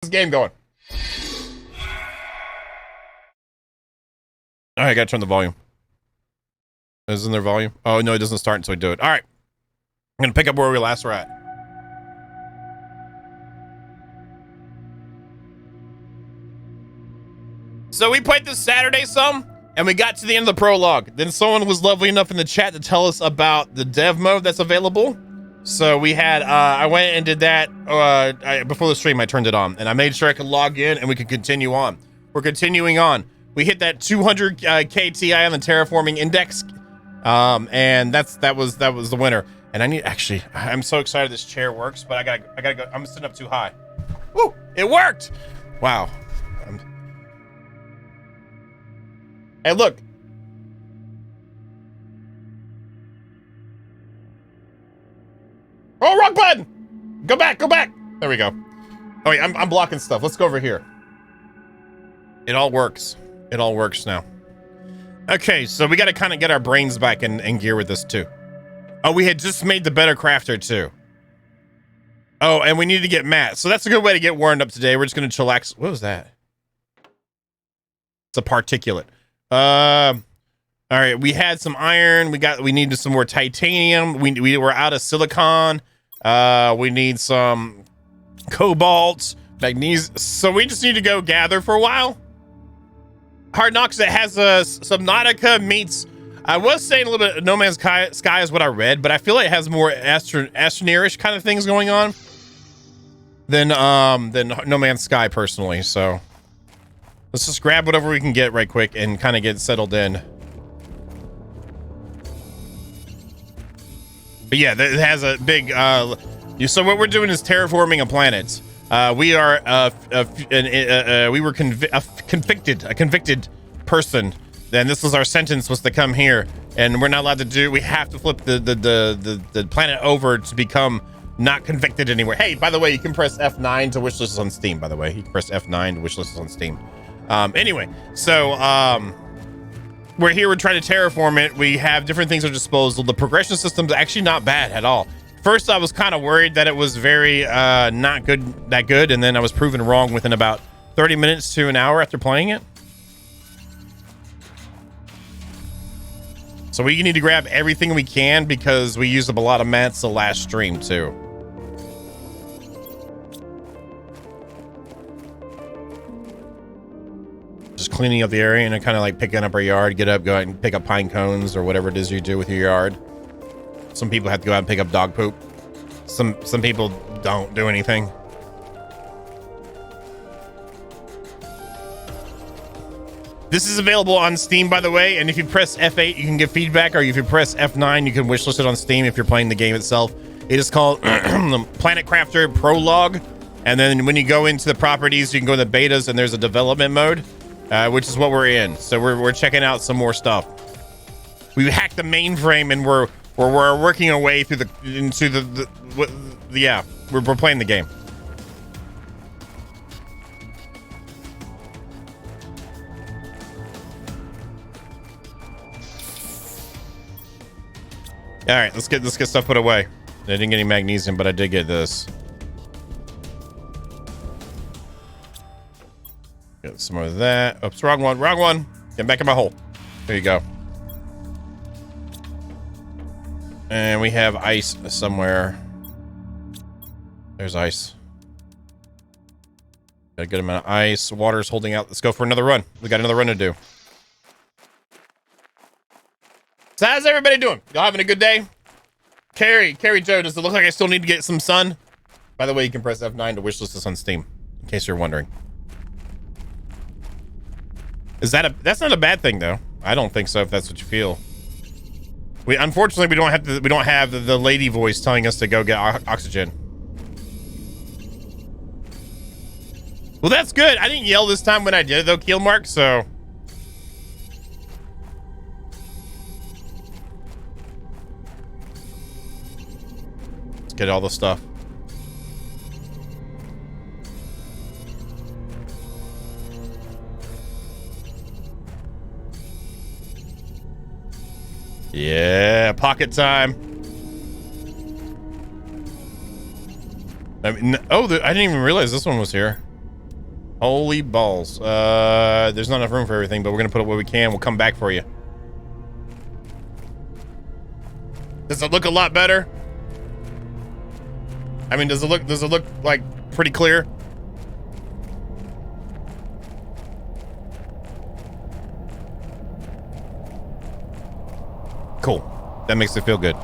this game going. All right, I gotta turn the volume. Isn't there volume? Oh, no, it doesn't start until we do it. All right. I'm gonna pick up where we last were at. So we played this Saturday some, and we got to the end of the prologue. Then someone was lovely enough in the chat to tell us about the dev mode that's available. So we had, I went and did that before the stream. I turned it on, and I made sure I could log in, and we could continue on. We're continuing on. We hit that 200k Ti on the terraforming index, and that was the winner. And I'm so excited this chair works, but I gotta go. I'm sitting up too high. Woo! It worked. Wow. Hey, look. Oh, wrong button. Go back. There we go. Oh, wait, I'm blocking stuff. Let's go over here. It all works. It all works now. Okay, so we got to kind of get our brains back in gear with this too. Oh, we had just made the better crafter too. Oh, and we need to get Matt. So that's a good way to get warmed up today. We're just going to chillax. What was that? It's a particulate. All right, we had some iron. We needed some more titanium. We were out of silicon. We need some cobalt, magnesium. So we just need to go gather for a while. Hard Knocks, that has Subnautica meets. I was saying a little bit No Man's Sky is what I read, but I feel like it has more astroneerish kind of things going on than No Man's Sky personally. So let's just grab whatever we can get right quick and kind of get settled in. But yeah, it has a big. So what we're doing is terraforming a planet. We are we were a convicted person. Then this was our sentence, was to come here, and we're not allowed to do. We have to flip the planet over to become not convicted anymore. Hey, by the way, you can press F9 to wishlist on Steam. By the way, you can press F9 to wishlist on Steam. Anyway, so we're here. We're trying to terraform it. We have different things at our disposal. The progression system's actually not bad at all. First, I was kind of worried that it was very not that good, and then I was proven wrong within about 30 minutes to an hour after playing it. So we need to grab everything we can because we used up a lot of mats the last stream too. Just cleaning up the area and kind of like picking up our yard. Get up, go out and pick up pine cones or whatever it is you do with your yard. Some people have to go out and pick up dog poop. Some people don't do anything. This is available on Steam, by the way, and if you press F8, you can get feedback, or if you press F9, you can wishlist it on Steam if you're playing the game itself. It is called the Planet Crafter Prologue, and then when you go into the properties, you can go to the betas, and there's a development mode, which is what we're in. So we're checking out some more stuff. We hacked the mainframe, and we're working our way through we're playing the game. All right, let's get stuff put away. I didn't get any magnesium, but I did get this. Get some more of that. Oops, wrong one. Get back in my hole. There you go. And we have ice somewhere. There's ice. Got a good amount of ice. Water's holding out. Let's go for another run. We got another run to do. So how's everybody doing? Y'all having a good day? Carrie Joe, does it look like I still need to get some sun? By the way, you can press F9 to wishlist this on Steam, in case you're wondering. That's not a bad thing though. I don't think so if that's what you feel. Unfortunately we don't have the lady voice telling us to go get oxygen. Well, that's good. I didn't yell this time when I did it though, Keelmark, so let's get all the stuff. Yeah, pocket time. I mean, I didn't even realize this one was here. Holy balls. There's not enough room for everything, but we're gonna put it where we can. We'll come back for you. Does it look a lot better? I mean, does it look like pretty clear? Cool. That makes me feel good.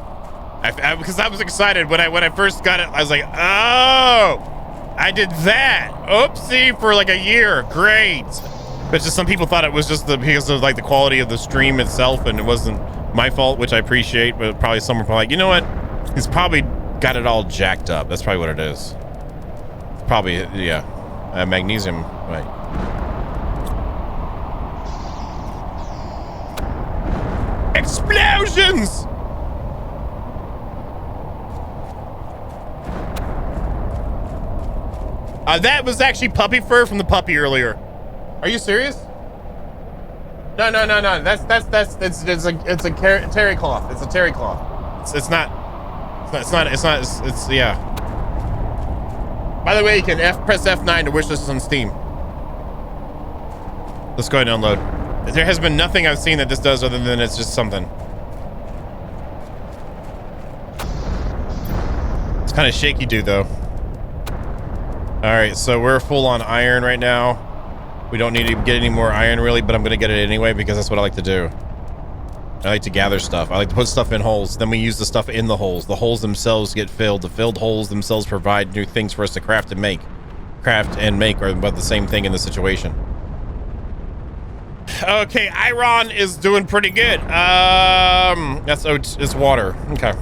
Because I was excited when I first got it. I was like, oh, I did that. Oopsie, for like a year. Great. But just some people thought it was just because of like the quality of the stream itself, and it wasn't my fault, which I appreciate. But probably some were probably like, you know what? He's probably got it all jacked up. That's probably what it is. It's probably, yeah, magnesium. Right. Explosions! That was actually puppy fur from the puppy earlier. Are you serious? No. That's it's a terry cloth. It's a terry cloth. It's yeah. By the way, you can press F9 to wish this on Steam. Let's go ahead and download. There has been nothing I've seen that this does other than it's just something. It's kind of shaky, dude, though. All right, so we're full on iron right now. We don't need to get any more iron, really, but I'm going to get it anyway because that's what I like to do. I like to gather stuff. I like to put stuff in holes. Then we use the stuff in the holes. The holes themselves get filled. The filled holes themselves provide new things for us to craft and make. Craft and make are about the same thing in this situation. Okay, iron is doing pretty good. It's water. Okay.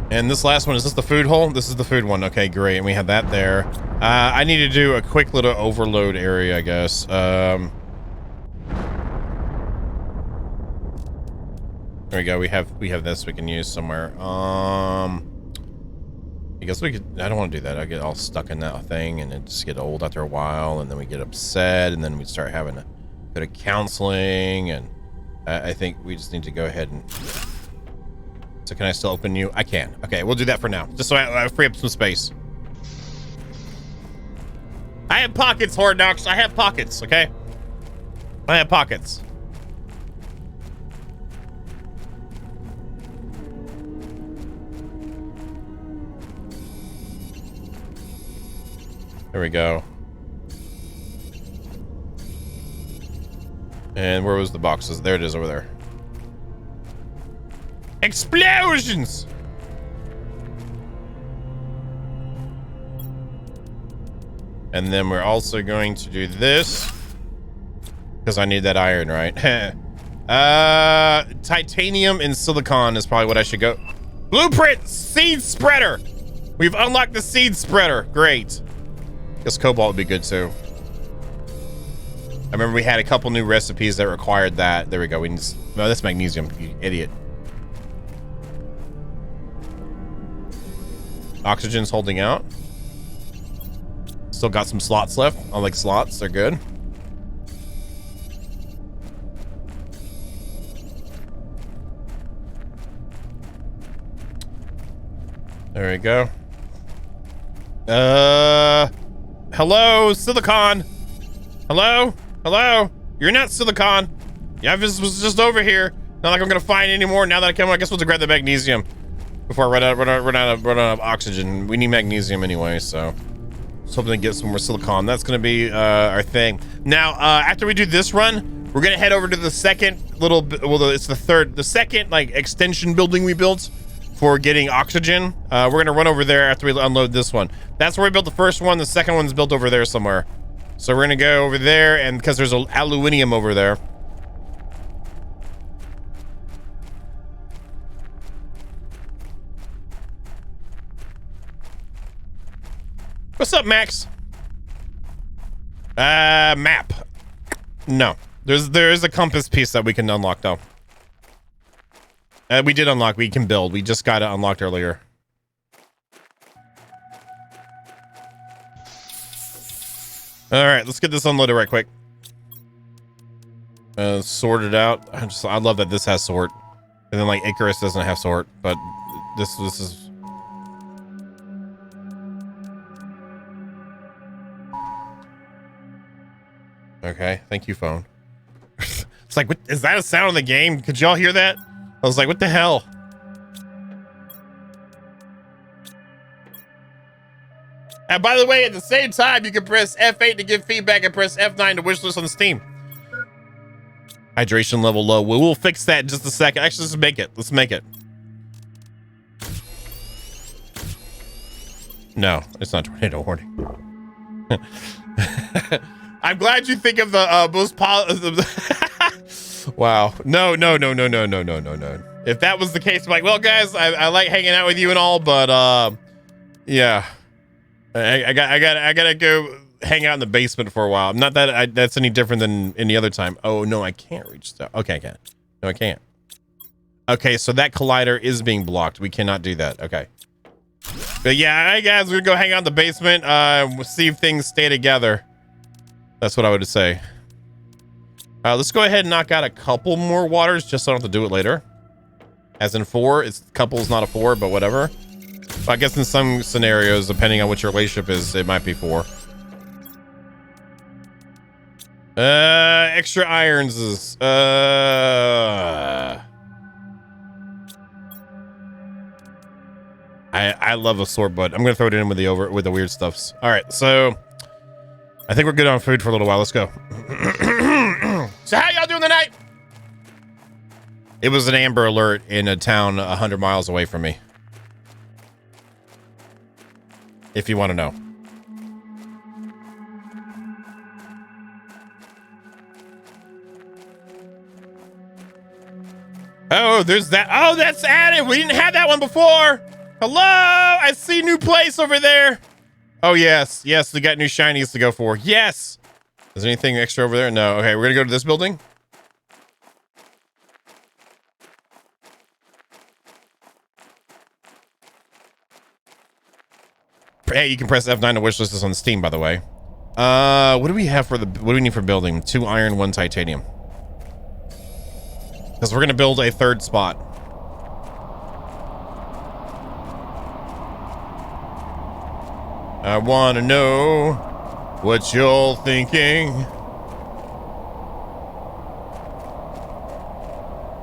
And this last one, is this the food hole? This is the food one. Okay, great. And we have that there. I need to do a quick little overload area, I guess. There we go. We have this we can use somewhere. I guess we could. I don't want to do that. I get all stuck in that thing, and it just get old after a while, and then we get upset, and then we start having to go to counseling, and I think we just need to go ahead and. So can I still open you? I can. Okay, we'll do that for now, just so I free up some space. I have pockets, Hornox. I have pockets. Okay, I have pockets. There we go. And where was the boxes? There it is over there. Explosions! And then we're also going to do this because I need that iron, right? Titanium and silicon is probably what I should go. Blueprint seed spreader. We've unlocked the seed spreader. Great. Guess cobalt would be good too. I remember we had a couple new recipes that required that. There we go. We need. No, that's magnesium. You idiot. Oxygen's holding out. Still got some slots left. I like slots. They're good. There we go. Hello, silicon. Hello? Hello? You're not silicon. Yeah, I was just over here. Not like I'm gonna find any more now that I come. I guess we'll have to grab the magnesium before I run out of oxygen. We need magnesium anyway, so just hoping to get some more silicon. That's gonna be our thing. Now, after we do this run, we're gonna head over to the second little. Well, it's the second like extension building we built for getting oxygen. We're gonna run over there after we unload this one. That's where we built the first one. The second one's built over there somewhere. So we're gonna go over there, and because there's aluminium over there. What's up, Max? Map. No, there is a compass piece that we can unlock though. We did unlock. We can build. We just got it unlocked earlier. All right, let's get this unloaded right quick. Sorted out. I love that this has sort, and then like Icarus doesn't have sort, but this is. Okay, thank you, phone. It's like, what, is that a sound in the game? Could y'all hear that? I was like, what the hell? And by the way, at the same time, you can press F8 to give feedback and press F9 to wish list on Steam. Hydration level low. We'll fix that in just a second. Actually, let's make it. Let's make it. No, it's not tornado warning. I'm glad you think of the most wow. No. If that was the case, I'm like, well, guys, I like hanging out with you and all, but yeah, I gotta go hang out in the basement for a while. Not that that's any different than any other time. Oh no, I can't reach that. Okay, I can't. No, I can't. Okay, so that collider is being blocked. We cannot do that. Okay. But yeah, all right, guys, we're gonna go hang out in the basement. We'll see if things stay together. That's what I would say. Let's go ahead and knock out a couple more waters just so I don't have to do it later. As in 4, it's couple's not a 4, but whatever. But I guess in some scenarios, depending on what your relationship is, it might be 4. Extra irons is I love a sword, but I'm gonna throw it in with the weird stuffs. All right, so I think we're good on food for a little while. Let's go. So how y'all doing tonight? It was an Amber Alert in a town 100 miles away from me. If you want to know. Oh, there's that. Oh, that's added. We didn't have that one before. Hello, I see new place over there. Oh, yes. Yes, we got new shinies to go for. Yes. Is there anything extra over there? No. Okay, we're going to go to this building. Hey, you can press F9 to wish list this on Steam, by the way. What do we have for what do we need for building? 2 iron, 1 titanium. Because we're going to build a 3rd spot. I want to know what you're thinking.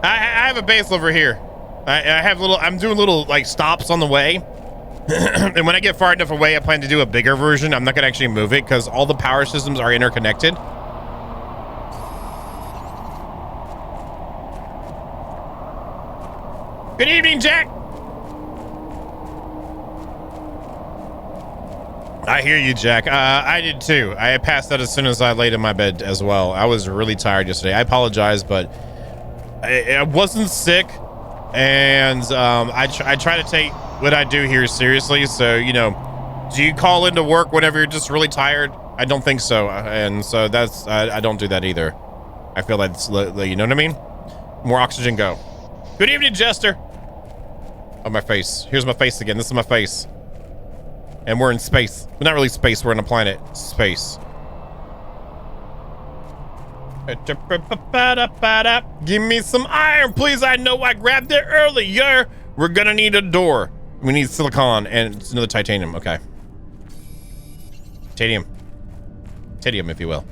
I have a base over here. I have I'm doing little like stops on the way. And when I get far enough away, I plan to do a bigger version. I'm not going to actually move it because all the power systems are interconnected. Good evening, Jack. I hear you, Jack. I did too. I passed out as soon as I laid in my bed as well. I was really tired yesterday. I apologize, but I wasn't sick, and I try to take what I do here seriously. So, you know, do you call into work whenever you're just really tired? I don't think so, and so that's I don't do that either. I feel like it's, you know what I mean? More oxygen, go. Good evening, Jester. Oh, my face. Here's my face again. This is my face. And we're in space. We're not really space. We're on a planet. Space. Give me some iron, please. I know I grabbed it earlier. We're gonna need a door. We need silicon and it's another titanium. Okay. Titanium. Titanium, if you will.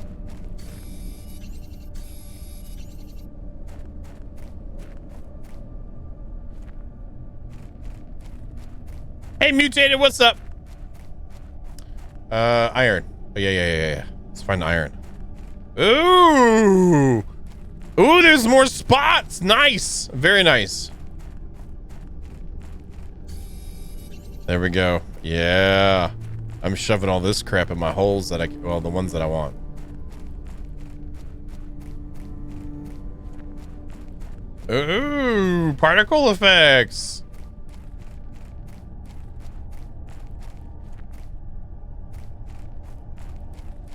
Hey, Mutated, what's up? Iron. Oh, yeah. Let's find iron. Ooh. Ooh, there's more spots. Nice. Very nice. There we go. Yeah. I'm shoving all this crap in my holes that well, the ones that I want. Ooh, particle effects.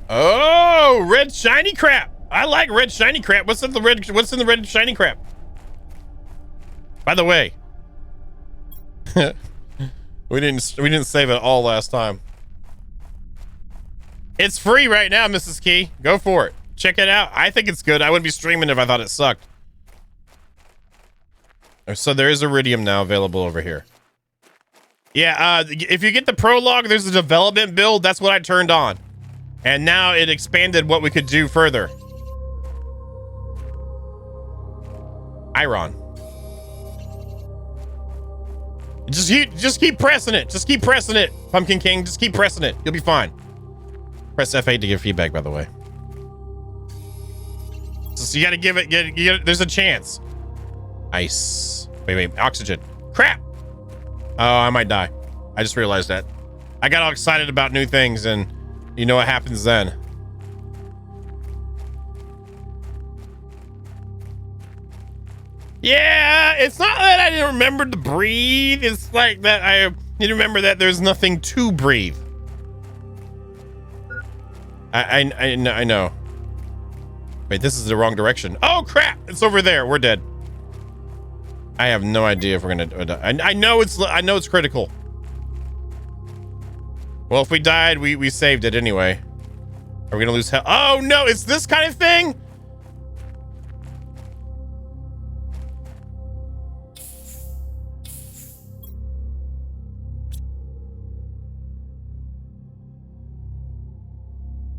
Oh, red shiny crap. I like red shiny crap. What's in the red shiny crap? By the way, we didn't save it all last time. It's free right now, Mrs. Key. Go for it. Check it out. I think it's good. I wouldn't be streaming if I thought it sucked. So there is iridium now available over here. Yeah, if you get the prologue, there's a development build. That's what I turned on. And now it expanded what we could do further. Iron. Just keep pressing it. Just keep pressing it, Pumpkin King. Just keep pressing it. You'll be fine. Press F8 to give feedback, by the way. So you gotta give it, there's a chance. Ice. Wait, oxygen. Crap! Oh, I might die. I just realized that. I got all excited about new things, and you know what happens then. Yeah, it's not that I didn't remember to breathe. It's like that I need to remember that there's nothing to breathe. I know. Wait, this is the wrong direction. Oh crap! It's over there. We're dead. I have no idea if we're gonna. I know it's critical. Well, if we died, we saved it anyway. Are we gonna lose health? Oh no! It's this kind of thing.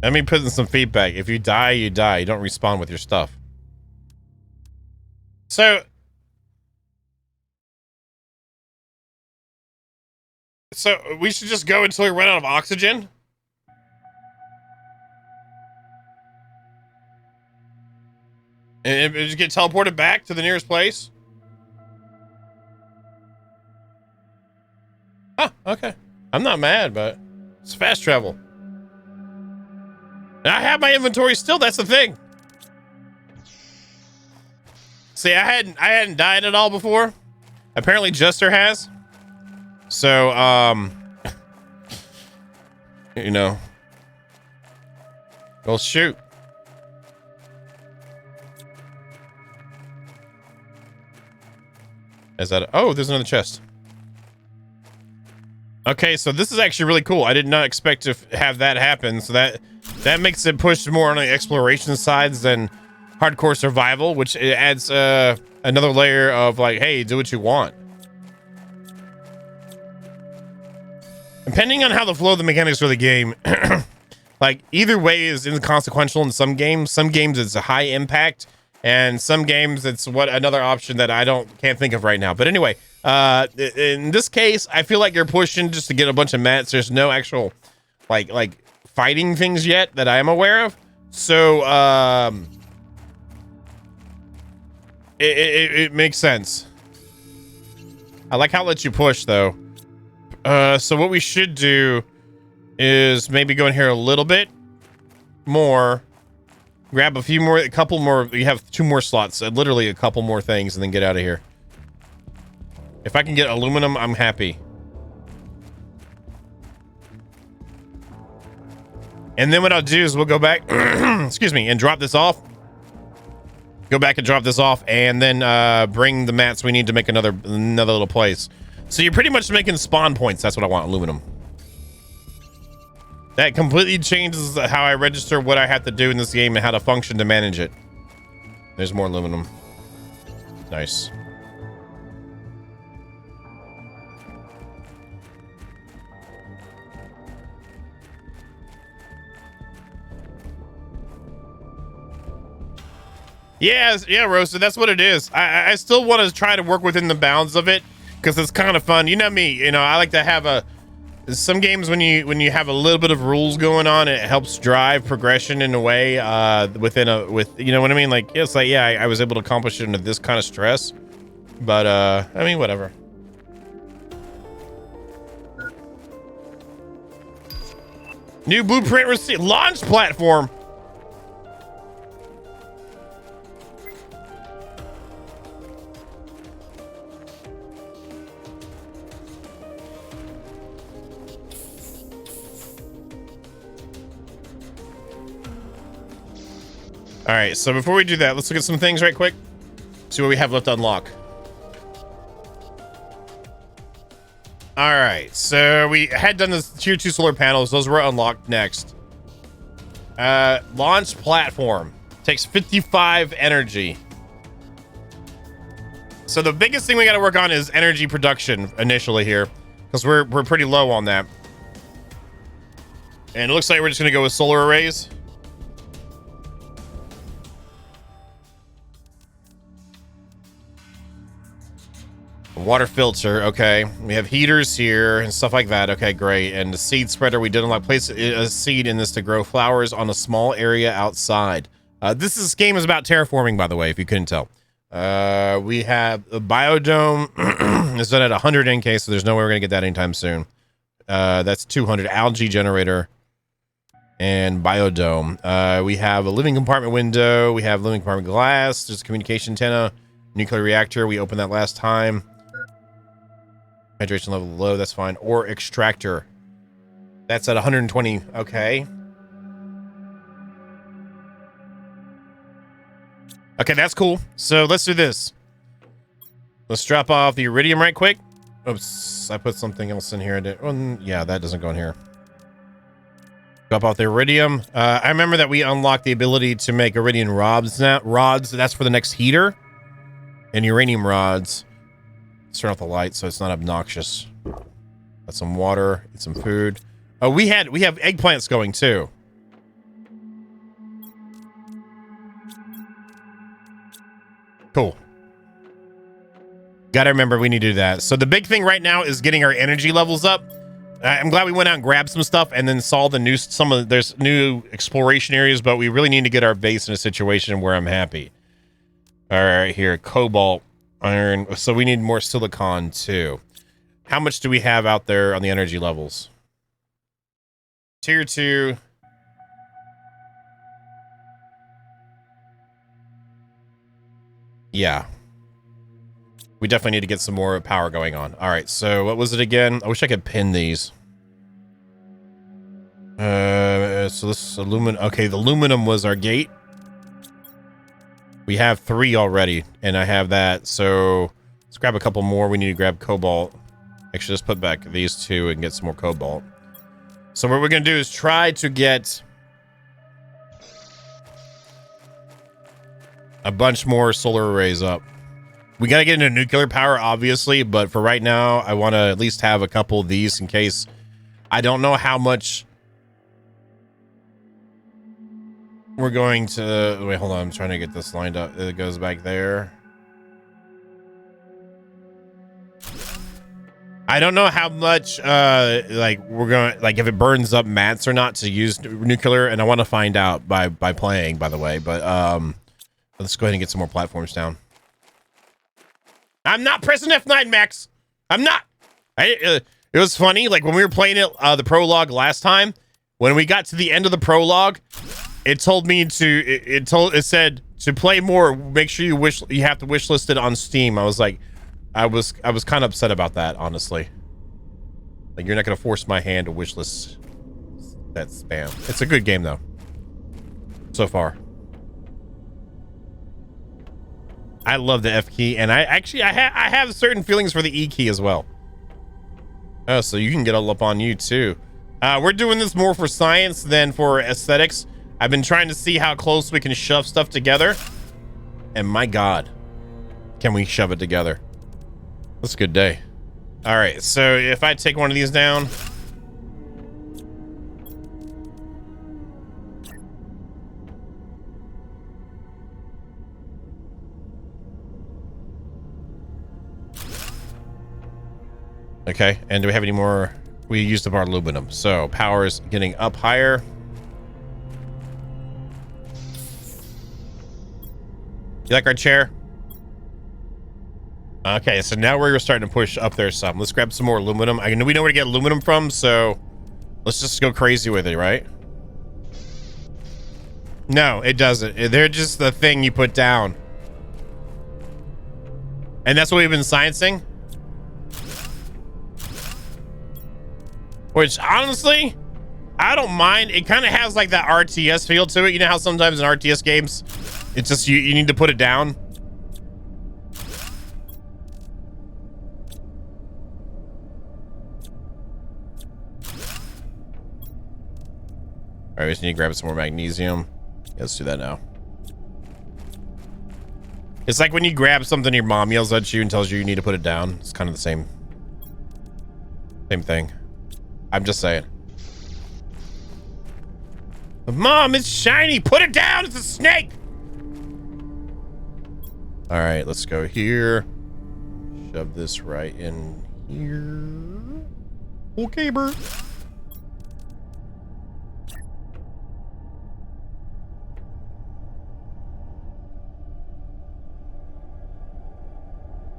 Let me put in some feedback. If you die, you die. You don't respawn with your stuff. So we should just go until we run out of oxygen? And just get teleported back to the nearest place? Huh, okay. I'm not mad, but it's fast travel. And I have my inventory still, that's the thing. See, I hadn't died at all before. Apparently Jester has. So, you know. Well, shoot. Is that, oh, there's another chest. Okay, so this is actually really cool. I did not expect to have that happen. So that makes it push more on the exploration sides than hardcore survival, which adds another layer of like, hey, do what you want. Depending on how the flow of the mechanics of the game, like either way is inconsequential in some games. Some games it's a high impact, and some games it's another option that I can't think of right now. But anyway, in this case, I feel like you're pushing just to get a bunch of mats. There's no actual like fighting things yet that I am aware of. So it makes sense. I like how it lets you push though. So what we should do is maybe go in here a little bit more, grab a couple more. You have 2 more slots, literally a couple more things, and then get out of here. If I can get aluminum, I'm happy. And then what I'll do is we'll go back, excuse me, and drop this off. Go back and drop this off, and then bring the mats we need to make another little place. So you're pretty much making spawn points. That's what I want, aluminum. That completely changes how I register what I have to do in this game and how to function to manage it. There's more aluminum. Nice. Yeah, Roasted, that's what it is. I still want to try to work within the bounds of it, because it's kind of fun. You know me, you know, I like to have some games when you have a little bit of rules going on, it helps drive progression in a way with you know what I mean? Like, it's like, yeah, I was able to accomplish it under this kind of stress, but I mean, whatever. New blueprint receipt, launch platform. All right, so before we do that, let's look at some things right quick. See what we have left to unlock. All right, so we had done this tier 2 solar panels. Those were unlocked next. Launch platform takes 55 energy. So the biggest thing we got to work on is energy production initially here, because we're pretty low on that. And it looks like we're just gonna go with solar arrays. Water filter, okay. We have heaters here and stuff like that. Okay, great. And the seed spreader, we did unlock. Place a seed in this to grow flowers on a small area outside. This game is about terraforming, by the way, if you couldn't tell. We have a biodome. It's done at 100 NK, so there's no way we're gonna get that anytime soon. That's 200. Algae generator and biodome. We have a living compartment window. We have living compartment glass. There's a communication antenna. Nuclear reactor. We opened that last time. Hydration level low. That's fine. Or extractor. That's at 120. Okay. Okay, that's cool. So let's do this. Let's drop off the iridium right quick. Oops, I put something else in here. Yeah, that doesn't go in here. Drop off the iridium. I remember that we unlocked the ability to make iridium rods now. That's for the next heater. And uranium rods. Let's turn off the light so it's not obnoxious. Got some water, get some food. Oh, we have eggplants going too. Cool. Gotta remember we need to do that. So the big thing right now is getting our energy levels up. I'm glad we went out and grabbed some stuff and then saw the new there's new exploration areas, but we really need to get our base in a situation where I'm happy. All right, here, cobalt, iron. So we need more silicon too. How much do we have out there on the energy levels? Tier 2. Yeah. We definitely need to get some more power going on. All right, so what was it again? I wish I could pin these. So this aluminum. Okay, the aluminum was our gate. We have 3 already, and I have that. So let's grab a couple more. We need to grab cobalt. Actually, let's put back these 2 and get some more cobalt. So what we're going to do is try to get a bunch more solar arrays up. We got to get into nuclear power, obviously, but for right now, I want to at least have a couple of these in case. I don't know how much we're going to... Wait, hold on. I'm trying to get this lined up. It goes back there. I don't know how much, like, we're going... Like, if it burns up mats or not to use nuclear, and I want to find out by playing, by the way. But, let's go ahead and get some more platforms down. I'm not pressing F9, Max. I'm not. It was funny. Like, when we were playing it, the prologue last time, when we got to the end of the prologue... It told me to. It said to play more. Make sure you have to wish list it on Steam. I was like, I was kind of upset about that, honestly. Like, you're not gonna force my hand to wish list that spam. It's a good game though. So far, I love the F key, and I have certain feelings for the E key as well. Oh, so you can get all up on you too. We're doing this more for science than for aesthetics. I've been trying to see how close we can shove stuff together. And my God, can we shove it together? That's a good day. All right, so if I take one of these down. Okay, and do we have any more? We used up our aluminum. So power is getting up higher. You like our chair? Okay, so now we're starting to push up there some. Let's grab some more aluminum. I know we know where to get aluminum from, so let's just go crazy with it, right? No, it doesn't. They're just the thing you put down. And that's what we've been sciencing. Which, honestly, I don't mind. It kind of has like that RTS feel to it. You know how sometimes in RTS games, it's just you need to put it down. All right, we just need to grab some more magnesium. Yeah, let's do that now. It's like when you grab something, your mom yells at you and tells you you need to put it down. It's kind of the same thing. I'm just saying. Mom, it's shiny. Put it down. It's a snake. All right, let's go here. Shove this right in here. Okay, Bert.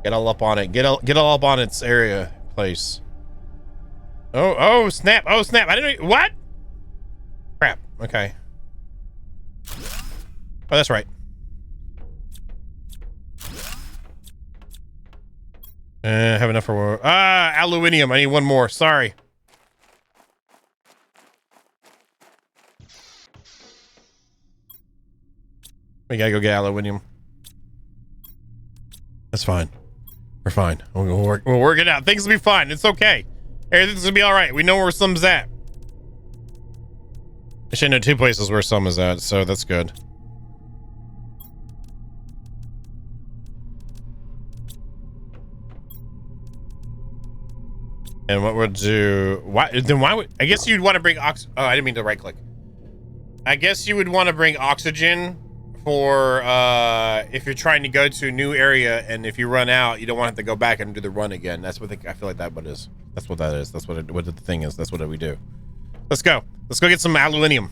Get all up on it. Get all up on its area place. Oh, snap. Oh, snap. I didn't. What? Crap. Okay. Oh, that's right. Have enough for aluminium. I need one more. Sorry. We gotta go get aluminium. That's fine. We're fine. We'll work it out. Things will be fine. It's okay. Everything's gonna be all right. We know where some's at. I should know 2 places where some is at, so that's good. And what we'll do? Why would I guess you'd want to bring Oh, I didn't mean to right click. I guess you would want to bring oxygen for if you're trying to go to a new area, and if you run out, you don't want to have to go back and do the run again. That's what I feel like that what is. That's what that is. That's what the thing is. That's what we do. Let's go. Let's go get some aluminium.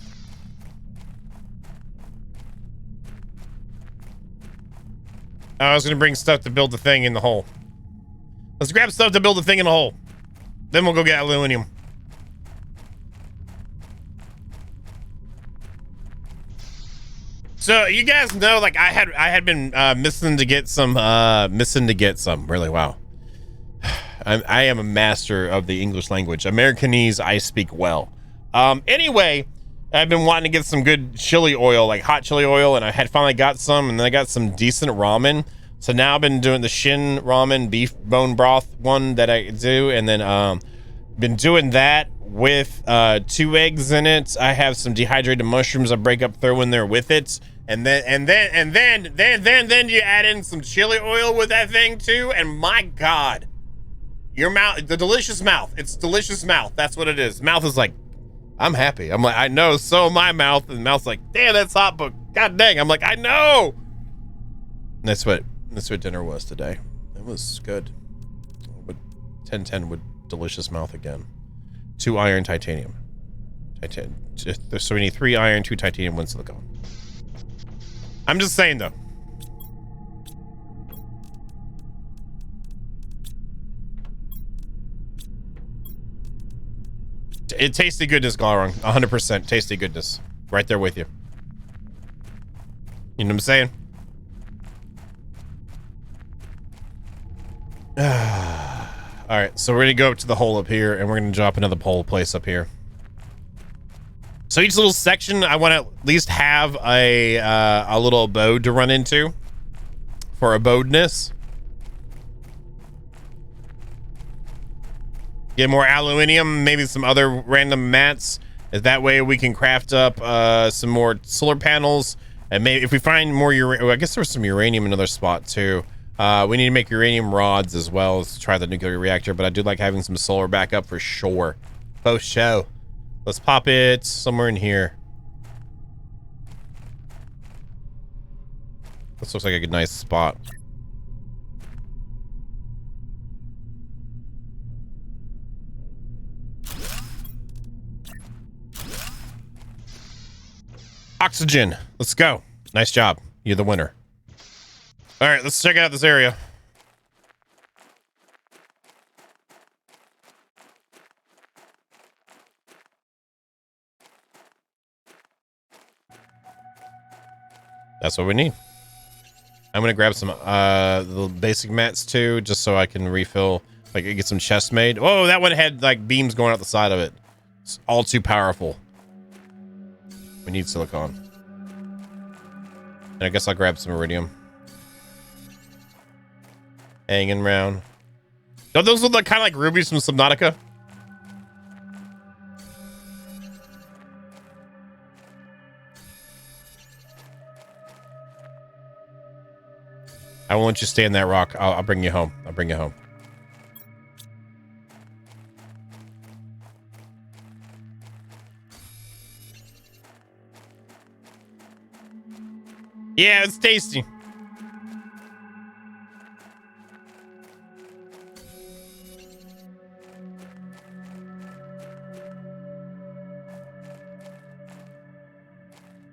I was gonna bring stuff to build the thing in the hole. Let's grab stuff to build the thing in the hole. Then we'll go get aluminium. So you guys know, like I had been missing to get some. Really, wow. I am a master of the English language. Americanese, I speak well. Anyway, I've been wanting to get some good chili oil, like hot chili oil, and I had finally got some, and then I got some decent ramen. So now I've been doing the Shin ramen beef bone broth one that I do, and then been doing that with 2 eggs in it. I have some dehydrated mushrooms I break up, throw in there with it, and then you add in some chili oil with that thing too, and my God, your mouth, the delicious mouth. It's delicious mouth. That's what it is. Mouth is like, I'm happy. I'm like, I know. So my mouth, and mouth's like, damn, that's hot, but God dang, I'm like, I know. And that's what dinner was today. It was good. 1010 with delicious mouth again. 2 iron titanium. So we need 3 iron, 2 titanium, 1 silicone. I'm just saying though. It tasty goodness, Galrong. 100% tasty goodness. Right there with you. You know what I'm saying? Alright, so we're gonna go up to the hole up here, and we're gonna drop another pole place up here. So each little section, I want to at least have a little abode to run into for abodeness. Get more aluminium, maybe some other random mats. That way we can craft up some more solar panels, and maybe if we find more uranium, I guess there's some uranium in another spot too. We need to make uranium rods as well to try the nuclear reactor, but I do like having some solar backup for sure. Both show. Let's pop it somewhere in here. This looks like a good, nice spot. Oxygen. Let's go. Nice job. You're the winner. All right, let's check out this area. That's what we need. I'm gonna grab some the basic mats too, just so I can refill, like get some chests made. Oh, that one had like beams going out the side of it. It's all too powerful. We need silicon. And I guess I'll grab some iridium. Hanging around. Don't those look like kind of like rubies from Subnautica? I won't let you stay in that rock. I'll bring you home. I'll bring you home. Yeah, it's tasty.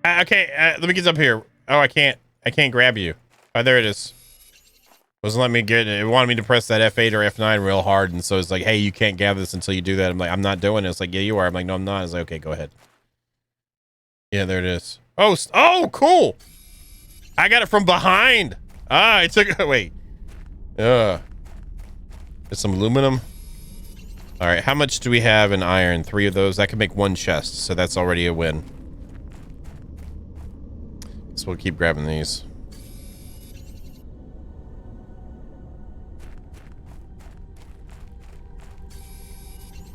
Okay, let me get up here. Oh, I can't grab you. Oh, there it is. Wasn't letting me get it. It wanted me to press that F8 or F9 real hard, and so it's like, hey, you can't gather this until you do that. I'm like, I'm not doing it. It's like, yeah, you are. I'm like, no, I'm not. It's like, okay, go ahead. Yeah, there it is. Oh, oh, cool. I got it from behind. Ah, I took it. Wait. There's some aluminum. All right, how much do we have in iron? 3 of those. That can make 1 chest, so that's already a win. So we'll keep grabbing these.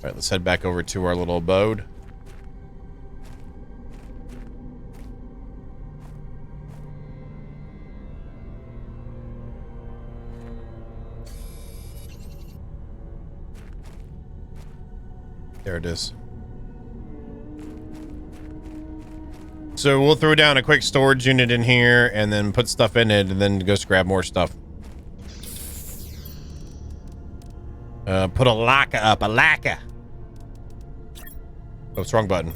All right, let's head back over to our little abode. There it is. So we'll throw down a quick storage unit in here and then put stuff in it and then just grab more stuff. Put a locker up, a locker. Oh, it's wrong button.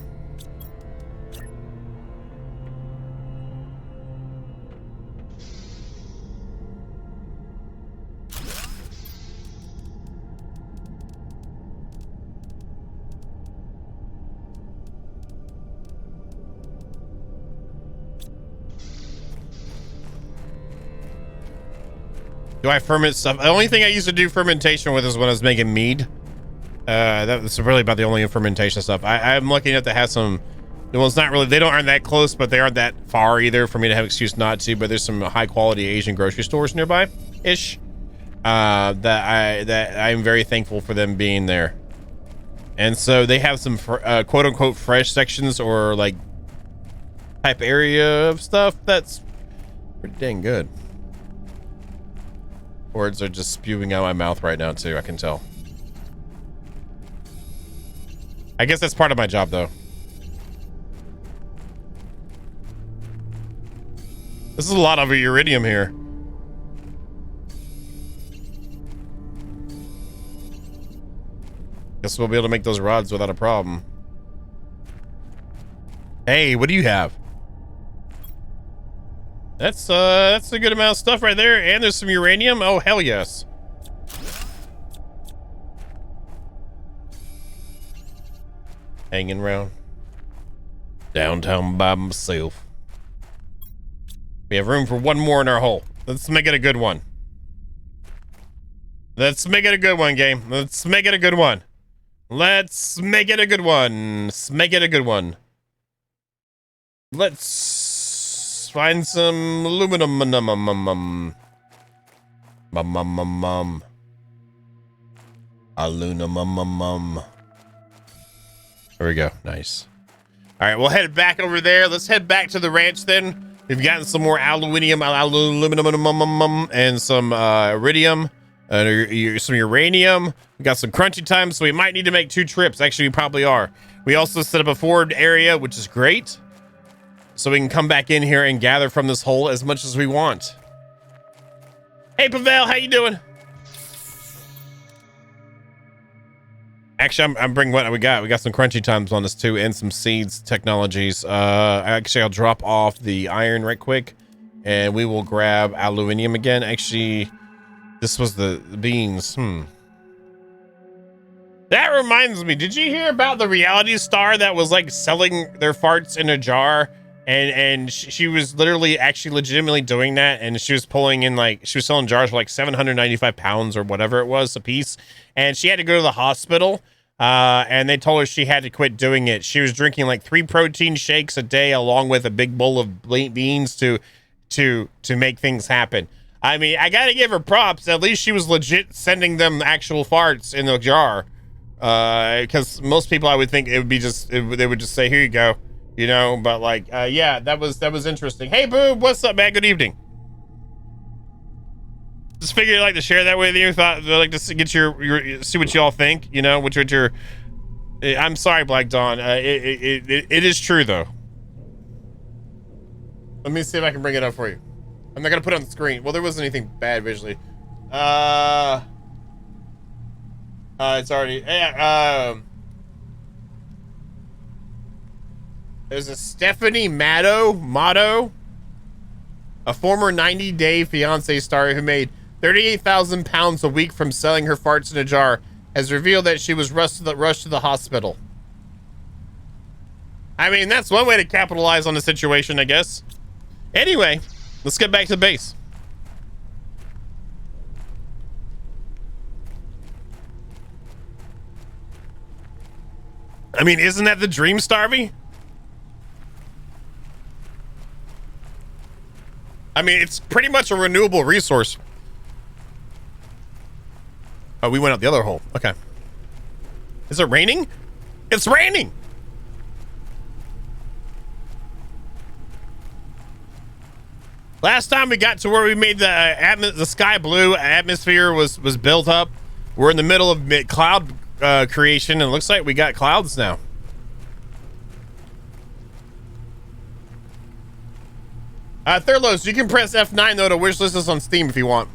Do I ferment stuff? The only thing I used to do fermentation with is when I was making mead. That's really about the only fermentation stuff. I'm lucky enough to have some. Well, it's not really. They aren't that close, but they aren't that far either for me to have excuse not to. But there's some high quality Asian grocery stores nearby, ish. That I'm very thankful for them being there. And so they have some quote unquote fresh sections or like type area of stuff that's pretty dang good. Words are just spewing out my mouth right now too, I can tell. I guess that's part of my job though. This is a lot of iridium here. Guess we'll be able to make those rods without a problem. Hey, what do you have? That's a good amount of stuff right there, and there's some uranium. Oh, hell yes. Hanging around downtown by myself. We have room for 1 more in our hole. Let's make it a good one. Let's make it a good one, game. Let's make it a good one. Let's make it a good one. Let's make it a good one. Let's find some aluminum. Aluminum. There we go. Nice. All right, we'll head back over there. Let's head back to the ranch then. We've gotten some more aluminum, and some iridium, some uranium. We got some crunchy time, so we might need to make 2 trips. Actually, we probably are. We also set up a forward area, which is great. So we can come back in here and gather from this hole as much as we want. Hey, Pavel, how you doing? Actually, I'm bringing what we got. We got some crunchy times on this too, and some seeds technologies. Actually, I'll drop off the iron right quick, and we will grab aluminium again. Actually, this was the beans. That reminds me. Did you hear about the reality star that was like selling their farts in a jar? And she was literally actually legitimately doing that, and she was pulling in like she was selling jars for like 795 pounds or whatever it was a piece, and she had to go to the hospital, and they told her she had to quit doing it. She was drinking like 3 protein shakes a day along with a big bowl of beans to make things happen. I mean, I gotta give her props. At least she was legit sending them actual farts in the jar, because most people I would think it would be just they would just say, here you go. You know, but like, yeah, that was interesting. Hey, Boob, what's up, man? Good evening. Just figured I'd like to share that with you. Thought I'd like to get your see what y'all think. You know, which your. I'm sorry, Black Dawn. It is true though. Let me see if I can bring it up for you. I'm not gonna put it on the screen. Well, there wasn't anything bad visually. It's already, there's a Stephanie Motto, a former 90-day fiance star who made 38,000 pounds a week from selling her farts in a jar, has revealed that she was rushed to the hospital. I mean, that's one way to capitalize on the situation, I guess. Anyway, let's get back to the base. I mean, isn't that the dream, Starvey? I mean, it's pretty much a renewable resource. Oh, we went out the other hole. Okay. Is it raining? It's raining! Last time we got to where we made the sky blue, atmosphere was built up. We're in the middle of cloud creation, and it looks like we got clouds now. Thurlos, you can press F9 though to wishlist us on Steam if you want.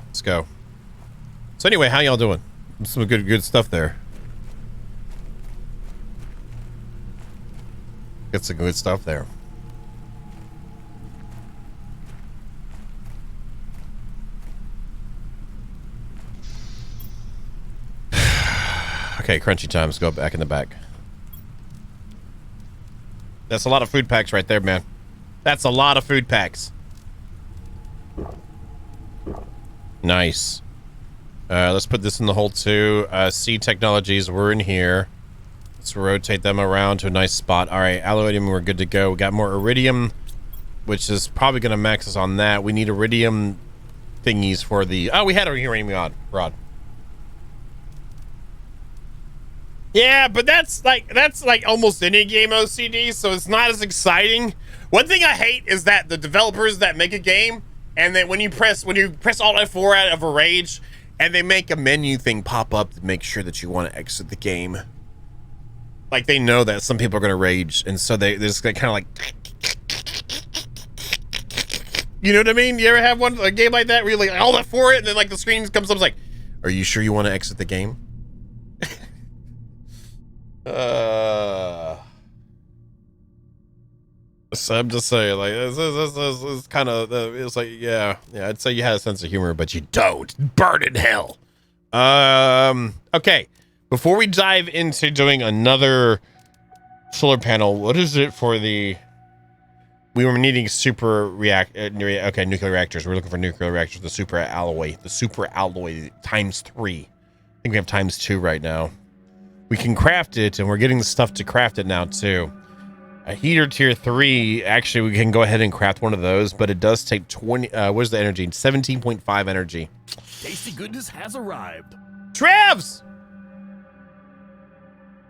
Let's go. So anyway, how y'all doing? Some good stuff there. Get some good stuff there. Okay, crunchy time. Let's go back in the back. That's a lot of food packs right there, man. That's a lot of food packs. Nice. Let's put this in the hole too. C technologies, we're in here. Let's rotate them around to a nice spot. All right, alloydium, we're good to go. We got more iridium, which is probably going to max us on that. We need iridium thingies for the... Oh, we had a uranium rod. Yeah, but that's like almost any game OCD, so it's not as exciting. One thing I hate is that the developers that make a game, and then when you press Alt F4 out of a rage, and they make a menu thing pop up to make sure that you want to exit the game. Like, they know that some people are going to rage, and so they just kind of like... You know what I mean? You ever have a game like that where you're like, Alt F4 it, and then like the screen comes up, it's like, are you sure you want to exit the game? So I'm just saying, like, it's kind of, it's like, yeah, I'd say you had a sense of humor, but you don't. Burn in hell. Okay. Before we dive into doing another solar panel, what is it for the... We were needing nuclear reactors. We're looking for nuclear reactors, the super alloy times 3. I think we have times 2 right now. We can craft it, and we're getting the stuff to craft it now too. A heater tier 3, actually we can go ahead and craft one of those, but it does take 20, where's the energy? 17.5 energy. Tasty goodness has arrived. Travs!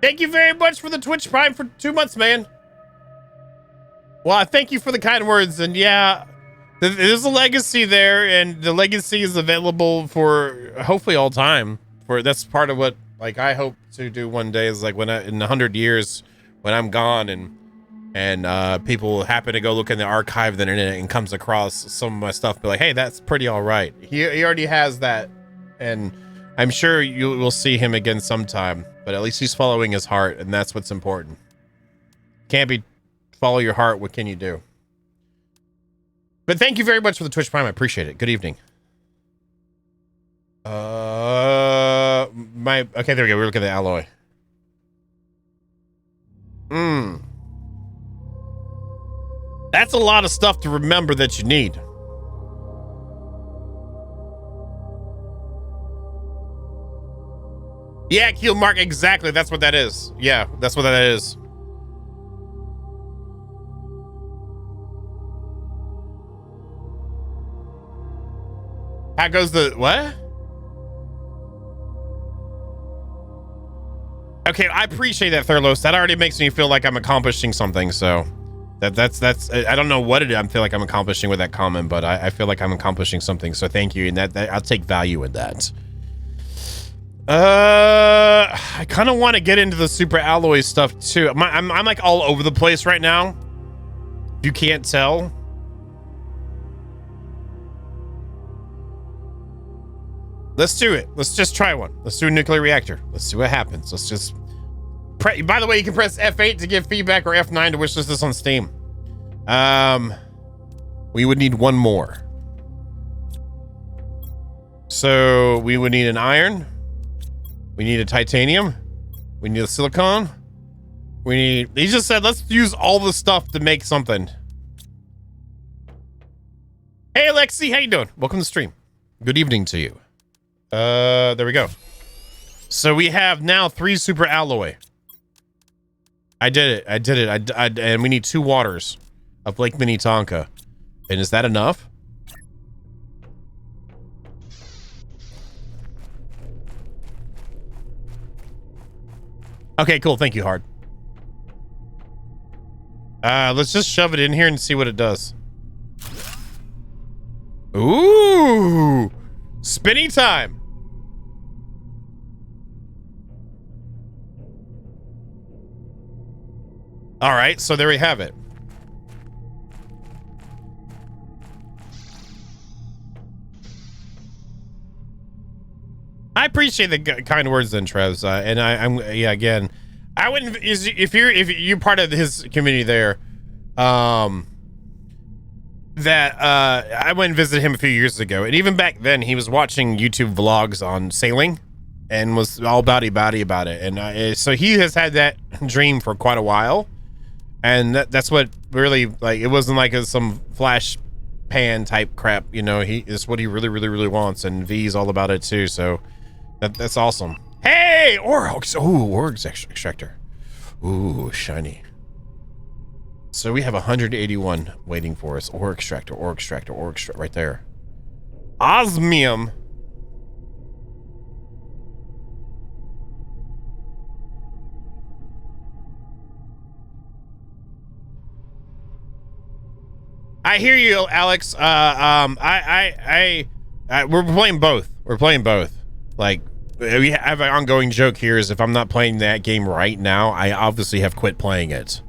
Thank you very much for the Twitch Prime for 2 months, man. Well, I thank you for the kind words, and yeah, there's a legacy there, and the legacy is available for hopefully all time. That's part of what, like, I hope to do one day is like when in 100 years when I'm gone and people happen to go look in the archive of the internet and comes across some of my stuff, be like, hey, that's pretty all right. He already has that, and I'm sure you will see him again sometime, but at least he's following his heart, and that's what's important. Can't be follow your heart. What can you do? But thank you very much for the Twitch Prime. I appreciate it. Good evening. Okay, there we go. We're looking at the alloy. That's a lot of stuff to remember that you need. Yeah, Keel Mark, exactly. That's what that is. Yeah, that's what that is. How goes the what? Okay, I appreciate that, Thurlos. That already makes me feel like I'm accomplishing something. So that's I don't know what it is. I feel like I'm accomplishing with that comment, but I feel like I'm accomplishing something. So thank you, and that I'll take value in that. I kind of want to get into the super alloy stuff too. I'm like all over the place right now. If you can't tell. Let's do it. Let's just try one. Let's do a nuclear reactor. Let's see what happens. Let's just... By the way, you can press F8 to give feedback or F9 to wishlist this on Steam. We would need one more. So we would need an iron. We need a titanium. We need a silicon. We need... He just said, let's use all the stuff to make something. Hey, Alexi, how you doing? Welcome to the stream. Good evening to you. There we go. So we have now 3 super alloy. I did it. And we need 2 waters of Lake Minnetonka. And is that enough? Okay, cool. Thank you, Hard. Let's just shove it in here and see what it does. Ooh! Spinny time! All right, so there we have it. I appreciate the kind words then, Trevs. And yeah, again, I wouldn't, if you're part of his community there, I went and visited him a few years ago, and even back then he was watching YouTube vlogs on sailing and was all about it. And so he has had that dream for quite a while. And that's what really, like, it wasn't like some flash pan type crap, you know. It's what he really wants, and V's all about it too. So that's awesome. Hey, ore extractor. Ooh, shiny. So we have 181 waiting for us. Ore extractor right there. Osmium. I hear you, Alex. We're playing both. Like, we have an ongoing joke here is if I'm not playing that game right now, I obviously have quit playing it.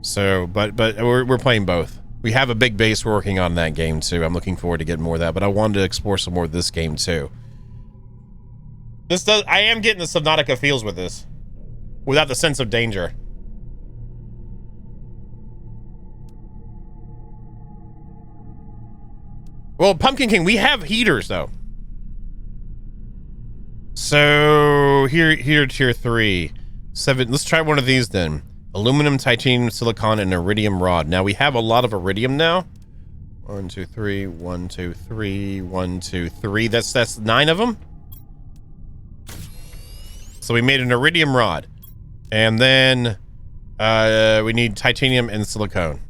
So, but we're playing both. We have a big base we're working on that game too. I'm looking forward to getting more of that, but I wanted to explore some more of this game too. I am getting the Subnautica feels with this, without the sense of danger. Well, Pumpkin King, we have heaters though. So here, tier 3, 7. Let's try one of these then. Aluminum, titanium, silicon, and iridium rod. Now we have a lot of iridium now. 1, 2, 3. 1, 2, 3. 1, 2, 3. That's 9 of them. So we made an iridium rod, and then we need titanium and silicon.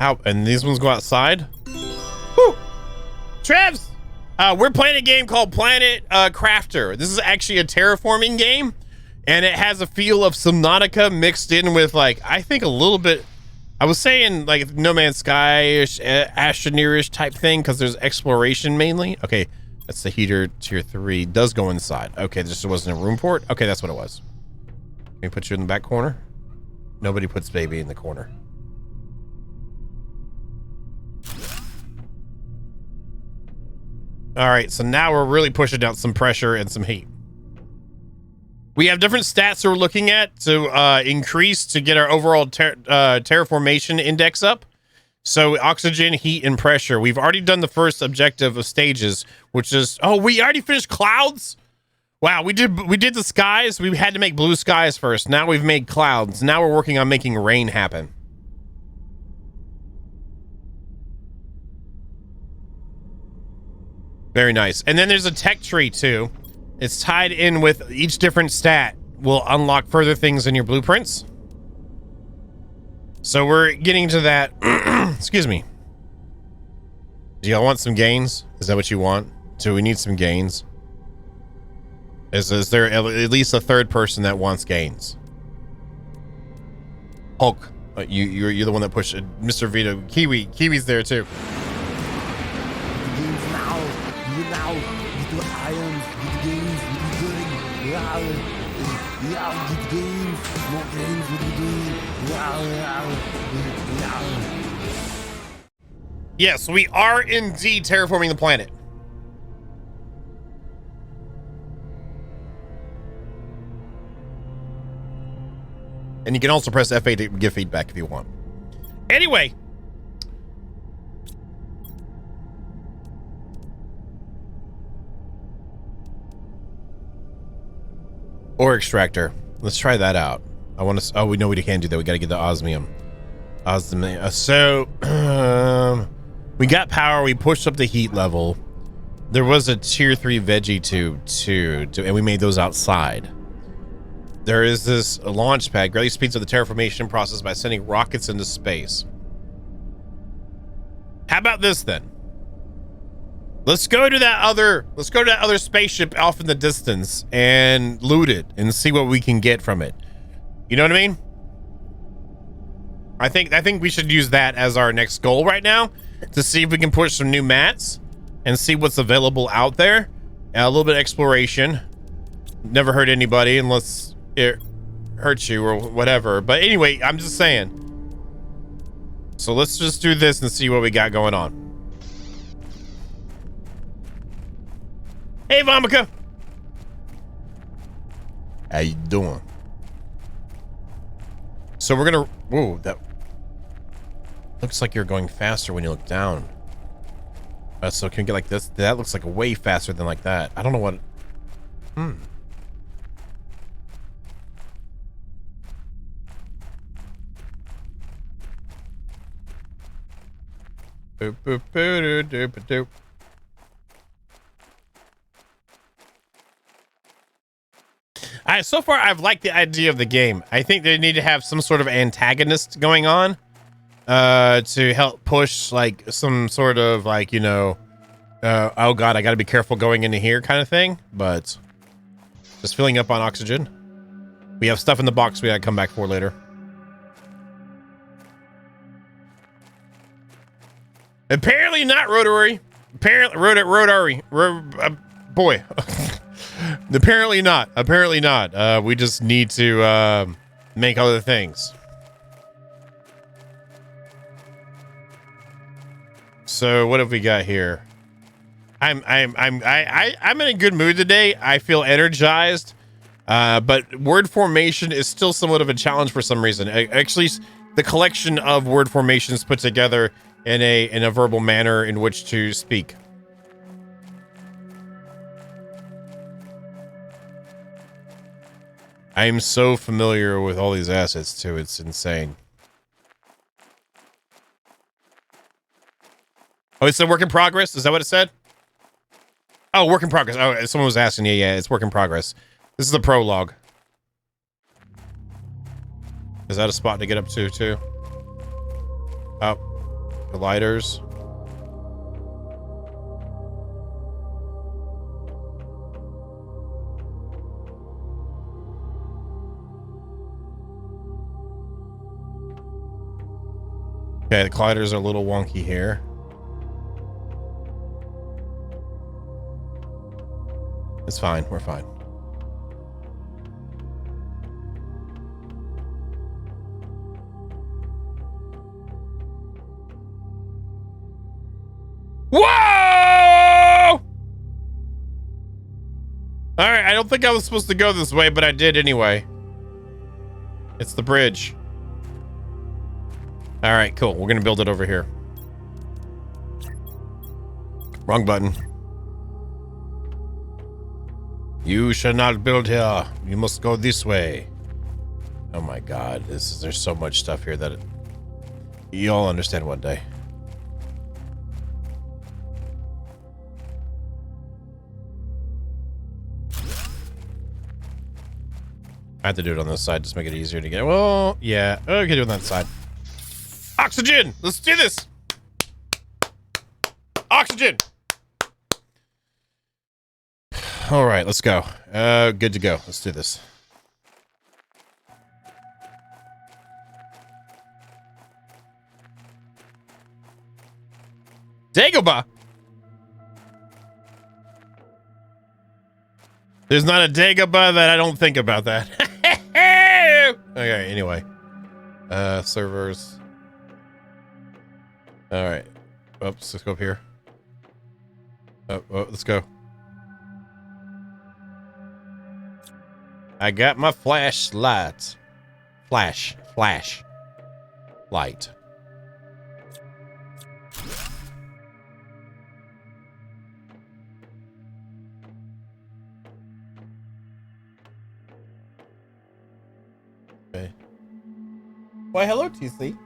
How? And these ones go outside. Woo! Trevs! We're playing a game called Planet Crafter. This is actually a terraforming game, and it has a feel of Subnautica mixed in with, like, I think a little bit, I was saying like No Man's Sky-ish, Astroneer-ish type thing, because there's exploration mainly. Okay, that's the heater, tier 3. Does go inside. Okay, there just wasn't a room for it. Okay, that's what it was. Can we put you in the back corner? Nobody puts baby in the corner. All right, so now we're really pushing out some pressure and some heat. We have different stats that we're looking at to increase to get our overall terraformation index up. So oxygen, heat, and pressure. We've already done the first objective of stages, which is, oh, we already finished clouds? Wow, we did the skies. We had to make blue skies first. Now we've made clouds. Now we're working on making rain happen. Very nice. And then there's a tech tree too. It's tied in with each different stat will unlock further things in your blueprints. So we're getting to that. Excuse me. Do y'all want some gains? Is that what you want? Do we need some gains? Is there at least a third person that wants gains? Hulk, you're the one that pushed it. Mr. Vito. Kiwi's there too. You now Yes, we are indeed terraforming the planet. And you can also press F8 to give feedback if you want. Anyway. Ore extractor. Let's try that out. I want to. Oh, we know we can't do that. We got to get the osmium. So, we got power. We pushed up the heat level. There was a tier 3 veggie tube too, and we made those outside. There is this launch pad. Greatly speeds up the terraformation process by sending rockets into space. How about this then? Let's go to that other spaceship off in the distance and loot it and see what we can get from it. You know what I mean? I think we should use that as our next goal right now, to see if we can push some new mats and see what's available out there. A little bit of exploration. Never hurt anybody unless it hurts you or whatever. But anyway, I'm just saying. So let's just do this and see what we got going on. Hey, Vomika. How you doing? So we're gonna. Whoa, that looks like you're going faster when you look down. So can we get like this? That looks like way faster than like that. I don't know what. Boop, boop, boop, doop, doop, doop. So far, I've liked the idea of the game. I think they need to have some sort of antagonist going on to help push like some sort of like, you know, oh God, I got to be careful going into here kind of thing. But just filling up on oxygen. We have stuff in the box we got to come back for later. Apparently not rotary. Apparently rotary. Boy. Apparently not. Apparently not. We just need to make other things. So what have we got here? I'm in a good mood today. I feel energized. But word formation is still somewhat of a challenge for some reason. Actually, the collection of word formations put together in a verbal manner in which to speak. I am so familiar with all these assets too. It's insane. Oh, it's a work in progress. Is that what it said? Oh, work in progress. Oh, someone was asking. Yeah, it's work in progress. This is the prologue. Is that a spot to get up to too? Oh, gliders. Okay, the colliders are a little wonky here. It's fine. We're fine. Whoa! All right, I don't think I was supposed to go this way, but I did anyway. It's the bridge. All right, cool. We're gonna build it over here. Wrong button. You shall not build here. You must go this way. Oh my God, there's so much stuff here that you'll understand one day. I have to do it on this side, just make it easier to get. Well, yeah, I can do it on that side. Oxygen! Let's do this! Oxygen! All right, let's go. Good to go. Let's do this. Dagobah! There's not a day go by that I don't think about that. Okay, anyway. Servers. All right. Oops, let's go up here. Oh, let's go. I got my flashlight. Flash light. Okay. Why, hello, TC.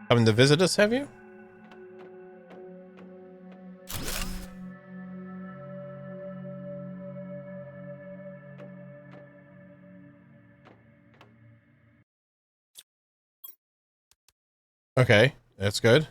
Coming to visit us, have you? Okay, that's good.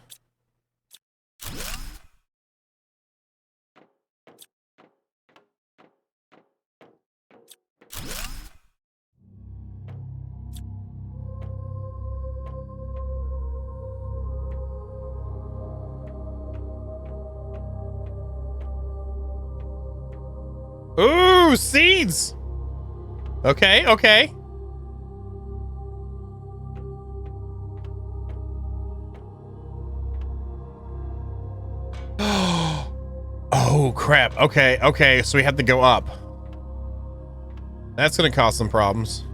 Ooh, seeds. Okay, okay. Oh, crap. Okay, okay, so we have to go up. That's gonna cause some problems.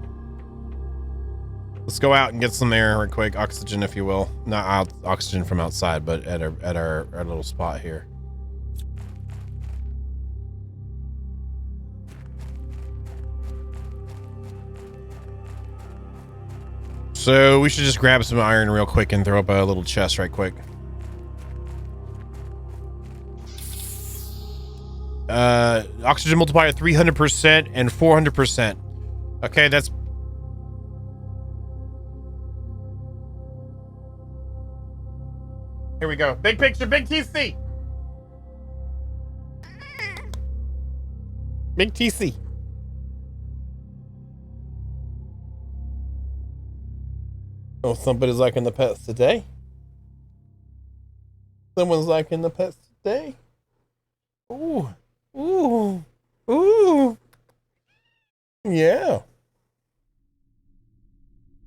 Let's go out and get some air real quick. Oxygen, if you will. Not out oxygen from outside, but at our little spot here. So we should just grab some iron real quick and throw up a little chest right quick. Oxygen multiplier 300% and 400%. Okay, that's... Here we go. Big picture, big TC. Big TC. Oh, somebody's liking the pets today. Someone's liking the pets today. Ooh. Ooh. Ooh. Yeah.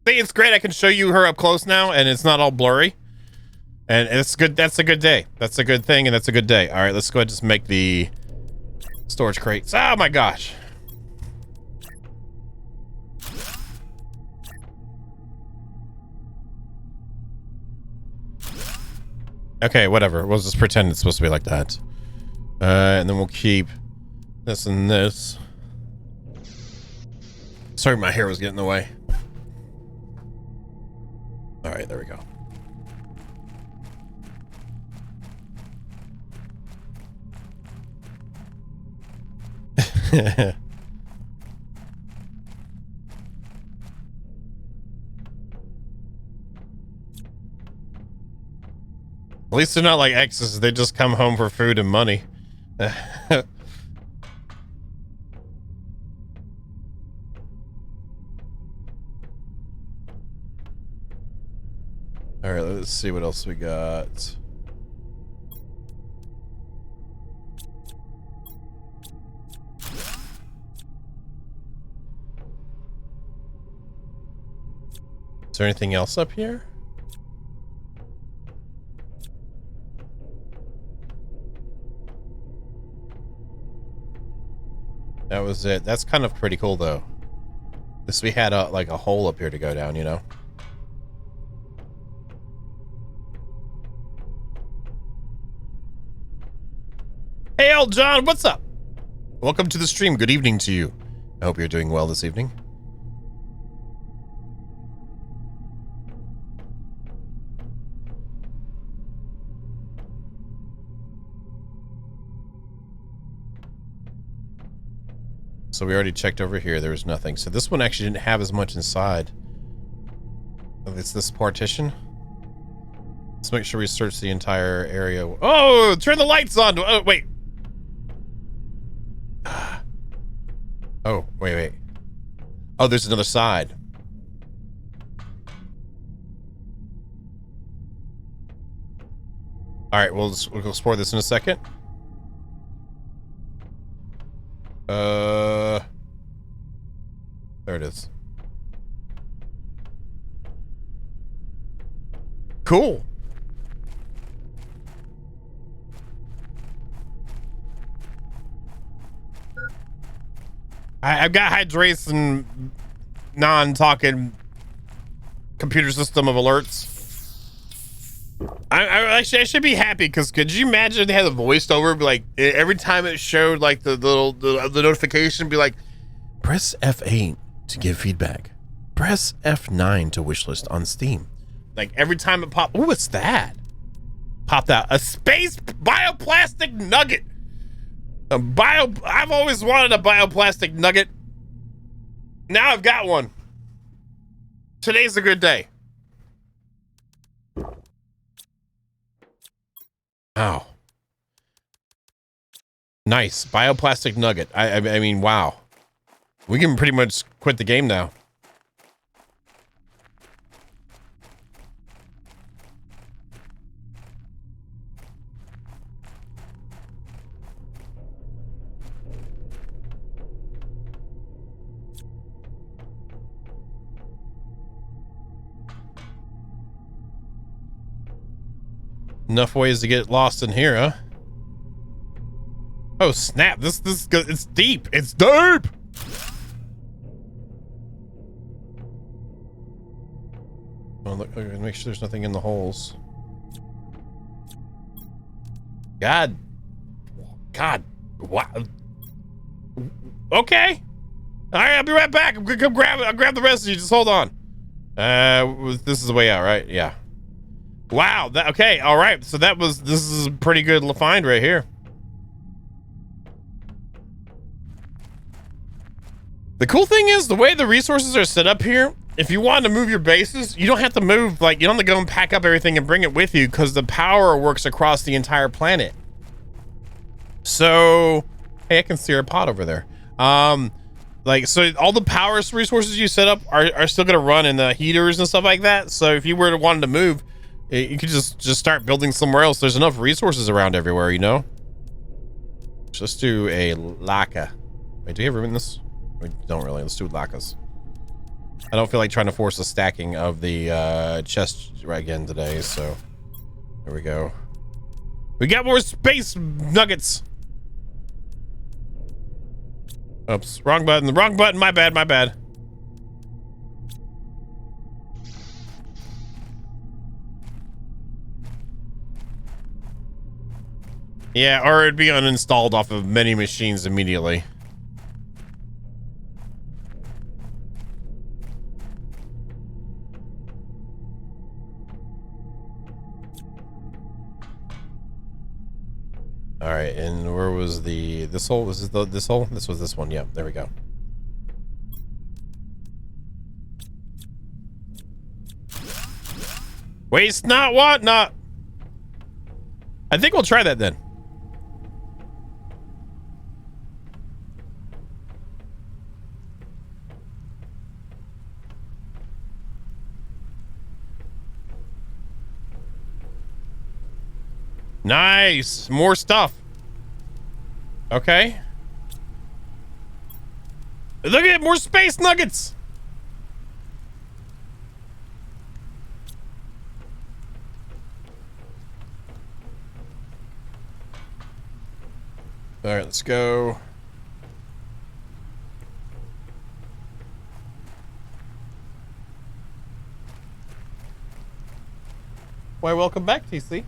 See, it's great. I can show you her up close now, and it's not all blurry. And it's good. That's a good day. That's a good thing, and that's a good day. All right, let's go ahead and just make the storage crates. Oh, my gosh. Okay, whatever. We'll just pretend it's supposed to be like that. And then we'll keep this and this. Sorry, my hair was getting in the way. All right, there we go. At least they're not like exes. They just come home for food and money. All right, let's see what else we got. Is there anything else up here? That was it. That's kind of pretty cool, though. This we had a like a hole up here to go down, you know. Hey, L. John, what's up? Welcome to the stream. Good evening to you. I hope you're doing well this evening. So we already checked over here. There was nothing. So this one actually didn't have as much inside. It's this partition. Let's make sure we search the entire area. Oh, turn the lights on. Oh, wait. Oh, wait. Oh, there's another side. All right, we'll explore this in a second. There it is. Cool. I've got hydration, non-talking computer system of alerts. I should be happy because could you imagine if they had a voiceover be like every time it showed like the notification be like, press F8 to give feedback, press F9 to wishlist on Steam. Like every time it popped, oh, what's that? Popped out a space bioplastic nugget. I've always wanted a bioplastic nugget. Now I've got one. Today's a good day. Ow. Nice. Bioplastic nugget. I mean, wow. We can pretty much quit the game now. Enough ways to get lost in here, huh? Oh snap! This it's deep. It's deep. Oh look! Make sure there's nothing in the holes. God. What? Okay. All right, I'll be right back. I'm gonna come grab it. I'll grab the rest of you. Just hold on. This is the way out, right? Yeah. Wow. Okay. All right. So this is a pretty good find right here. The cool thing is the way the resources are set up here. If you want to move your bases, you don't have to move. Like you don't have to go and pack up everything and bring it with you because the power works across the entire planet. So, hey, I can see our pod over there. Like so, all the power resources you set up are still gonna run in the heaters and stuff like that. So if you were to want to move, you could just start building somewhere else. There's enough resources around everywhere, you know. Just do a laka. Wait, do you have room in this? We don't really. Let's do lakas. I don't feel like trying to force a stacking of the chest again today. So there we go. We got more space nuggets. Oops, wrong button. The wrong button. My bad. My bad. Yeah, or it'd be uninstalled off of many machines immediately. All right, and where was this hole? Was it this hole? This was this one. Yep, there we go. Waste not, want not. I think we'll try that then. Nice, more stuff. Okay. Look at it, more space nuggets. All right, let's go. Why, welcome back, TC.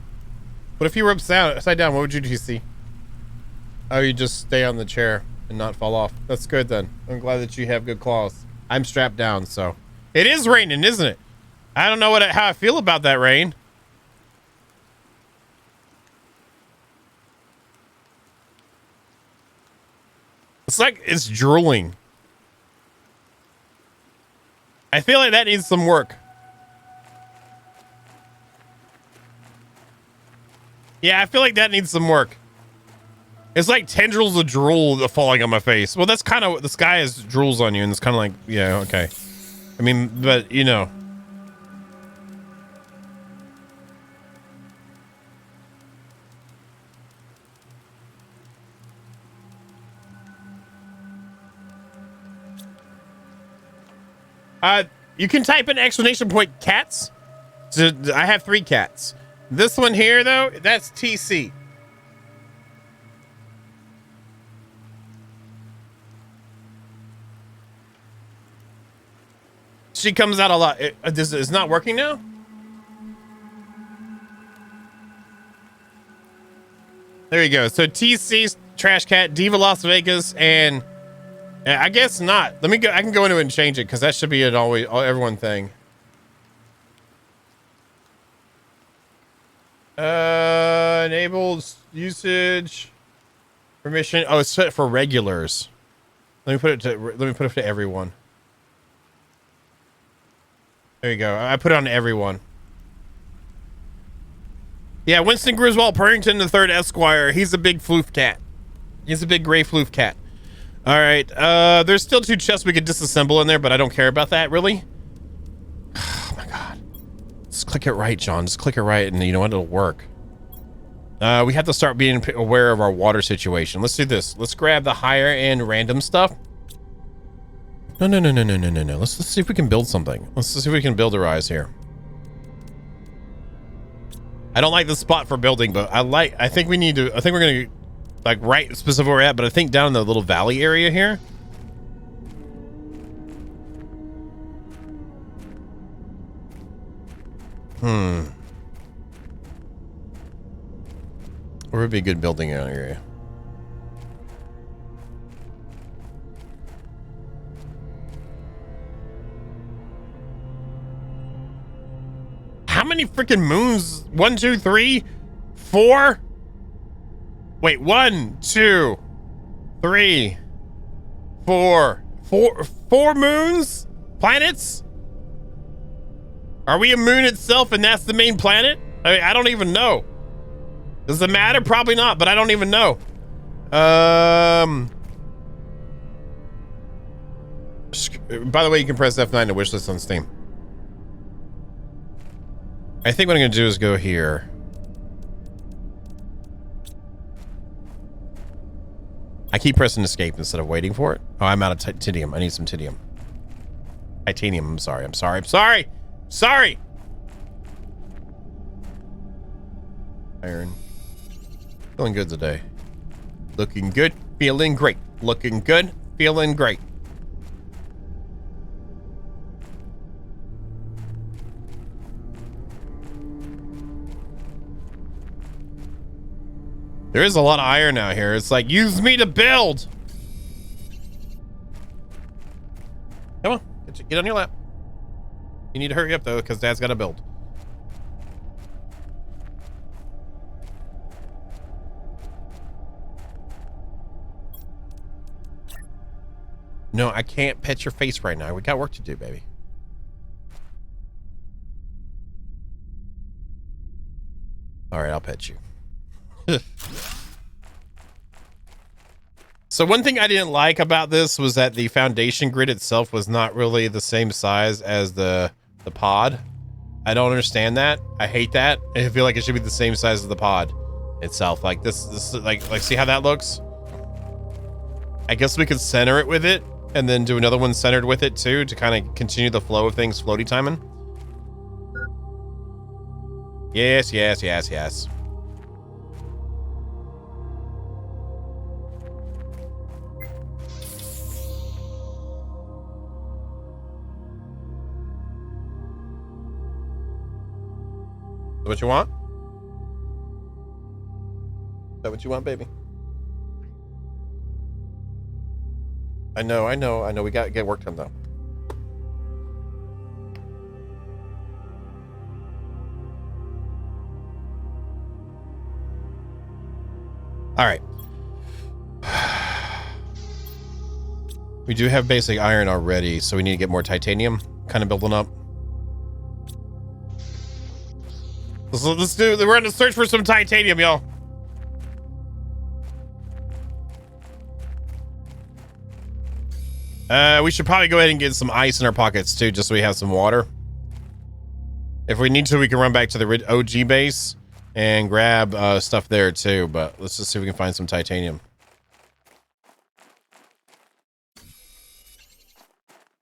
But if you were upside down, what would you do, TC? Oh, you just stay on the chair and not fall off. That's good then. I'm glad that you have good claws. I'm strapped down, so. It is raining, isn't it? I don't know how I feel about that rain. It's like it's drooling. I feel like that needs some work. Yeah, I feel like that needs some work. It's like tendrils of drool falling on my face. Well, that's kind of what the sky is, drools on you, and it's kind of like, yeah, okay. I mean, but you know. You can type in exclamation point cats. So I have 3 cats. This one here, though, that's TC. She comes out a lot. It's not working now? There you go. So TC's Trash Cat, Diva Las Vegas, and I guess not. Let me go. I can go into it and change it because that should be an everyone thing. Enabled usage permission. Oh, it's set for regulars. Let me put it to everyone. There you go. I put it on everyone. Yeah, Winston Griswold Purrington III Esquire. He's a big floof cat. He's a big gray floof cat. All right. There's still 2 chests we could disassemble in there, but I don't care about that, really. Oh, my God. Just click it right, John. Just click it right, and you know what? It'll work. We have to start being aware of our water situation. Let's do this. Let's grab the higher end random stuff. No. Let's see if we can build something. Let's see if we can builderize here. I don't like the spot for building, but I think we need to, I think we're going to like right specific where we're at, but I think down in the little valley area here. Where would be a good building area? How many freaking moons? 1, 2, 3, 4? Wait, 1, 2, 3, 4. 4 moons? Planets? Are we a moon itself and that's the main planet? I don't even know. Does it matter? Probably not, but I don't even know. By the way, you can press F9 to wishlist on Steam. I think what I'm going to do is go here. I keep pressing escape instead of waiting for it. Oh, I'm out of titanium. I need some titanium. Titanium. I'm sorry. Sorry. Iron. Feeling good today. Looking good. Feeling great. Looking good. Feeling great. There is a lot of iron out here. It's like, use me to build. Come on, get on your lap. You need to hurry up though, because Dad's got to build. No, I can't pet your face right now. We got work to do, baby. All right, I'll pet you. So one thing I didn't like about this was that the foundation grid itself was not really the same size as the pod. I don't understand that. I hate that. I feel like it should be the same size as the pod itself. Like this like see how that looks? I guess we could center it with it and then do another one centered with it too to kind of continue the flow of things floaty timing. Yes. What you want? Is that what you want, baby? I know. We got to get work done, though. All right. We do have basic iron already, so we need to get more titanium kind of building up. Let's do. We're gonna search for some titanium, y'all. We should probably go ahead and get some ice in our pockets too, just so we have some water. If we need to, we can run back to the OG base and grab stuff there too. But let's just see if we can find some titanium.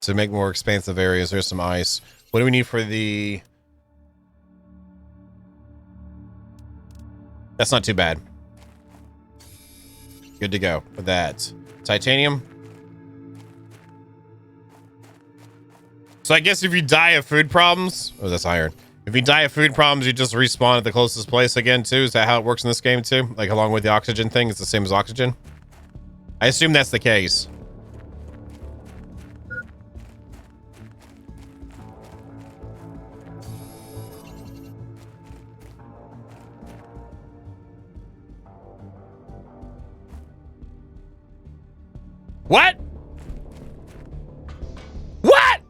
to make more expansive areas. There's some ice. What do we need for the... That's not too bad. Good to go with that. Titanium. So I guess if you die of food problems... Oh, that's iron. If you die of food problems, you just respawn at the closest place again, too? Is that how it works in this game, too? Like, along with the oxygen thing, it's the same as oxygen? I assume that's the case. What? What?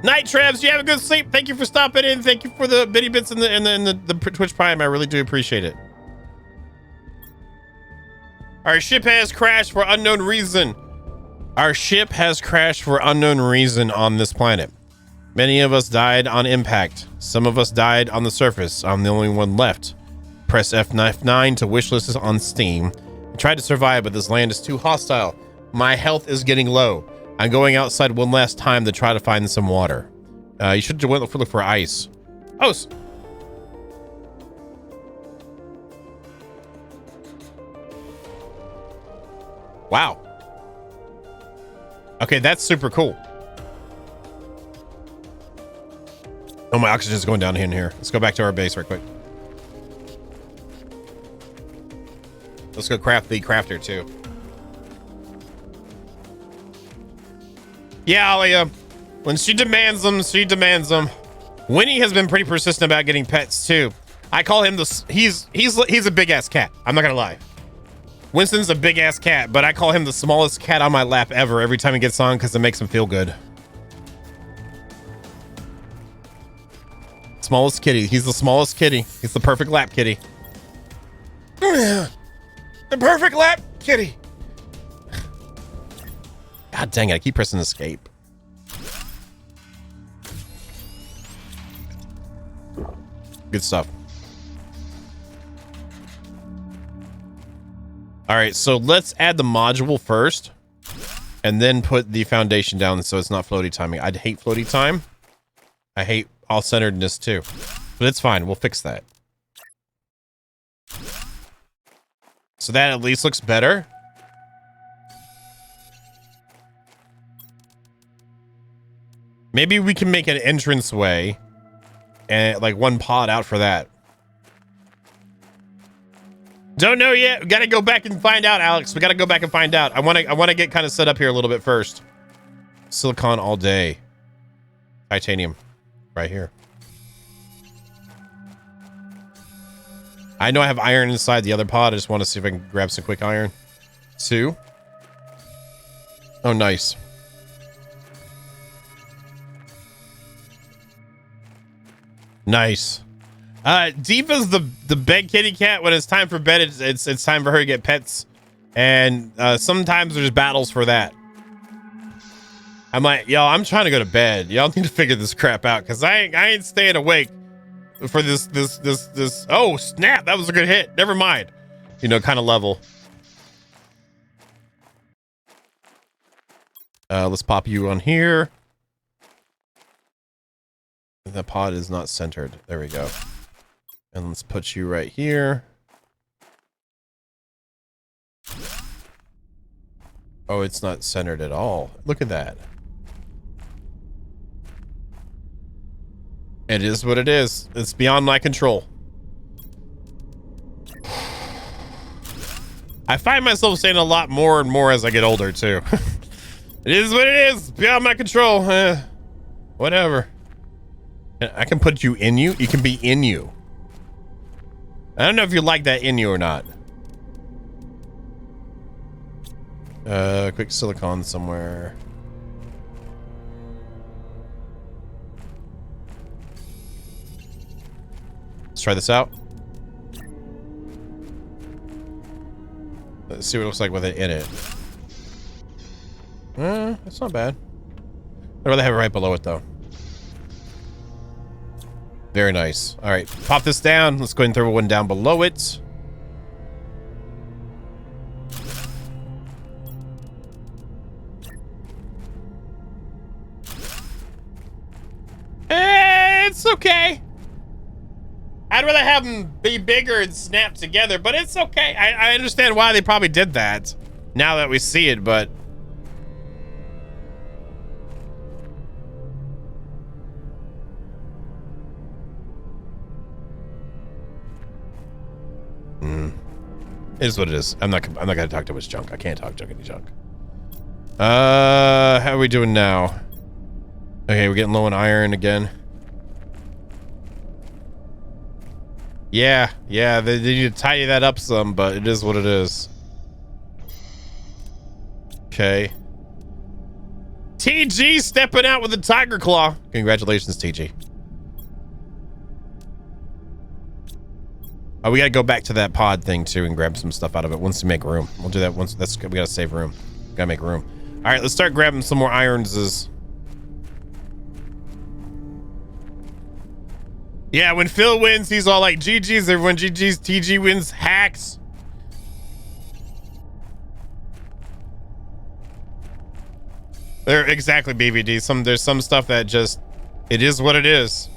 Night Trebs, you have a good sleep. Thank you for stopping in. Thank you for the bitty bits in the Twitch Prime. I really do appreciate it. Our ship has crashed for unknown reason. Our ship has crashed for unknown reason on this planet. Many of us died on impact. Some of us died on the surface. I'm the only one left. Press F9 to wishlist on Steam. I tried to survive, but this land is too hostile. My health is getting low. I'm going outside one last time to try to find some water. You should look for ice. Oh. Wow. Okay, that's super cool. Oh, my oxygen's going down in here. Let's go back to our base right quick. Let's go craft the crafter too. Yeah, Alia. When she demands them, she demands them. Winnie has been pretty persistent about getting pets too. I call him he's a big ass cat. I'm not gonna lie. Winston's a big ass cat, but I call him the smallest cat on my lap ever every time he gets on because it makes him feel good. Smallest kitty. He's the smallest kitty. He's the perfect lap kitty. The perfect lap kitty. God dang it. I keep pressing escape. Good stuff. All right, so let's add the module first and then put the foundation down so it's not floaty timing. I'd hate floaty time. I hate all centeredness too, but it's fine. We'll fix that. So that at least looks better. Maybe we can make an entranceway and like one pod out for that. Don't know yet. We gotta go back and find out, Alex. We gotta go back and find out. I wanna get kind of set up here a little bit first. Silicon all day. Titanium. Right here. I know I have iron inside the other pod. I just want to see if I can grab some quick iron. 2. Oh, nice. Nice. Diva's the bed kitty cat. When it's time for bed, it's time for her to get pets. And sometimes there's battles for that. I'm like, yo, I'm trying to go to bed. Y'all need to figure this crap out because I ain't staying awake for this. Oh, snap. That was a good hit. Never mind. You know, kind of level. Let's pop you on here. That pod is not centered. There we go. And let's put you right here. Oh, it's not centered at all. Look at that. It is what it is. It's beyond my control. I find myself saying a lot more and more as I get older, too. It is what it is. Beyond my control. Whatever. I can put you in you. You can be in you. I don't know if you like that in you or not. Quick silicon somewhere. Let's try this out. Let's see what it looks like with it in it. That's not bad. I'd rather have it right below it though. Very nice. All right, pop this down. Let's go ahead and throw one down below it. It's okay. I'd rather have them be bigger and snap together, but it's okay. I understand why they probably did that now that we see it, but it is what it is. I'm not gonna talk too much junk. I can't talk any junk. How are we doing now? Okay, we're getting low on iron again. Yeah, they need to tidy that up some, but it is what it is. Okay. TG stepping out with the tiger claw. Congratulations, TG. Oh, we gotta go back to that pod thing too and grab some stuff out of it once we make room. We'll do that once. We gotta save room. Gotta make room. All right, let's start grabbing some more ironses. Yeah, when Phil wins, he's all like, GG's, everyone, GG's, TG wins, hacks. They're exactly BVD. There's some stuff that just, it is what it is.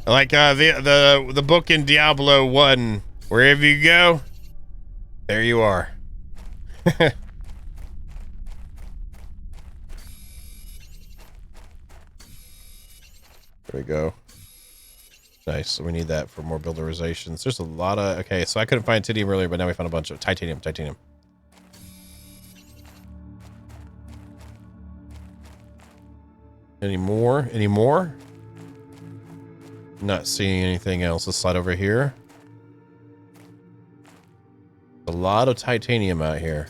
Like the book in Diablo 1, wherever you go, there you are. There we go. Nice. So we need that for more builderizations. There's a lot of... Okay, so I couldn't find titanium earlier, but now we found a bunch of titanium. Any more? Not seeing anything else. Let's slide over here. A lot of titanium out here.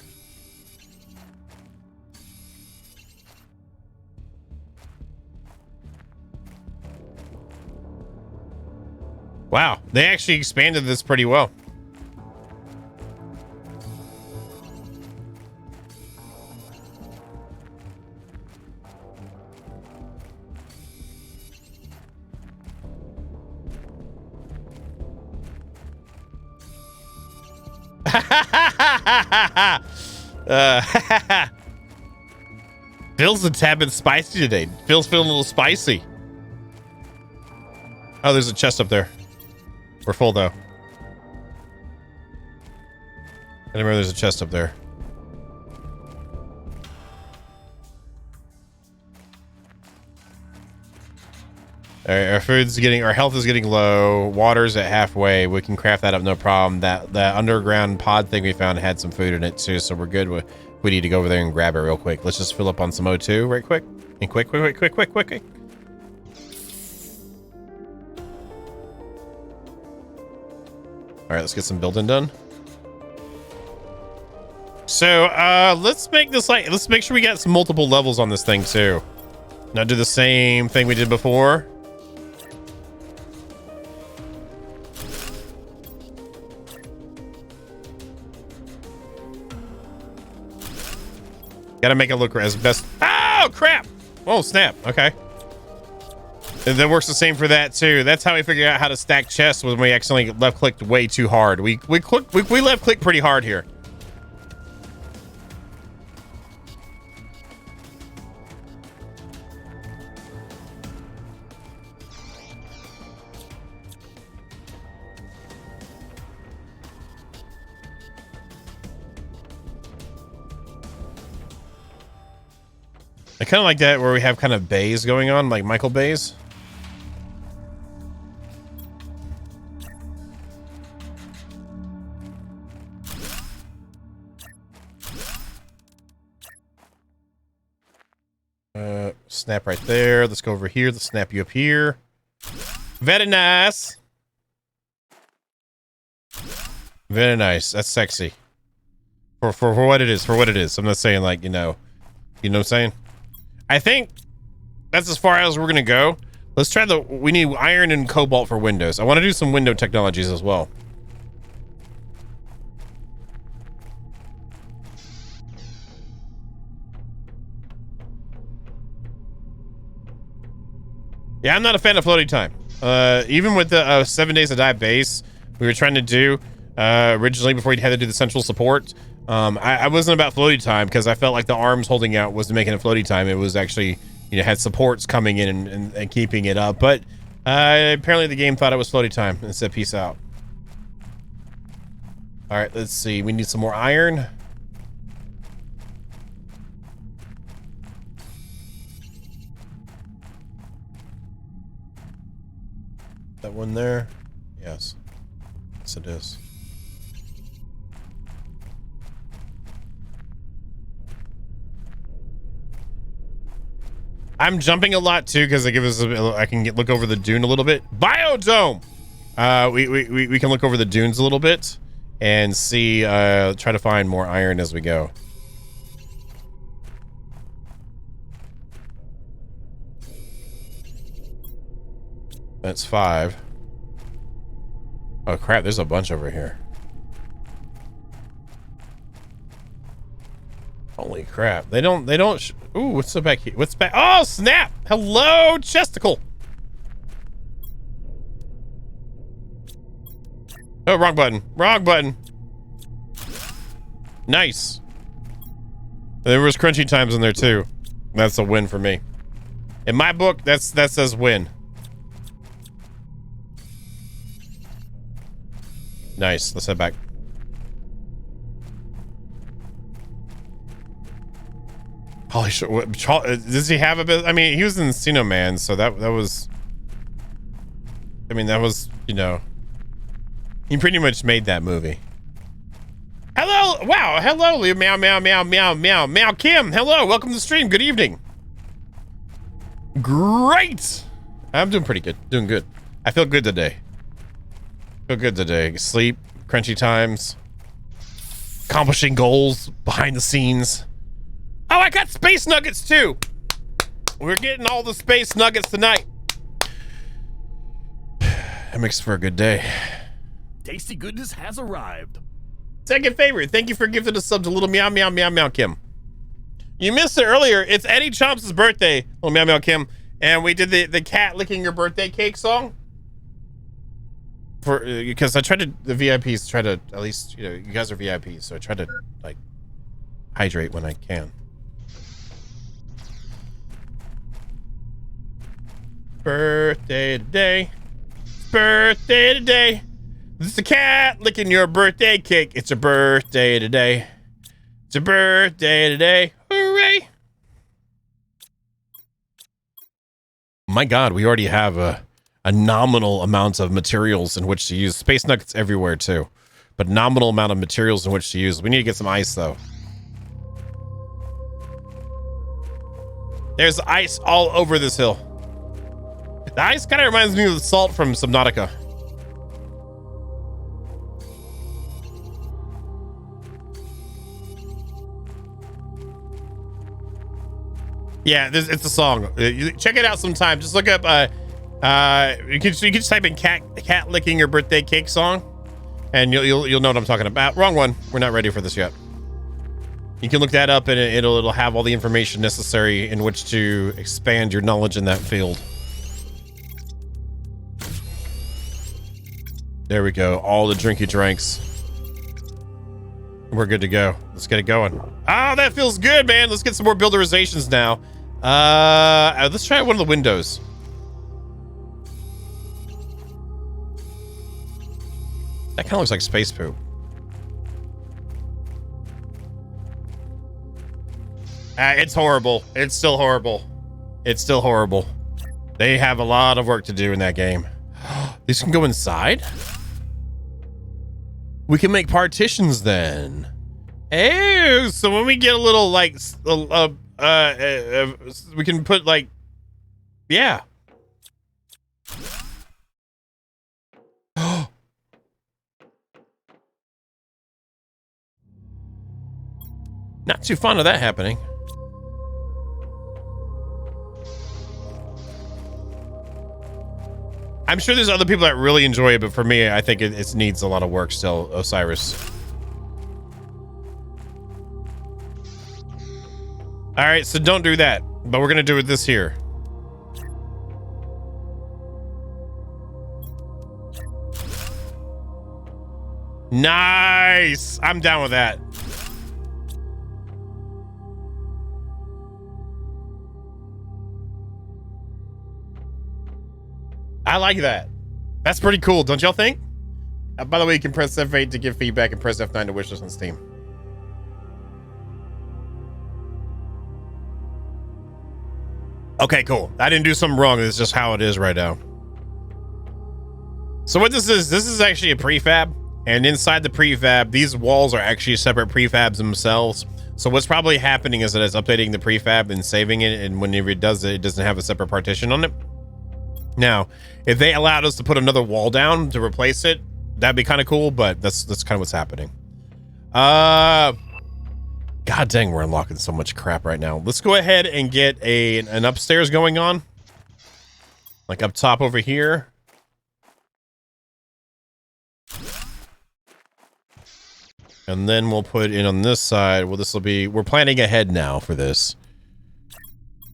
Wow, they actually expanded this pretty well. Phil's a tad bit spicy today. Phil's feeling a little spicy. Oh, there's a chest up there. We're full though. I remember there's a chest up there. Alright, our health is getting low. Water's at halfway. We can craft that up, no problem. That underground pod thing we found had some food in it too, so we're good. We need to go over there and grab it real quick. Let's just fill up on some O2 right quick. And quick. All right, let's get some building done. So let's make this let's make sure we got some multiple levels on this thing too. Not do the same thing we did before. Gotta make it look as best. Oh crap! Oh snap! Okay. And that works the same for that too. That's how we figured out how to stack chests when we accidentally left clicked way too hard. We left click pretty hard here. I kind of like that where we have kind of bays going on, like Michael bays. Snap right there. Let's go over here. Let's snap you up here. Very nice. Very nice. That's sexy. For what it is. For what it is. I'm not saying like, you know what I'm saying? I think that's as far as we're going to go. Let's try we need iron and cobalt for windows. I want to do some window technologies as well. Yeah, I'm not a fan of floating time. Even with the 7 days to die base we were trying to do originally before you had to do the central support, I wasn't about floating time because I felt like the arms holding out wasn't making it floating time. It was actually, you know, had supports coming in and keeping it up. But apparently the game thought it was floating time and said peace out. All right, let's see. We need some more iron. That one there? Yes. Yes, it is. I'm jumping a lot too because it gives us I can look over the dune a little bit. Biodome. We can look over the dunes a little bit and see. Try to find more iron as we go. That's 5. Oh crap! There's a bunch over here. Holy crap! They don't. Ooh, what's the back here? What's back? Oh snap! Hello, chesticle. Oh, wrong button. Wrong button. Nice. There was crunchy times in there too. That's a win for me. In my book, that says win. Nice. Let's head back. Holy shit! Does he have a bit? I mean, he was in Encino Man, so that was. I mean, that was, you know. He pretty much made that movie. Hello! Wow! Hello, meow meow meow meow meow meow Kim. Hello! Welcome to the stream. Good evening. Great. I'm doing pretty good. Doing good. I feel good today. Feel good today. Sleep, crunchy times, accomplishing goals behind the scenes. Oh, I got space nuggets too. We're getting all the space nuggets tonight. That makes for a good day. Tasty goodness has arrived. Second favorite. Thank you for gifting a sub to little meow meow meow meow Kim. You missed it earlier. It's Eddie Chomps' birthday, little meow meow Kim, and we did the cat licking your birthday cake song. For because I tried to the VIPs try to at least, you know, you guys are VIPs, so I try to like hydrate when I can. Birthday today. Birthday today. This is a cat licking your birthday cake. It's a birthday today. It's a birthday today. Hooray. My God, we already have a nominal amount of materials in which to use. Space nuggets everywhere too, but nominal amount of materials in which to use. We need to get some ice though. There's ice all over this hill. The ice kind of reminds me of the salt from Subnautica. Yeah, it's a song. Check it out sometime. Just look up. You can just type in cat licking your birthday cake song, and you'll know what I'm talking about. Wrong one. We're not ready for this yet. You can look that up, and it'll have all the information necessary in which to expand your knowledge in that field. There we go. All the drinky drinks. We're good to go. Let's get it going. Oh, that feels good, man. Let's get some more builderizations now. Let's try one of the windows. That kind of looks like space poop. It's horrible. It's still horrible. It's still horrible. They have a lot of work to do in that game. These can go inside? We can make partitions then. Oh, so when we get a little like, we can put like, yeah. Not too fond of that happening. I'm sure there's other people that really enjoy it, but for me, I think it needs a lot of work still, Osiris. All right, so don't do that, but we're gonna do it this here. Nice. I'm down with that. I like that. That's pretty cool, don't y'all think? By the way, you can press F8 to give feedback and press F9 to wish us on Steam. Okay, cool. I didn't do something wrong. It's just how it is right now. So what this is actually a prefab. And inside the prefab, these walls are actually separate prefabs themselves. So what's probably happening is that it's updating the prefab and saving it. And whenever it does it, it doesn't have a separate partition on it. Now, if they allowed us to put another wall down to replace it, that'd be kind of cool, but that's kind of what's happening. God dang, we're unlocking so much crap right now. Let's go ahead and get an upstairs going on. Like up top over here. And then we'll put in on this side. Well, this will be, we're planning ahead now for this.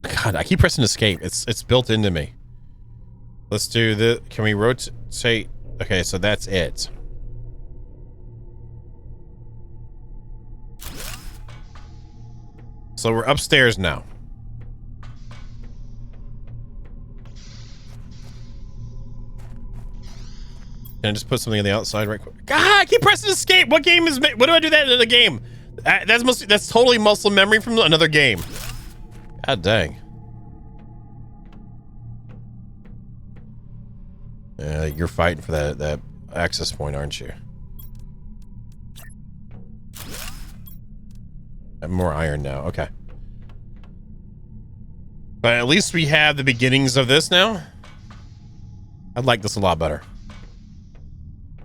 God, I keep pressing escape. It's built into me. Let's do the, can we rotate? Okay, so that's it. So we're upstairs now. Can I just put something on the outside right quick? God, I keep pressing escape. What game is, what do I do that in a game? That's totally muscle memory from another game. God dang. You're fighting for that access point, aren't you? I have more iron now. Okay. But at least we have the beginnings of this now. I like this a lot better.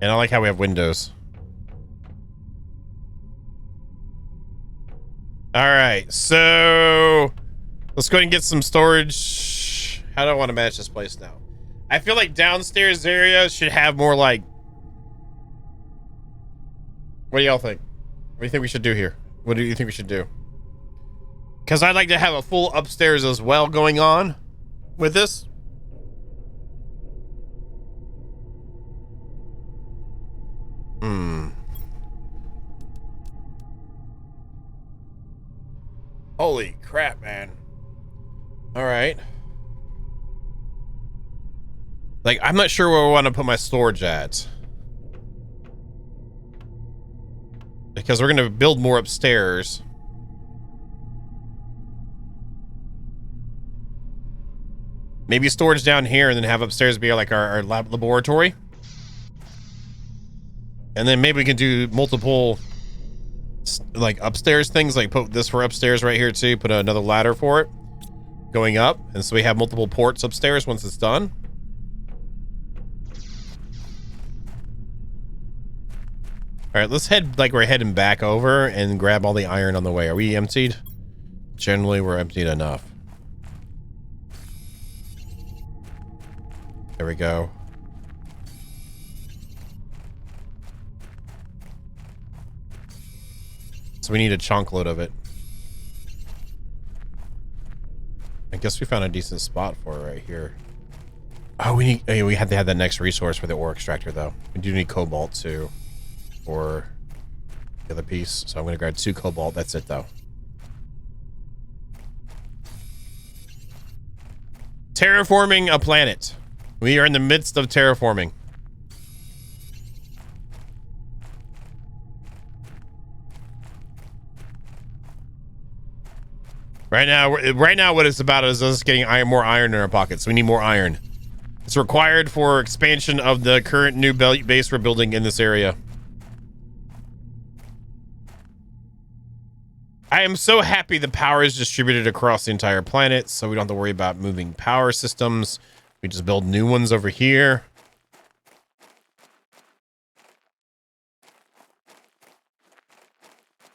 And I like how we have windows. All right, so let's go ahead and get some storage. How do I want to manage this place now? I feel like downstairs area should have more like... What do y'all think? What do you think we should do here? What do you think we should do? Because I'd like to have a full upstairs as well going on with this. Holy crap, man. All right. Like, I'm not sure where I want to put my storage at. Because we're going to build more upstairs. Maybe storage down here and then have upstairs be like our laboratory. And then maybe we can do multiple like upstairs things, like put this for upstairs right here too, put another ladder for it going up, and so we have multiple ports upstairs once it's done. All right, let's head like we're heading back over and grab all the iron on the way. Are we emptied? Generally, we're emptied enough. There we go. So we need a chunk load of it. I guess we found a decent spot for it right here. Oh, we had to have that next resource for the ore extractor though. We do need cobalt too for the other piece. So I'm gonna grab 2 cobalt. That's it though. Terraforming a planet. We are in the midst of terraforming. Right now, what it's about is us getting more iron in our pockets. We need more iron. It's required for expansion of the current new base we're building in this area. I am so happy the power is distributed across the entire planet, so we don't have to worry about moving power systems. We just build new ones over here.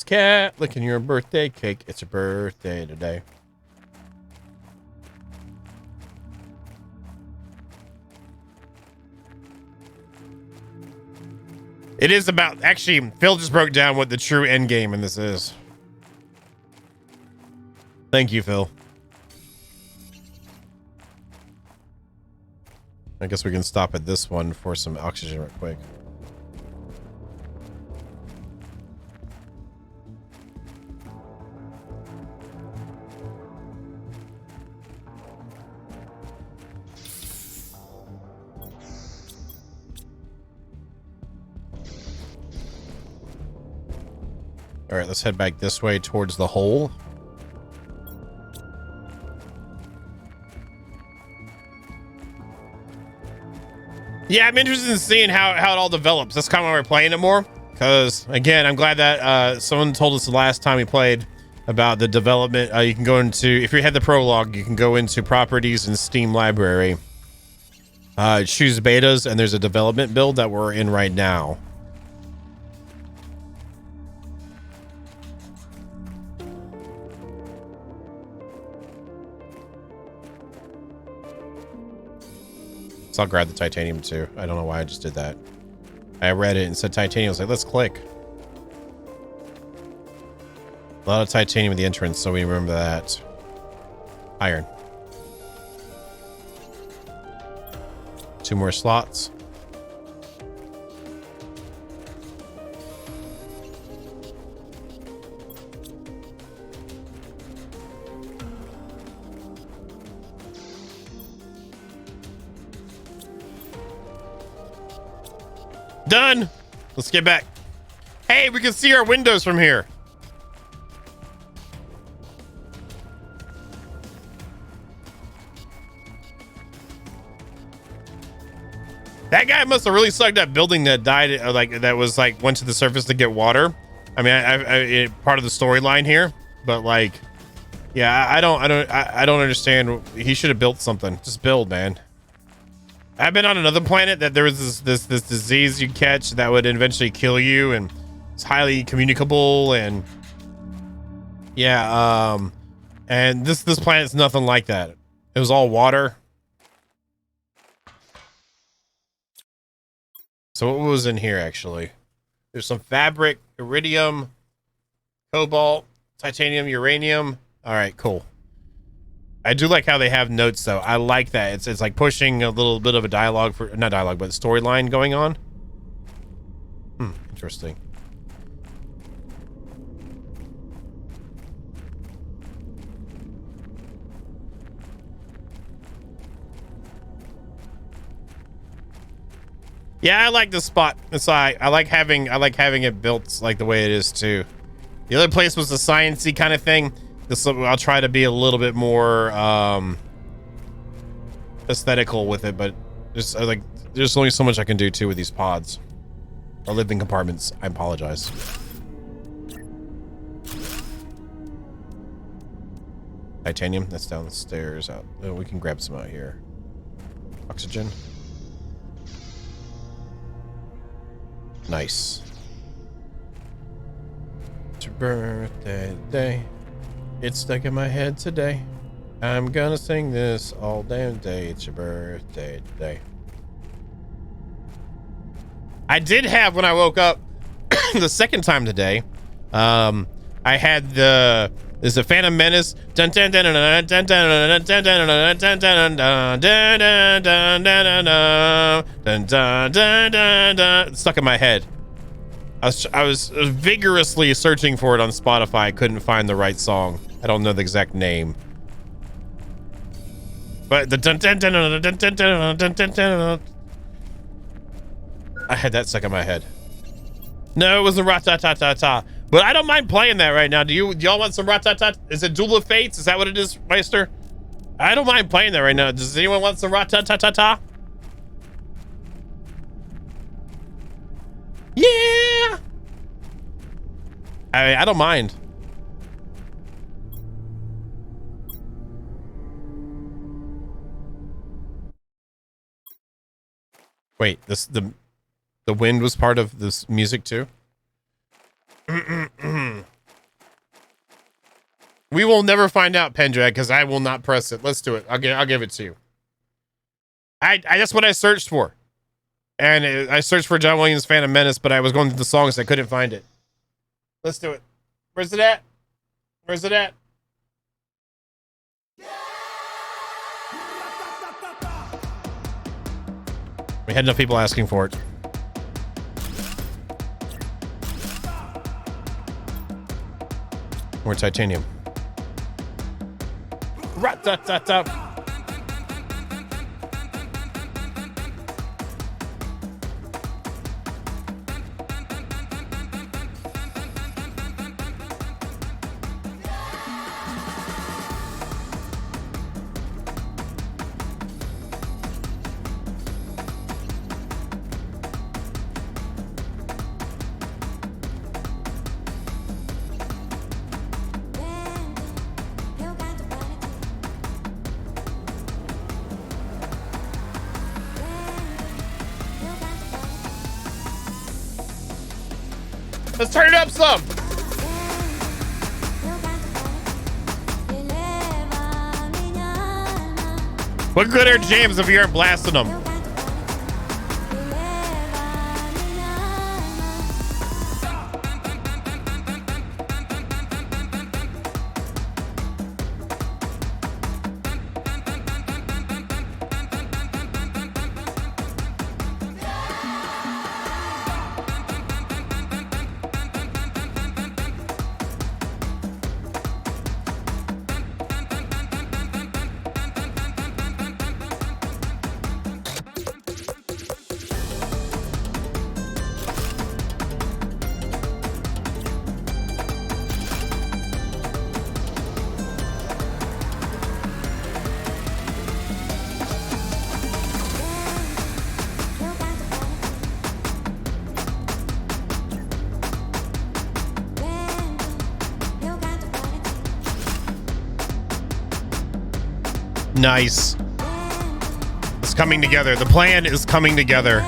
Cat licking your birthday cake. It's your birthday today. It is about, actually, Phil just broke down what the true end game in this is. Thank you, Phil. I guess we can stop at this one for some oxygen real quick. All right, let's head back this way towards the hole. Yeah, I'm interested in seeing how it all develops. That's kind of why we're playing it more. Because, again, I'm glad that someone told us the last time we played about the development. You can go into, if you had the prologue, you can go into properties in Steam library. Choose betas, and there's a development build that we're in right now. So I'll grab the titanium too. I don't know why I just did that. I read it and said titanium. I was like, let's click. A lot of titanium at the entrance, so we remember that. Iron. 2 more slots. Done. Let's get back. Hey, we can see our windows from here. That guy must have really sucked at building that died, like that was like went to the surface to get water. I mean, part of the storyline here, but like, yeah, I don't understand. He should have built something. Just build, man. I've been on another planet that there was this disease you catch that would eventually kill you, and it's highly communicable, and yeah, and this planet's nothing like that. It was all water. So what was in here actually? There's some fabric, iridium, cobalt, titanium, uranium. All right, cool. I do like how they have notes though. I like that. It's like pushing a little bit of a dialogue for, not dialogue, but storyline going on. Interesting. Yeah, I like this spot. It's I like having it built like the way it is too. The other place was the sciencey kind of thing. This I'll try to be a little bit more aesthetical with it, but just like there's only so much I can do too with these pods or living compartments. I apologize. Titanium, that's downstairs. Out. Oh, we can grab some out here. Oxygen. Nice. It's your birthday today. It's stuck in my head today. I'm gonna sing this all damn day. It's your birthday today. I did have, when I woke up the second time today, I had there's a Phantom Menace stuck in my head. I was vigorously searching for it on Spotify. I couldn't find the right song. I don't know the exact name. But the I had that stuck in my head. No, it wasn't Rat-ta-ta-ta-ta. But I don't mind playing that right now. Do y'all want some Rat-ta-ta? Is it Duel of Fates? Is that what it is, Meister? I don't mind playing that right now. Does anyone want some Rat-ta-ta-ta-ta? Yeah! I don't mind. Wait, the wind was part of this music too? We will never find out, Pendrag, because I will not press it. Let's do it. I'll give it to you. That's what I searched for. And I searched for John Williams' Phantom Menace, but I was going through the songs. I couldn't find it. Let's do it. Where's it at? Where's it at? We had enough people asking for it. More titanium. Rat-ta-ta-ta. Let's turn it up some. What good are jams if you aren't blasting them? Nice. It's coming together. The plan is coming together.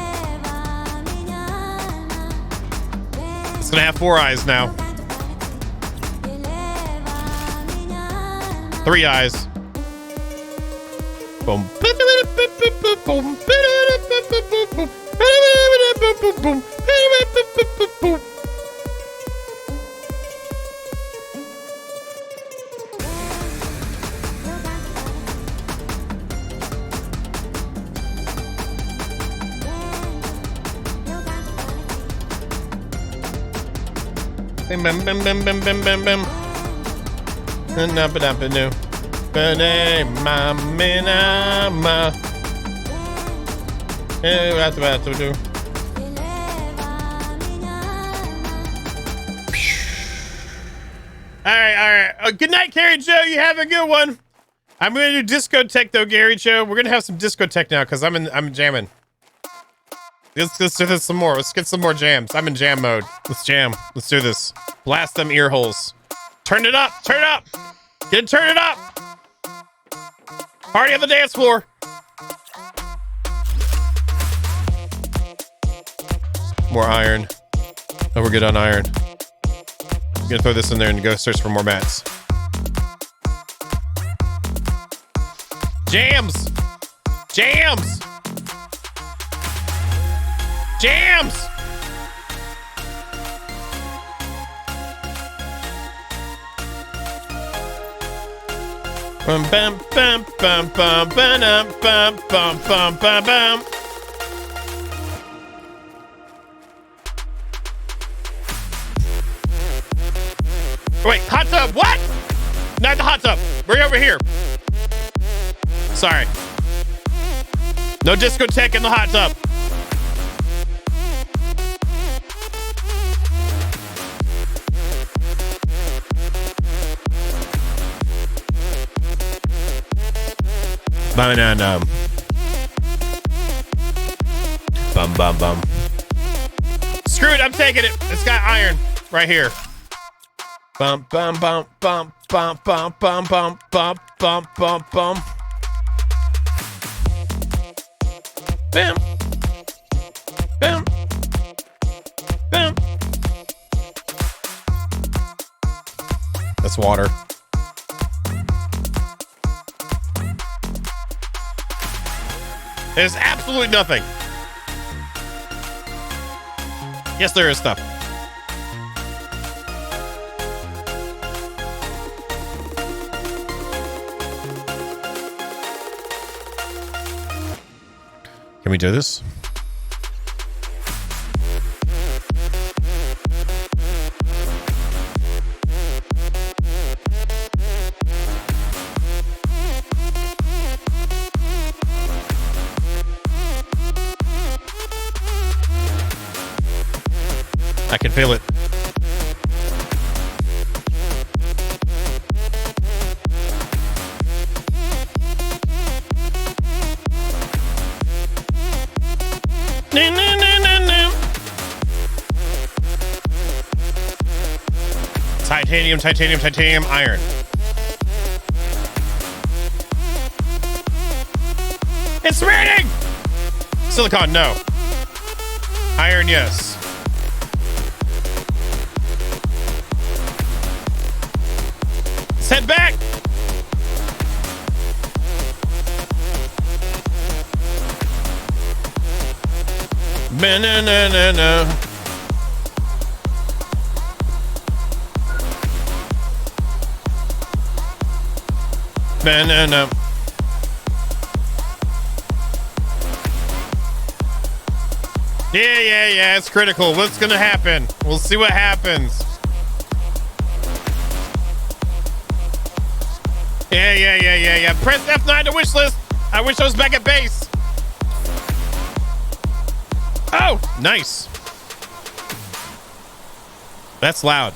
It's gonna have 4 eyes now. 3 eyes. Boom. Bim bim bim bim bim bim bim bim. Ba-da-ba-da-ba-doo. Ba-da-ma-ma-na-ma. Eh-ba-da-ba-da-ba-doo. All right. Good night, Gary Joe. You have a good one. I'm gonna do discotheque though, Gary Joe. We're gonna have some discotheque now because I'm jamming. Let's do this some more. Let's get some more jams. I'm in jam mode. Let's jam. Let's do this. Blast them ear holes. Turn it up. Turn it up. Turn it up. Party on the dance floor. More iron. Oh, we're good on iron. I'm gonna throw this in there and go search for more mats. Jams. Jams. Jams! Bum bum bum bum bum bum bum bum bum bum bum. Wait, hot tub, what? Not the hot tub. We're over here. Sorry. No discotheque in the hot tub. Banana. Bum bum bum. Screw it, I'm taking it. It's got iron right here. Bum bum bum bum bum bum bum bum bum bum bum bum. Bam. Bam. Bam. That's water. There's absolutely nothing. Yes, there is stuff. Can we do this? I can feel it. Titanium, titanium, titanium, iron. It's raining! Silicon, no. Iron, yes. back. Banana. Banana. Yeah, it's critical. What's gonna happen? We'll see what happens. Yeah. Press F9 to wish list. I wish I was back at base. Oh, nice. That's loud.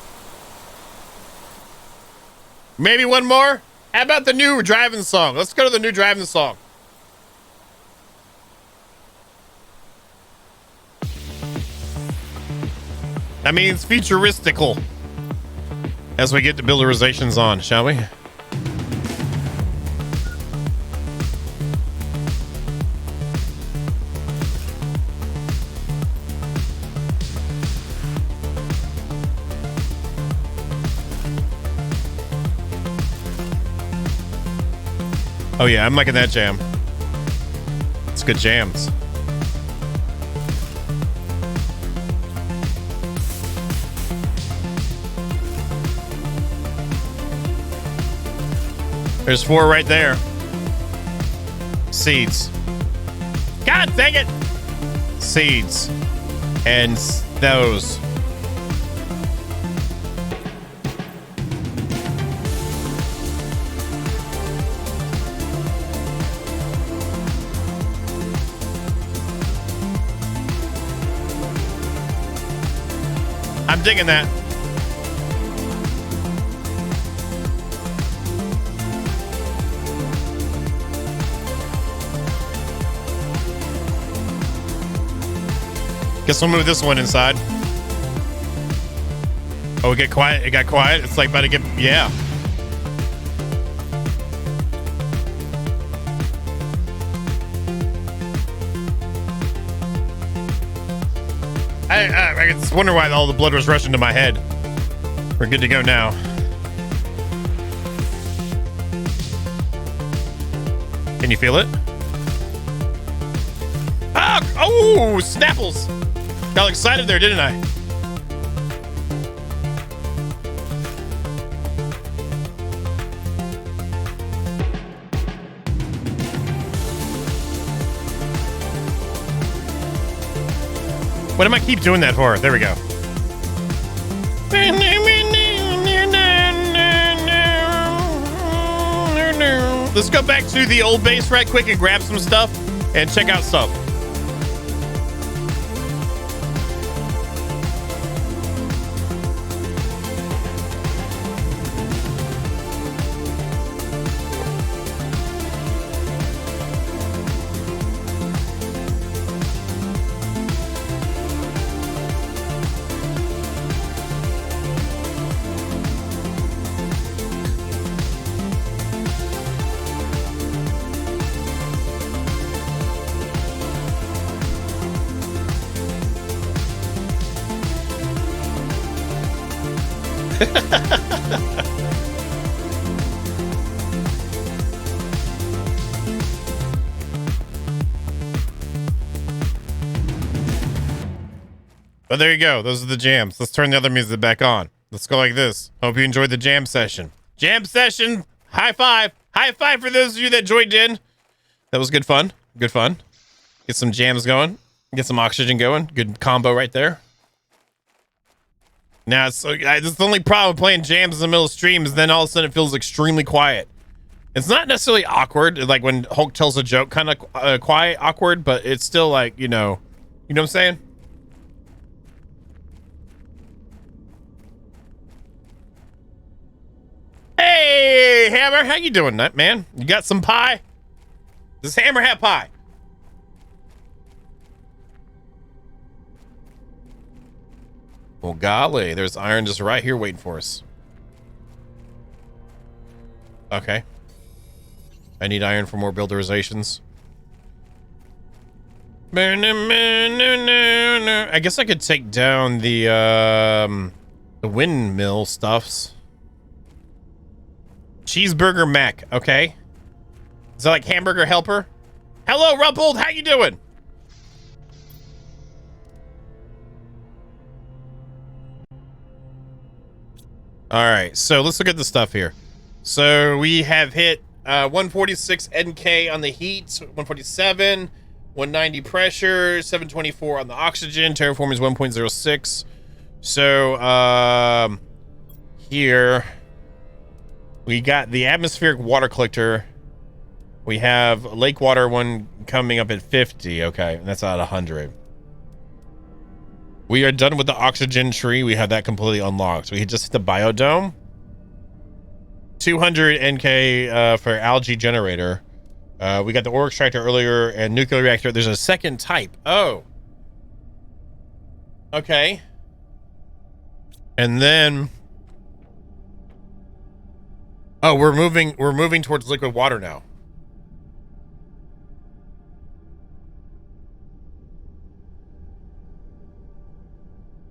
Maybe one more? How about the new driving song? Let's go to the new driving song. That means futuristical. As we get the builderizations on, shall we? Oh yeah, I'm liking that jam. It's good jams. There's 4 right there. Seeds. God dang it! Seeds. And those. I'm digging that. Guess we'll move this one inside. Oh, it got quiet. It got quiet. It's like about to get, yeah. I just wonder why all the blood was rushing to my head. We're good to go now. Can you feel it? Ah! Oh, Snapples! Got excited there, didn't I? What am I keep doing that for? There we go. Let's go back to the old base right quick and grab some stuff and check out stuff. But there you go. Those are the jams. Let's turn the other music back on. Let's go like this. Hope you enjoyed the jam session. Jam session. High five. High five for those of you that joined in. That was good fun. Good fun. Get some jams going. Get some oxygen going. Good combo right there. Now, it's the only problem with playing jams in the middle of streams is then all of a sudden it feels extremely quiet. It's not necessarily awkward, like when Hulk tells a joke, kind of quiet, awkward, but it's still like, you know what I'm saying? Hey, Hammer, how you doing, man? You got some pie? Does Hammer have pie? Well, golly, there's iron just right here waiting for us. Okay. I need iron for more builderizations. I guess I could take down the windmill stuffs. Cheeseburger Mac. Okay. Is that like hamburger helper? Hello, Rumpled. How you doing? All right. So let's look at the stuff here. So we have hit 146 NK on the heat, 147, 190 pressure, 724 on the oxygen. Terraform is 1.06. So here we got the atmospheric water collector. We have lake water one coming up at 50. Okay, and that's at 100. We are done with the oxygen tree. We have that completely unlocked. We just hit the biodome. 200 NK for algae generator. We got the ore extractor earlier and nuclear reactor. There's a second type. Oh. Okay. And then we're moving towards liquid water now.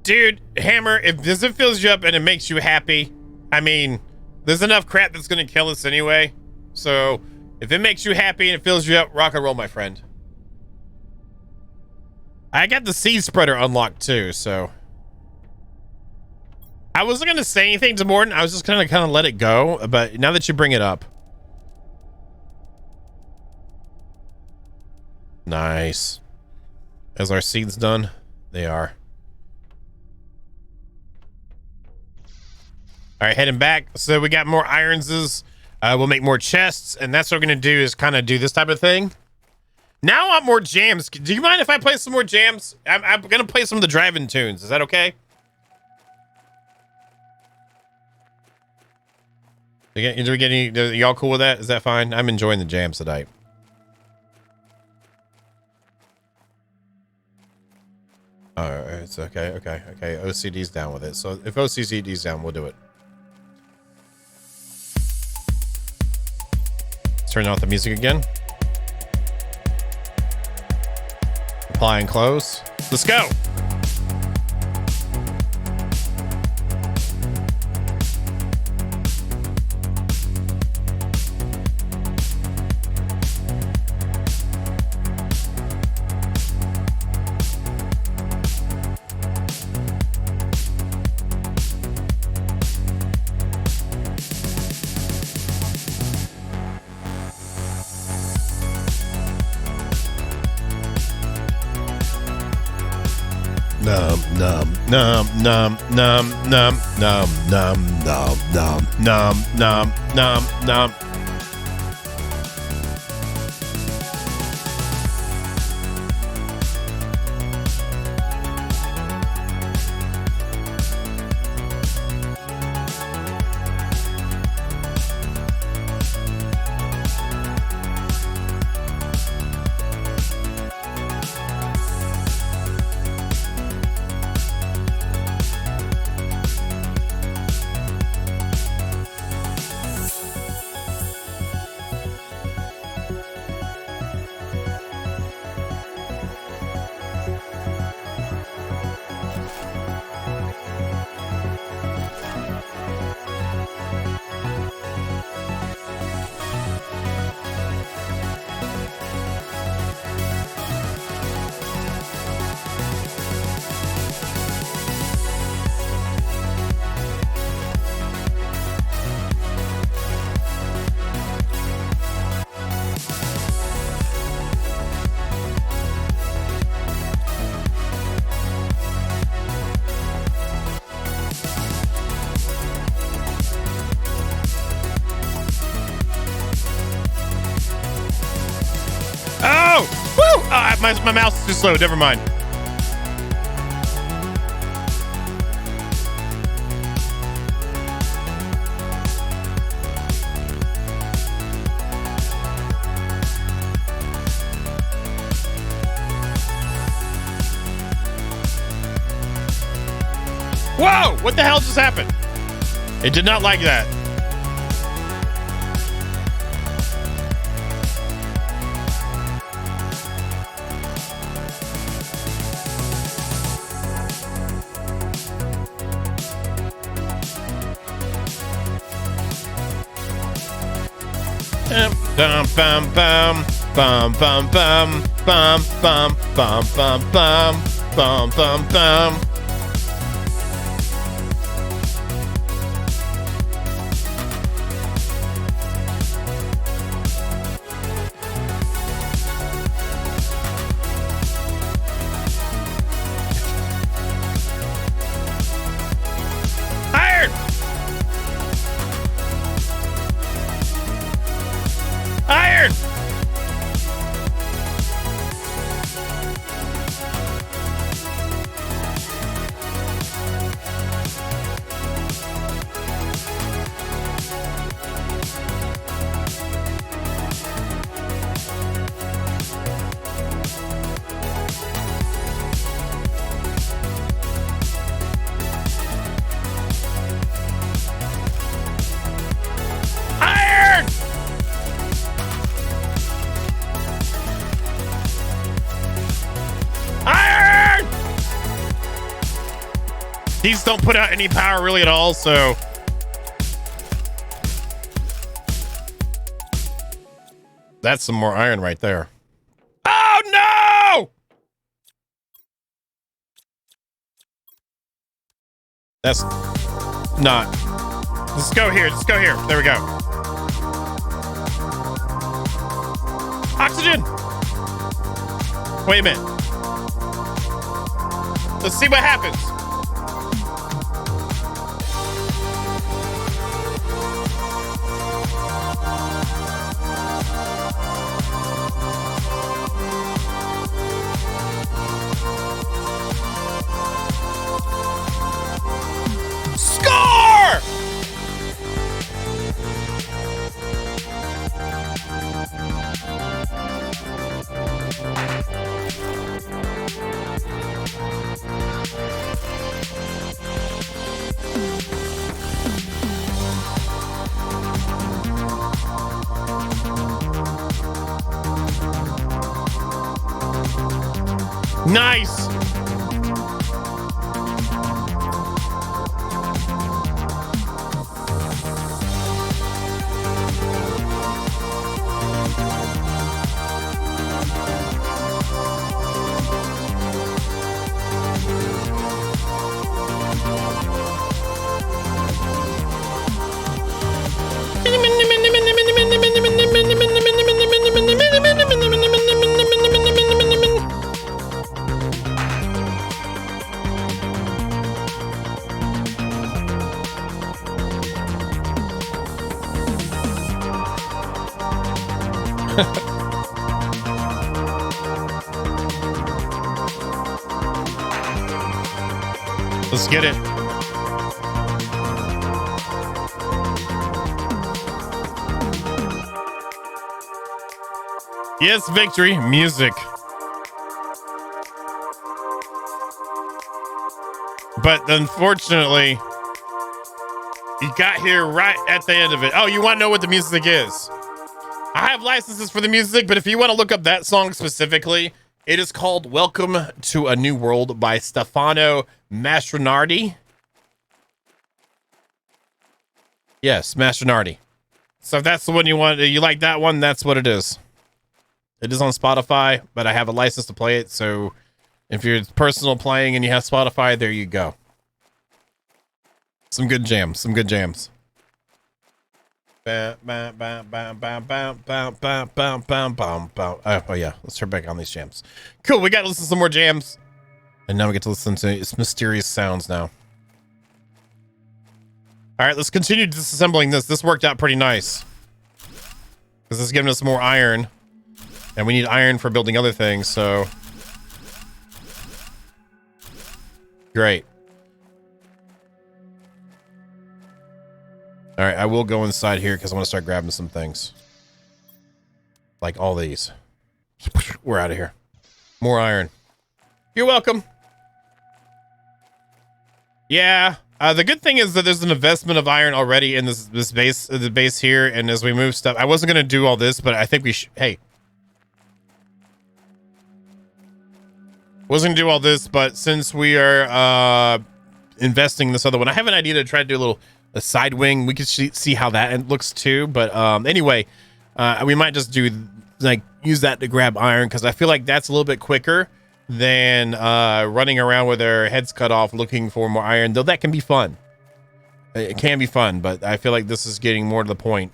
Dude, Hammer, if this fills you up and it makes you happy, I mean, there's enough crap that's gonna kill us anyway. So if it makes you happy and it fills you up, rock and roll, my friend. I got the seed spreader unlocked too, so I wasn't gonna say anything to Morton. I was just gonna kind of let it go, but now that you bring it up. Nice. Is our seeds done? They are. All right, heading back. So we got more ironses. We'll make more chests, and that's what we're gonna do is kind of do this type of thing. Now I want more jams. Do you mind if I play some more jams? I'm gonna play some of the driving tunes. Is that okay? Do we get any? Y'all cool with that? Is that fine? I'm enjoying the jams tonight. Oh, it's okay. Okay. OCD's down with it. So if OCD's down, we'll do it. Turn off the music again. Apply and close. Let's go. Nom nom nom nom nom nom nom nom nom nom nom nom. My mouse is too slow. Never mind. Whoa! What the hell just happened? It did not like that. Bum bum bum bum bum bum bum bum bum bum bum bum bum bum. Iron! Iron! Iron! Iron! These don't put out any power really at all, so that's some more iron right there. Oh no! That's not. Let's go here. Let's go here. There we go. Oxygen! Wait a minute. Let's see what happens. Score! Nice. Let's get it. Yes, victory. Music. But unfortunately, you got here right at the end of it. Oh, you want to know what the music is? I have licenses for the music, but if you want to look up that song specifically, it is called Welcome to a New World by Stefano Mastronardi. Yes, Mastronardi. So if that's the one you want, you like that one, that's what it is. It is on Spotify, but I have a license to play it. So if you're personal playing and you have Spotify, there you go. Some good jams, some good jams. Oh yeah, let's turn back on these jams. Cool, we got to listen to some more jams. And now we get to listen to its mysterious sounds now. All right, let's continue disassembling this. This worked out pretty nice. This is giving us more iron. And we need iron for building other things, so. Great. All right, I will go inside here because I want to start grabbing some things. Like all these. We're out of here. More iron. You're welcome. Yeah. The good thing is that there's an investment of iron already in this base, the base here. And as we move stuff, I wasn't going to do all this, but I think we should. Hey. Wasn't going to do all this, but since we are investing in this other one, I have an idea to try to do a side wing. We could see how that looks too. But anyway, We might just do like use that to grab iron because I feel like that's a little bit quicker than running around with our heads cut off looking for more iron. Though that can be fun. It can be fun, but I feel like this is getting more to the point.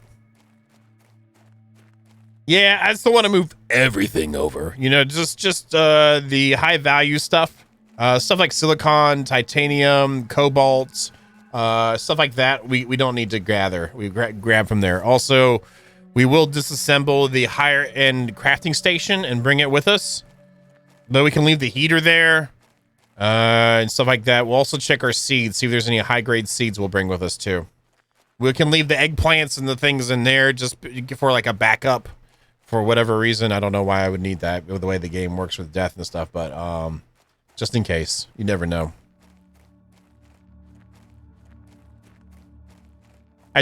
Yeah, I still want to move everything over. You know, just the high value stuff. Stuff like silicon, titanium, cobalt, stuff like that. We don't need to gather. We grab from there. Also, we will disassemble the higher end crafting station and bring it with us. But we can leave the heater there and stuff like that. We'll also check our seeds, see if there's any high grade seeds we'll bring with us too. We can leave the eggplants and the things in there just for like a backup for whatever reason. I don't know why I would need that with the way the game works with death and stuff, but just in case. You never know. I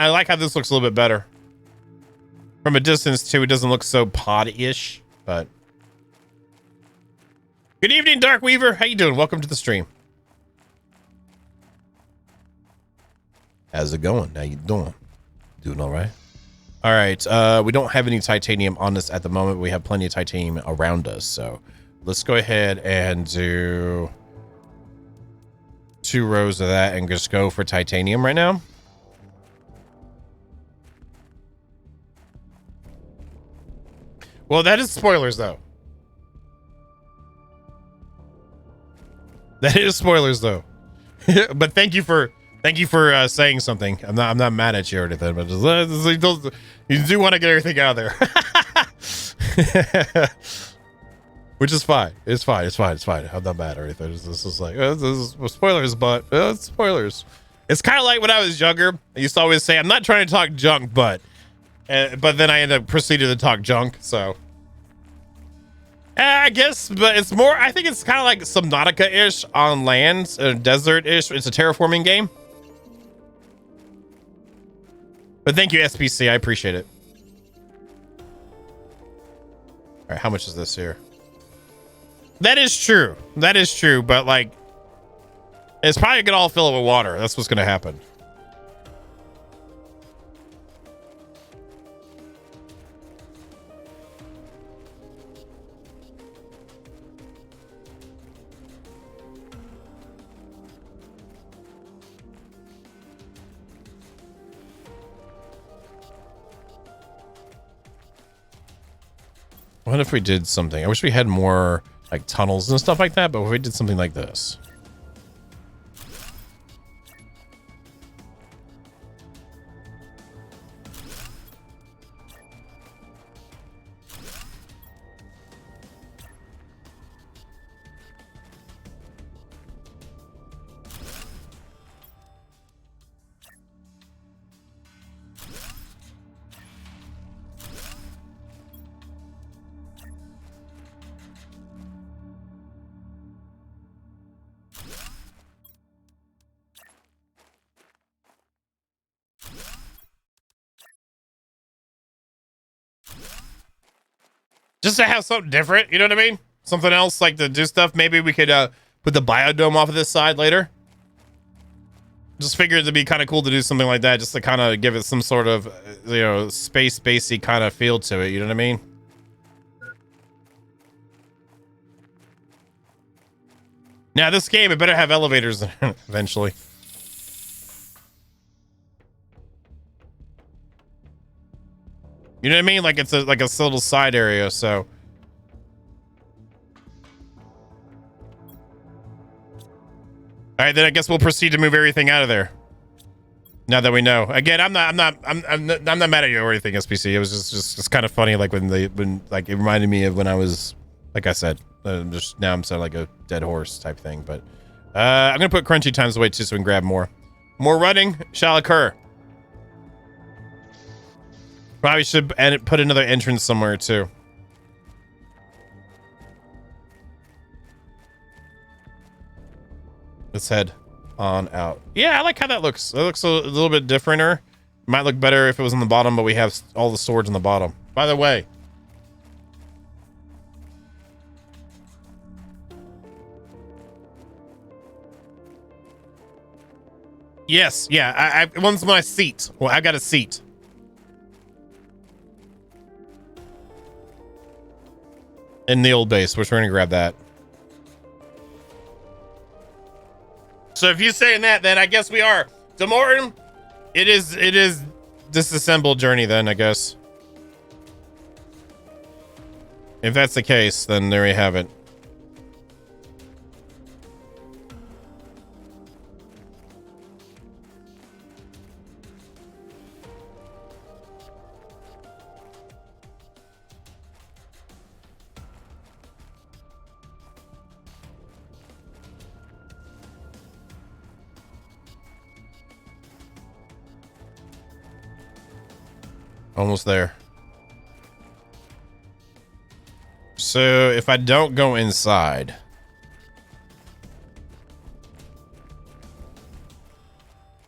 like how this looks a little bit better. From a distance, too, it doesn't look so pod-ish, but... Good evening, Dark Weaver. How you doing? Welcome to the stream. How's it going? How you doing? Doing all right? All right. We don't have any titanium on us at the moment. We have plenty of titanium around us, so... Let's go ahead and do 2 rows of that and just go for titanium right now. Well, that is spoilers, though. That is spoilers, though. But thank you for saying something. I'm not mad at you or anything, but just, you do want to get everything out of there. Which is fine. It's fine. I'm not mad or anything. This is like, this is spoilers, but it's spoilers. It's kind of like when I was younger. I used to always say, I'm not trying to talk junk, but then I end up proceeding to talk junk. So I guess, but it's more, I think it's kind of like Subnautica-ish on land, desert-ish. It's a terraforming game. But thank you, SPC. I appreciate it. All right, how much is this here? That is true. That is true, but like, it's probably gonna all fill it with water. That's what's gonna happen. What if we did something? I wish we had more like tunnels and stuff like that, but if we did something like this. Just to have something different, you know what I mean? Something else like to do stuff. Maybe we could put the biodome off of this side later. Just figured it'd be kind of cool to do something like that, just to kind of give it some sort of, you know, spacey kind of feel to it. You know what I mean? Now this game, it better have elevators eventually. You know what I mean? Like it's a little side area, so. All right, then I guess we'll proceed to move everything out of there. Now that we know. Again, I'm not mad at you or anything, SPC. It was just kind of funny, like when like it reminded me of when I was, like I said, just now I'm sounding like a dead horse type thing. But I'm gonna put crunchy times away too, so we can grab more. More running shall occur. Probably should put another entrance somewhere too. Let's head on out. Yeah, I like how that looks. It looks a little bit differenter. Might look better if it was on the bottom, but we have all the swords on the bottom. By the way, yes, yeah. I once my seat. Well, I got a seat. in the old base, which we're gonna grab that. So if you're saying that, then I guess we are. Demorton, it is disassembled journey then, I guess. If that's the case, then there you have it. Almost there. So if I don't go inside,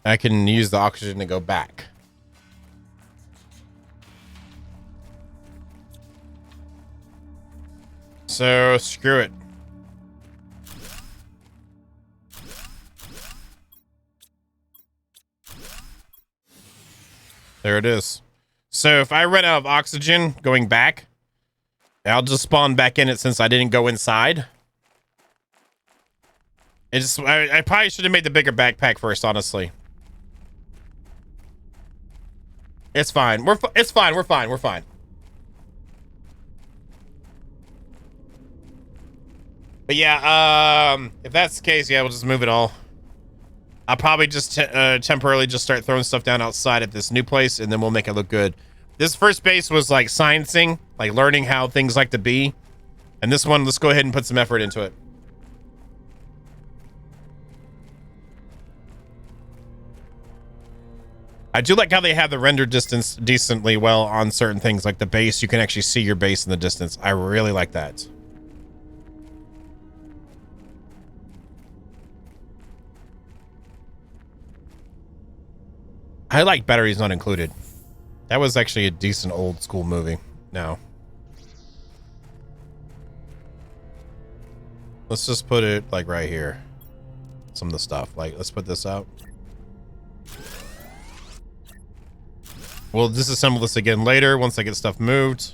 I can use the oxygen to go back. So screw it. There it is. So if I run out of oxygen going back, I'll just spawn back in it since I didn't go inside. I probably should have made the bigger backpack first, honestly. It's fine. It's fine. We're fine. We're fine. But yeah, if that's the case, yeah, we'll just move it all. I'll probably just temporarily just start throwing stuff down outside at this new place, and then we'll make it look good. This first base was like sciencing, like learning how things like to be. And this one, let's go ahead and put some effort into it. I do like how they have the render distance decently well on certain things, like the base. You can actually see your base in the distance. I really like that. I like batteries not included. That was actually a decent old school movie. Now, let's just put it like right here. Some of the stuff, like let's put this out. We'll disassemble this again later once I get stuff moved.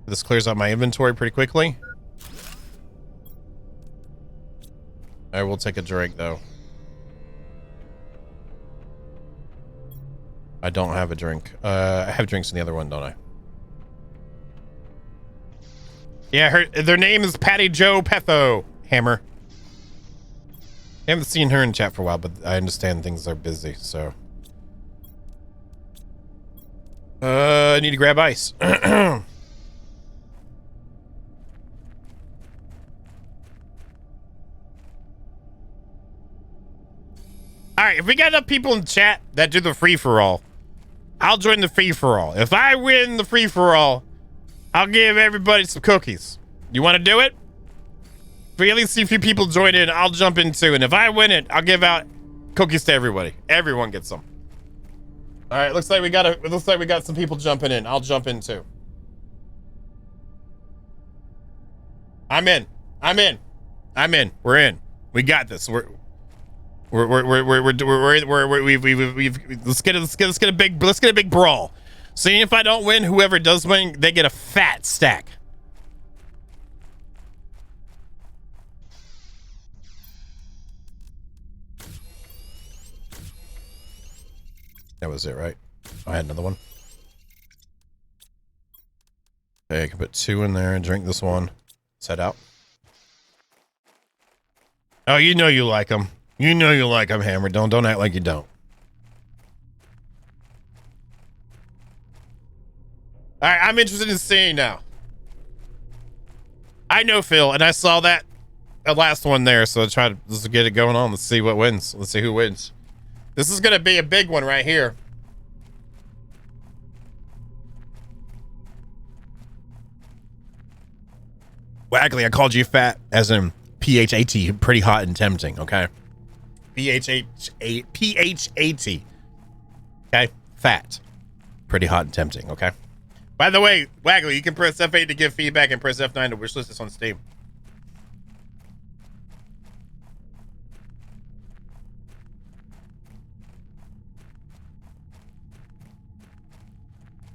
This clears out my inventory pretty quickly. I will take a drink though. I don't have a drink. I have drinks in the other one, don't I? Yeah, their name is Patty Joe Petho Hammer. I haven't seen her in chat for a while, but I understand things are busy, so. I need to grab ice. All right, if we got enough people in chat that do the free-for-all, I'll join the free-for-all. If I win the free-for-all, I'll give everybody some cookies. You want to do it? If we at least see a few people join in, I'll jump in too. And if I win it, I'll give out cookies to everybody. Everyone gets some. All right, looks like we got some people jumping in. I'll jump in too. I'm in. We're in. We got this. We've let's get a big brawl. See, if I don't win, whoever does win, they get a fat stack. That was it, right? I had another one. Okay, I can put 2 in there and drink this one. Let's head out. Oh, you know you like them. You know you like them, Hammer. Don't act like you don't. All right, I'm interested in seeing now. I know Phil, and I saw that last one there, so let's get it going on. Let's see what wins. Let's see who wins. This is gonna be a big one right here. Waggly, I called you fat as in P-H-A-T, pretty hot and tempting, okay? P-H-A-T. Okay? Fat. Pretty hot and tempting, okay? By the way, Waggly, you can press F8 to give feedback and press F9 to wishlist this on Steam.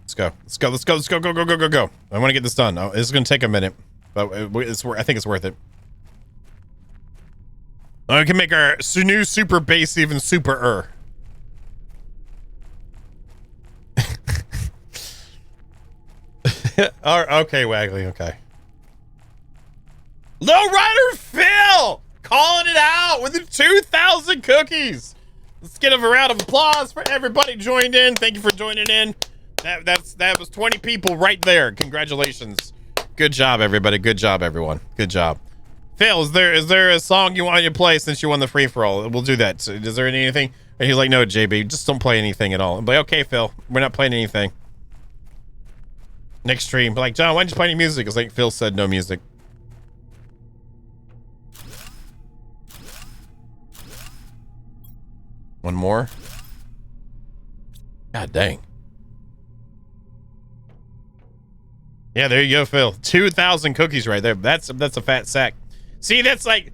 Let's go. Go. I want to get this done. Oh, this is going to take a minute. but I think it's worth it. We can make our new super base even super-er. Okay, Waggly, okay. Lowrider Phil! Calling it out with the 2,000 cookies! Let's give a round of applause for everybody joined in. Thank you for joining in. That was 20 people right there. Congratulations. Good job, everybody. Good job, everyone. Good job. Phil, is there a song you want to play since you won the free-for-all? We'll do that. So, is there anything? And he's like, no, JB, just don't play anything at all. I'm like, okay, Phil, we're not playing anything. Next stream, like, John, why didn't you play any music? It's like Phil said, no music. One more. God dang. Yeah, there you go, Phil. 2,000 cookies right there. That's a fat sack. See, that's like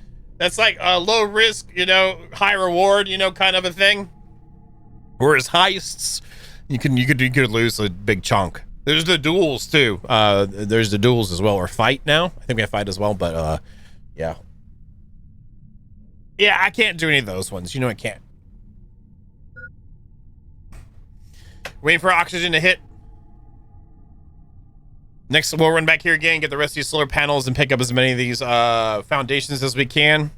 a low risk, you know, high reward, you know, kind of a thing. Whereas heists, you could lose a big chunk. There's the duels too. There's the duels as well, or fight now. I think we have fight as well, but yeah. Yeah, I can't do any of those ones. You know I can't. Waiting for oxygen to hit. Next, we'll run back here again, get the rest of these solar panels, and pick up as many of these foundations as we can.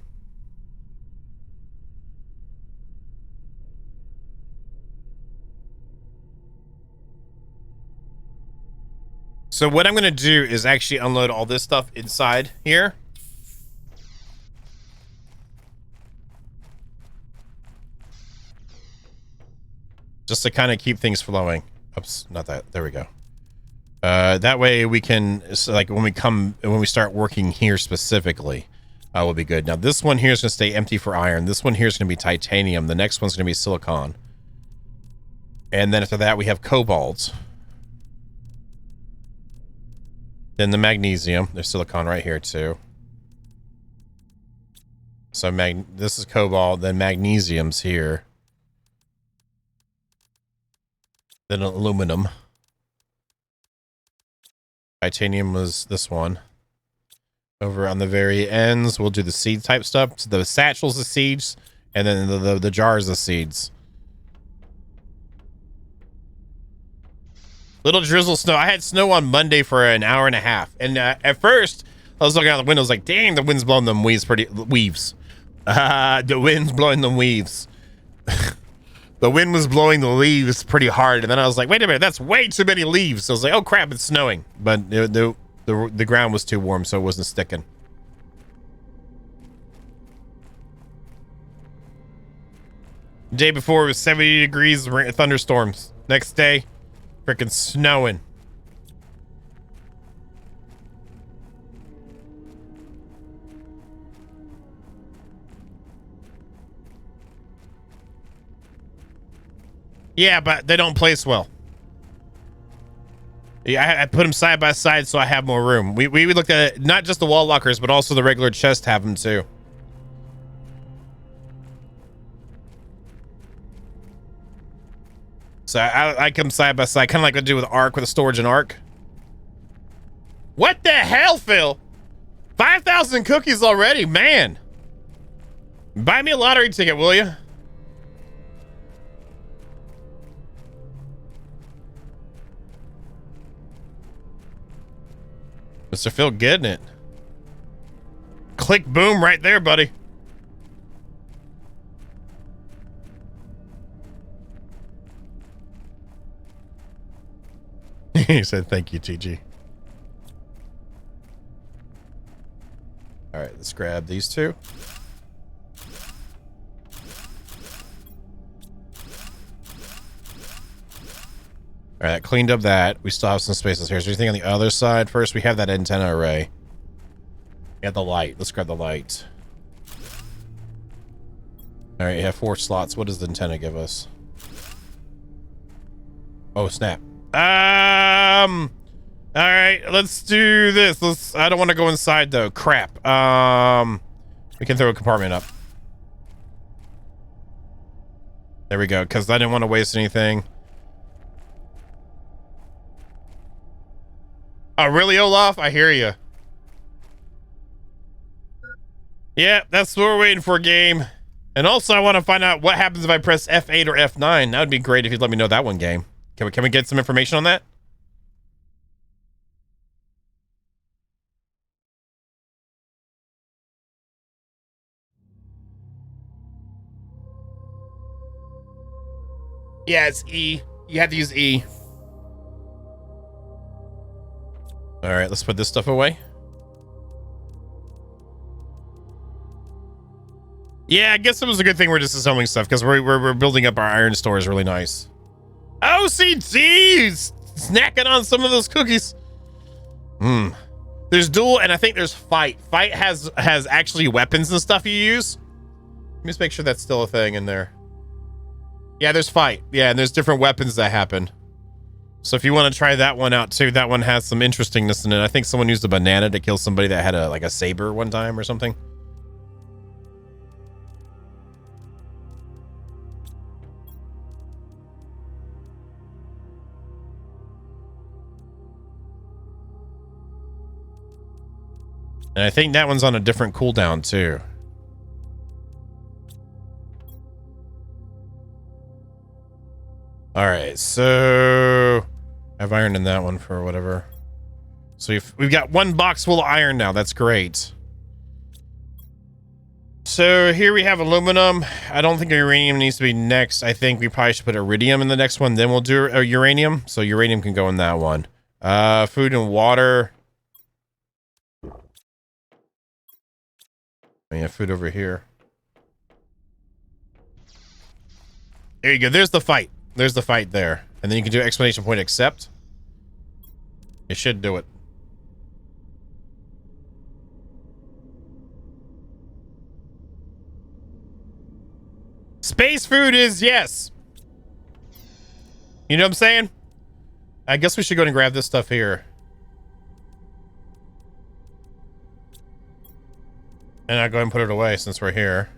So what I'm going to do is actually unload all this stuff inside here. Just to kind of keep things flowing. Oops, not that. There we go. That way we can, so like when we start working here specifically, we'll be good. Now this one here is going to stay empty for iron. This one here is going to be titanium. The next one's going to be silicon. And then after that we have cobalt. Then the magnesium. There's silicon right here too. So this is cobalt, then magnesium's here. Then aluminum. Titanium was this one. Over on the very ends, we'll do the seed type stuff. So the satchels of seeds, and then the jars of seeds. Little drizzle snow. I had snow on Monday for an hour and a half. And at first, I was looking out the window. I was like, dang, the wind's blowing them weaves. The wind's blowing them weaves. The wind was blowing the leaves pretty hard. And then I was like, wait a minute, that's way too many leaves. So I was like, oh, crap, it's snowing. But the ground was too warm, so it wasn't sticking. The day before, it was 70 degrees, thunderstorms. Next day, freaking snowing. Yeah, but they don't place well. Yeah, I put them side by side so I have more room. We looked at it, not just the wall lockers, but also the regular chest have them too. So I come side by side, kind of like I do with Ark, with a storage and Ark. What the hell, Phil? 5,000 cookies already, man. Buy me a lottery ticket, will you? Mr. Phil getting it. Click boom right there, buddy. He said, thank you, TG. All right, let's grab these two. All right, cleaned up that. We still have some spaces here. Is there anything on the other side? First, we have that antenna array. We have the light. Let's grab the light. All right, you have 4 slots. What does the antenna give us? Oh, snap. All right, let's do this. I don't want to go inside though. Crap. We can throw a compartment up. There we go, because I didn't want to waste anything. Oh, really, Olaf? I hear you. Yeah, that's what we're waiting for, game. And also, I want to find out what happens if I press F8 or F9. That would be great if you'd let me know that one, game. Can we get some information on that? Yeah, it's E. You have to use E. All right, let's put this stuff away. Yeah, I guess it was a good thing we're disassembling stuff because we're building up our iron stores really nice. OCD snacking on some of those cookies. There's duel and I think there's fight. Fight has actually weapons and stuff you use. Let me just make sure that's still a thing in there. Yeah, there's fight. Yeah, and there's different weapons that happen. So if you want to try that one out too, that one has some interestingness in it. I think someone used a banana to kill somebody that had a saber one time or something. And I think that one's on a different cooldown too. All right, so I have iron in that one for whatever. So we've got one box full of iron now. That's great. So here we have aluminum. I don't think uranium needs to be next. I think we probably should put iridium in the next one. Then we'll do uranium. So uranium can go in that one. Food and water. We have food over here. There you go. There's the fight. There's the fight there. And then you can do exclamation point accept. It should do it. Space food is yes. You know what I'm saying? I guess we should go and grab this stuff here. And I'll go ahead and put it away since we're here.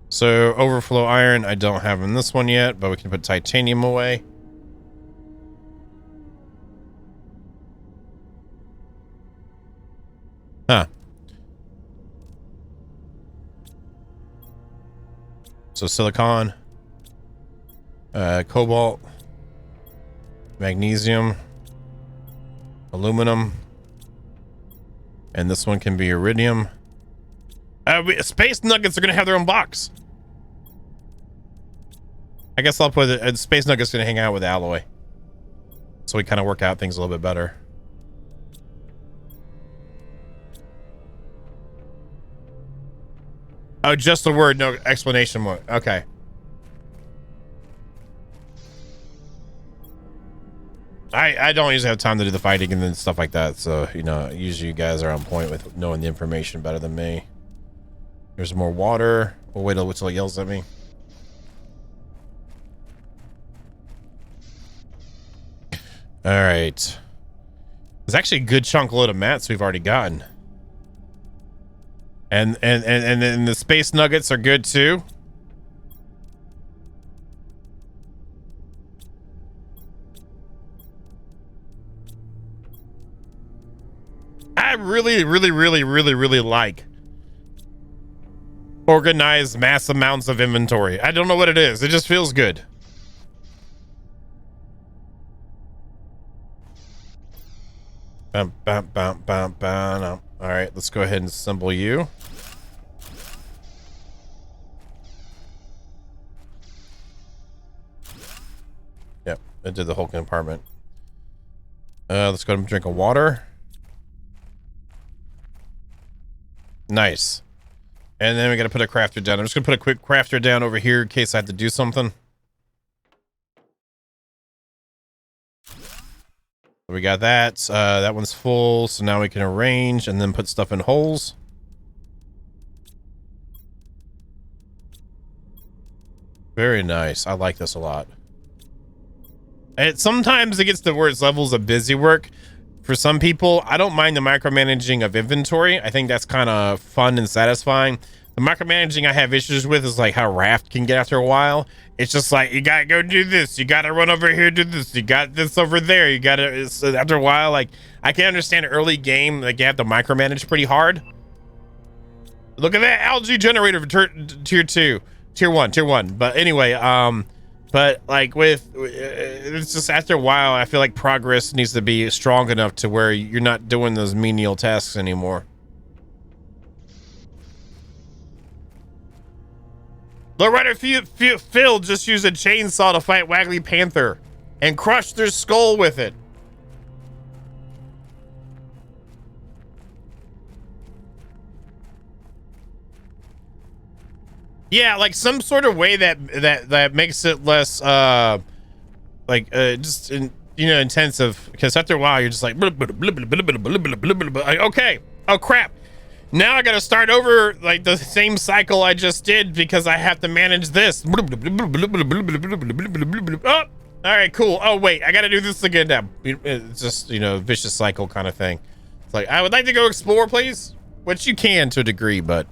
So overflow iron, I don't have in this one yet, but we can put titanium away. Huh. So silicon, cobalt, magnesium, aluminum, and this one can be iridium. Space nuggets are gonna have their own box. I guess I'll put it. Space nuggets gonna hang out with alloy, so we kind of work out things a little bit better. Oh, just a word, no explanation. Okay. I don't usually have time to do the fighting and then stuff like that, so you know, usually you guys are on point with knowing the information better than me. There's more water. We'll wait till it yells at me. All right. There's actually a good chunk load of mats we've already gotten. And then the space nuggets are good too. I really like organized mass amounts of inventory. I don't know what it is. It just feels good. All right, let's go ahead and assemble you. Yep, it did the whole compartment. Let's go ahead and drink a water. Nice. And then we got to put a crafter down. I'm just gonna put a quick crafter down over here in case I have to do something. We got that. That one's full, so now we can arrange and then put stuff in holes. Very nice. I like this a lot. Sometimes it gets to where it's levels of busy work. For some people, I don't mind the micromanaging of inventory. I think that's kind of fun and satisfying. The micromanaging I have issues with is like how Raft can get after a while. It's just like, you gotta go do this. You gotta run over here, do this. You got this over there. You gotta, after a while, like, I can understand early game, like you have to micromanage pretty hard. Look at that algae generator for tier one. But anyway, but like it's just after a while, I feel like progress needs to be strong enough to where you're not doing those menial tasks anymore. Lowrider Phil just used a chainsaw to fight Waggly Panther and crushed their skull with it. Yeah, like some sort of way that makes it less just intensive, because after a while you're just like okay, oh crap, now I gotta start over like the same cycle I just did because I have to manage this. Oh, all right, cool. Oh wait, I gotta do this again now. It's just, vicious cycle kind of thing. It's like, I would like to go explore, please, which you can to a degree, but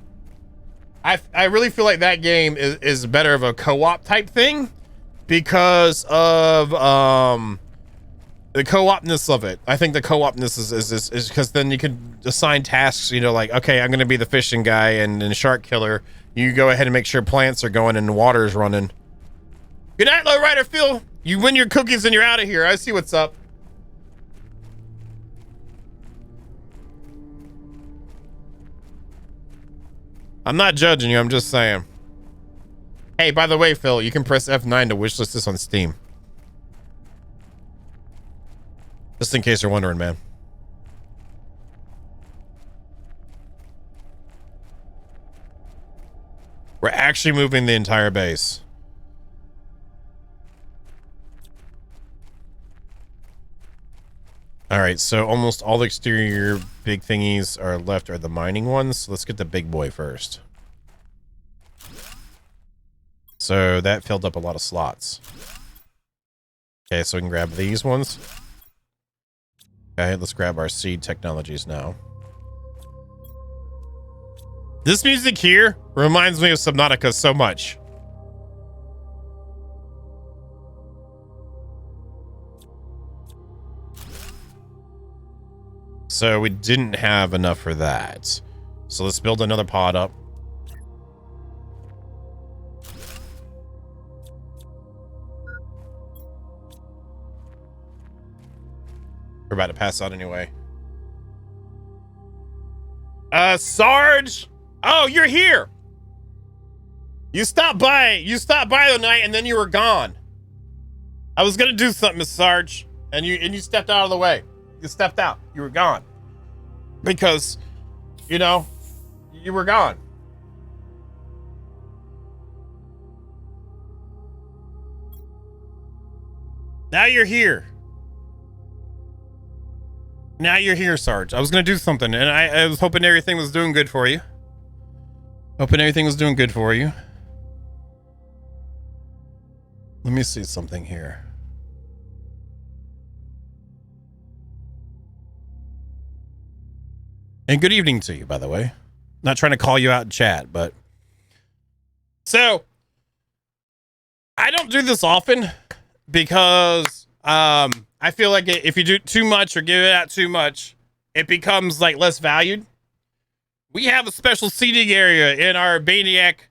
I really feel like that game is better of a co-op type thing because of the co-opness of it. I think the co-opness is because then you can assign tasks, like, okay, I'm gonna be the fishing guy and shark killer. You go ahead and make sure plants are going and the water's running. Good night, Lowrider Phil. You win your cookies and you're out of here. I see what's up. I'm not judging you, I'm just saying. Hey, by the way, Phil, you can press F9 to wishlist this on Steam. Just in case you're wondering, man. We're actually moving the entire base. All right, so almost all the exterior big thingies are left are the mining ones. So let's get the big boy first. So that filled up a lot of slots. Okay, so we can grab these ones. Okay, let's grab our seed technologies now. This music here reminds me of Subnautica so much. So we didn't have enough for that. So let's build another pod up. We're about to pass out anyway. Sarge! Oh, you're here! You stopped by the night and then you were gone. I was gonna do something, Miss Sarge, and you stepped out of the way. You stepped out. You were gone. Because, you were gone. Now you're here. Now you're here, Sarge. I was gonna do something, and I was hoping everything was doing good for you. Let me see something here. And good evening to you, by the way. Not trying to call you out in chat, but... So, I don't do this often because I feel like if you do too much or give it out too much, it becomes like less valued. We have a special seating area in our Baniac,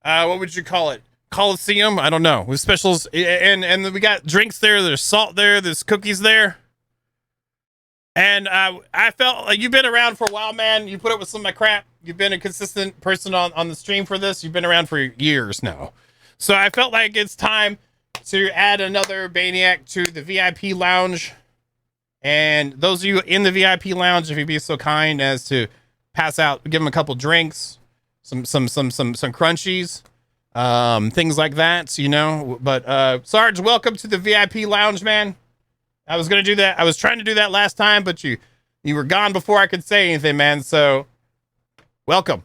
what would you call it? Coliseum? I don't know. With specials, and we got drinks there, there's salt there, there's cookies there. And I felt like you've been around for a while, man. You put up with some of my crap. You've been a consistent person on the stream for this. You've been around for years now. So I felt like it's time to add another Baniac to the VIP lounge. And those of you in the VIP lounge, if you'd be so kind as to pass out, give them a couple drinks, some crunchies, things like that, But Sarge, welcome to the VIP lounge, man. I was gonna do that. I was trying to do that last time, but you were gone before I could say anything, man. So, welcome.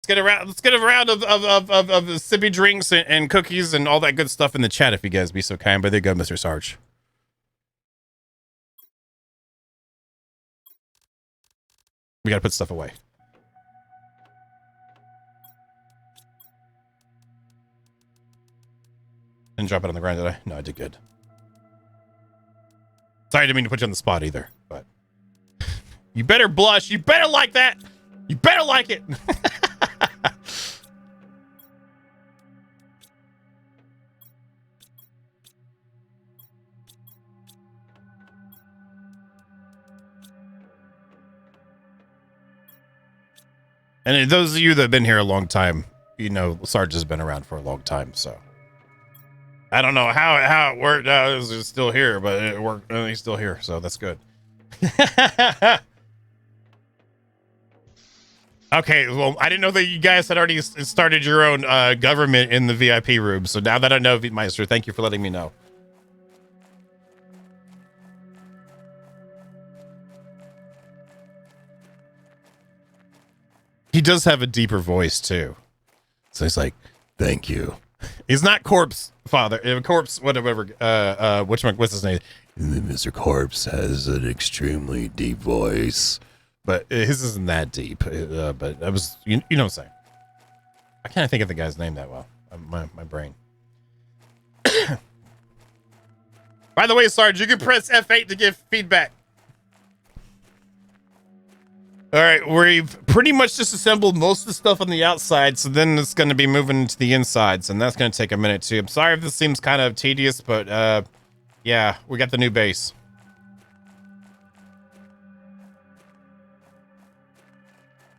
Let's get a round of sippy drinks and cookies and all that good stuff in the chat, if you guys be so kind. But there you go, Mr. Sarge. We gotta put stuff away. Didn't drop it on the ground, did I? No, I did good. Sorry, I didn't mean to put you on the spot either, but you better blush. You better like that. You better like it. And those of you that have been here a long time, you know, Sarge has been around for a long time, so. I don't know how it worked out. He's still here, but it worked. He's still here, so that's good. Okay, well, I didn't know that you guys had already started your own government in the VIP room. So now that I know, Meister, thank you for letting me know. He does have a deeper voice too, so he's like, "Thank you." He's not Corpse Father, Corpse whatever. What's his name? Mr. Corpse has an extremely deep voice, but his isn't that deep. But I was, you know what I'm saying. I can't think of the guy's name that well. My brain. By the way, Sarge, you can press F8 to give feedback. All right, we've pretty much disassembled most of the stuff on the outside, so then it's going to be moving to the insides, and that's going to take a minute too. I'm sorry if this seems kind of tedious, but yeah, we got the new base.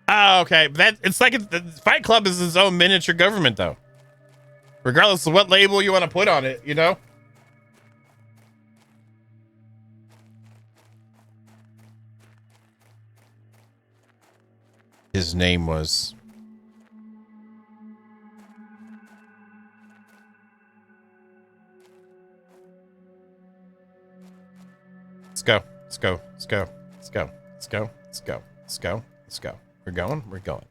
Oh, okay. It's like the Fight Club is its own miniature government, though. Regardless of what label you want to put on it, you know? His name was... Let's go. Let's go. Let's go. Let's go. Let's go. Let's go. Let's go. Let's go. We're going. We're going.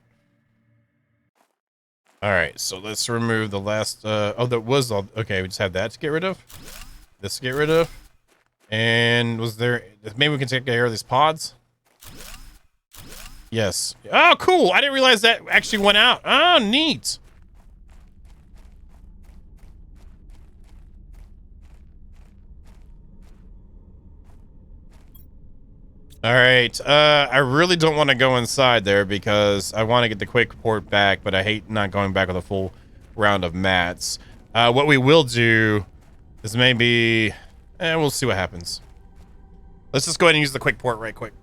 All right. So let's remove the last. Oh, that was all. Okay, we just had that to get rid of. This to get rid of. And was there? Maybe we can take care of these pods. Yes. Oh, cool. I didn't realize that actually went out. Oh, neat. All right. I really don't want to go inside there because I want to get the quick port back, but I hate not going back with a full round of mats. What we will do is maybe, we'll see what happens. Let's just go ahead and use the quick port right quick.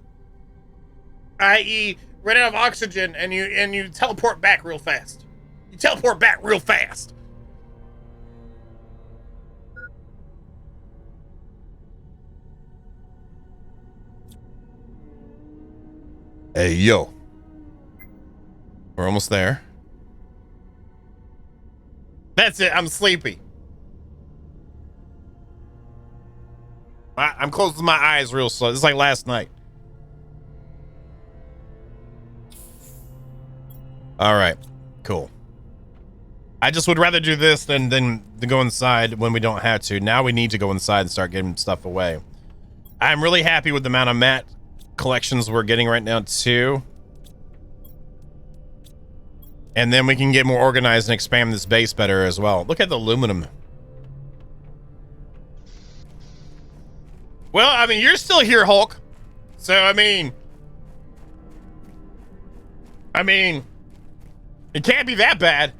I.e., run out of oxygen and you teleport back real fast. You teleport back real fast. Hey, yo. We're almost there. That's it. I'm sleepy. I'm closing my eyes real slow. It's like last night. All right, cool. I just would rather do this than to go inside when we don't have to. Now we need to go inside and start getting stuff away. I'm really happy with the amount of mat collections we're getting right now too. And then we can get more organized and expand this base better as well. Look at the aluminum. Well, I mean, you're still here, Hulk. So, I mean, it can't be that bad.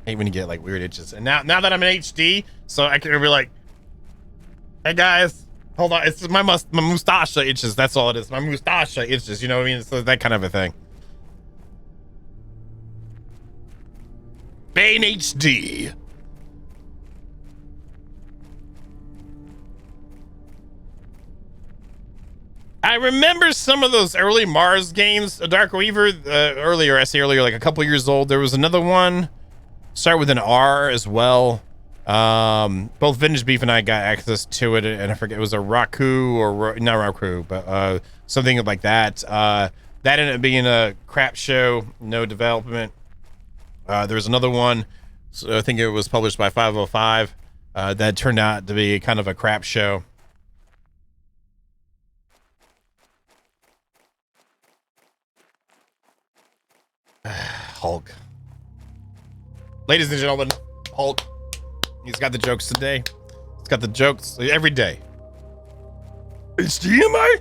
Hate when you get like weird itches. And now that I'm in HD, so I can be like, hey guys, hold on, it's my mustache itches. That's all it is. My mustache itches. You know what I mean? It's that kind of a thing. Bane HD. I remember some of those early Mars games, Dark Weaver, I say earlier, like a couple years old. There was another one, start with an R as well. Both Vintage Beef and I got access to it, and I forget, it was a Raku or not Raku, but something like that. That ended up being a crap show, no development. There was another one, so I think it was published by 505. that turned out to be kind of a crap show. Hulk. Ladies and gentlemen, Hulk. He's got the jokes today. He's got the jokes every day. HDMI?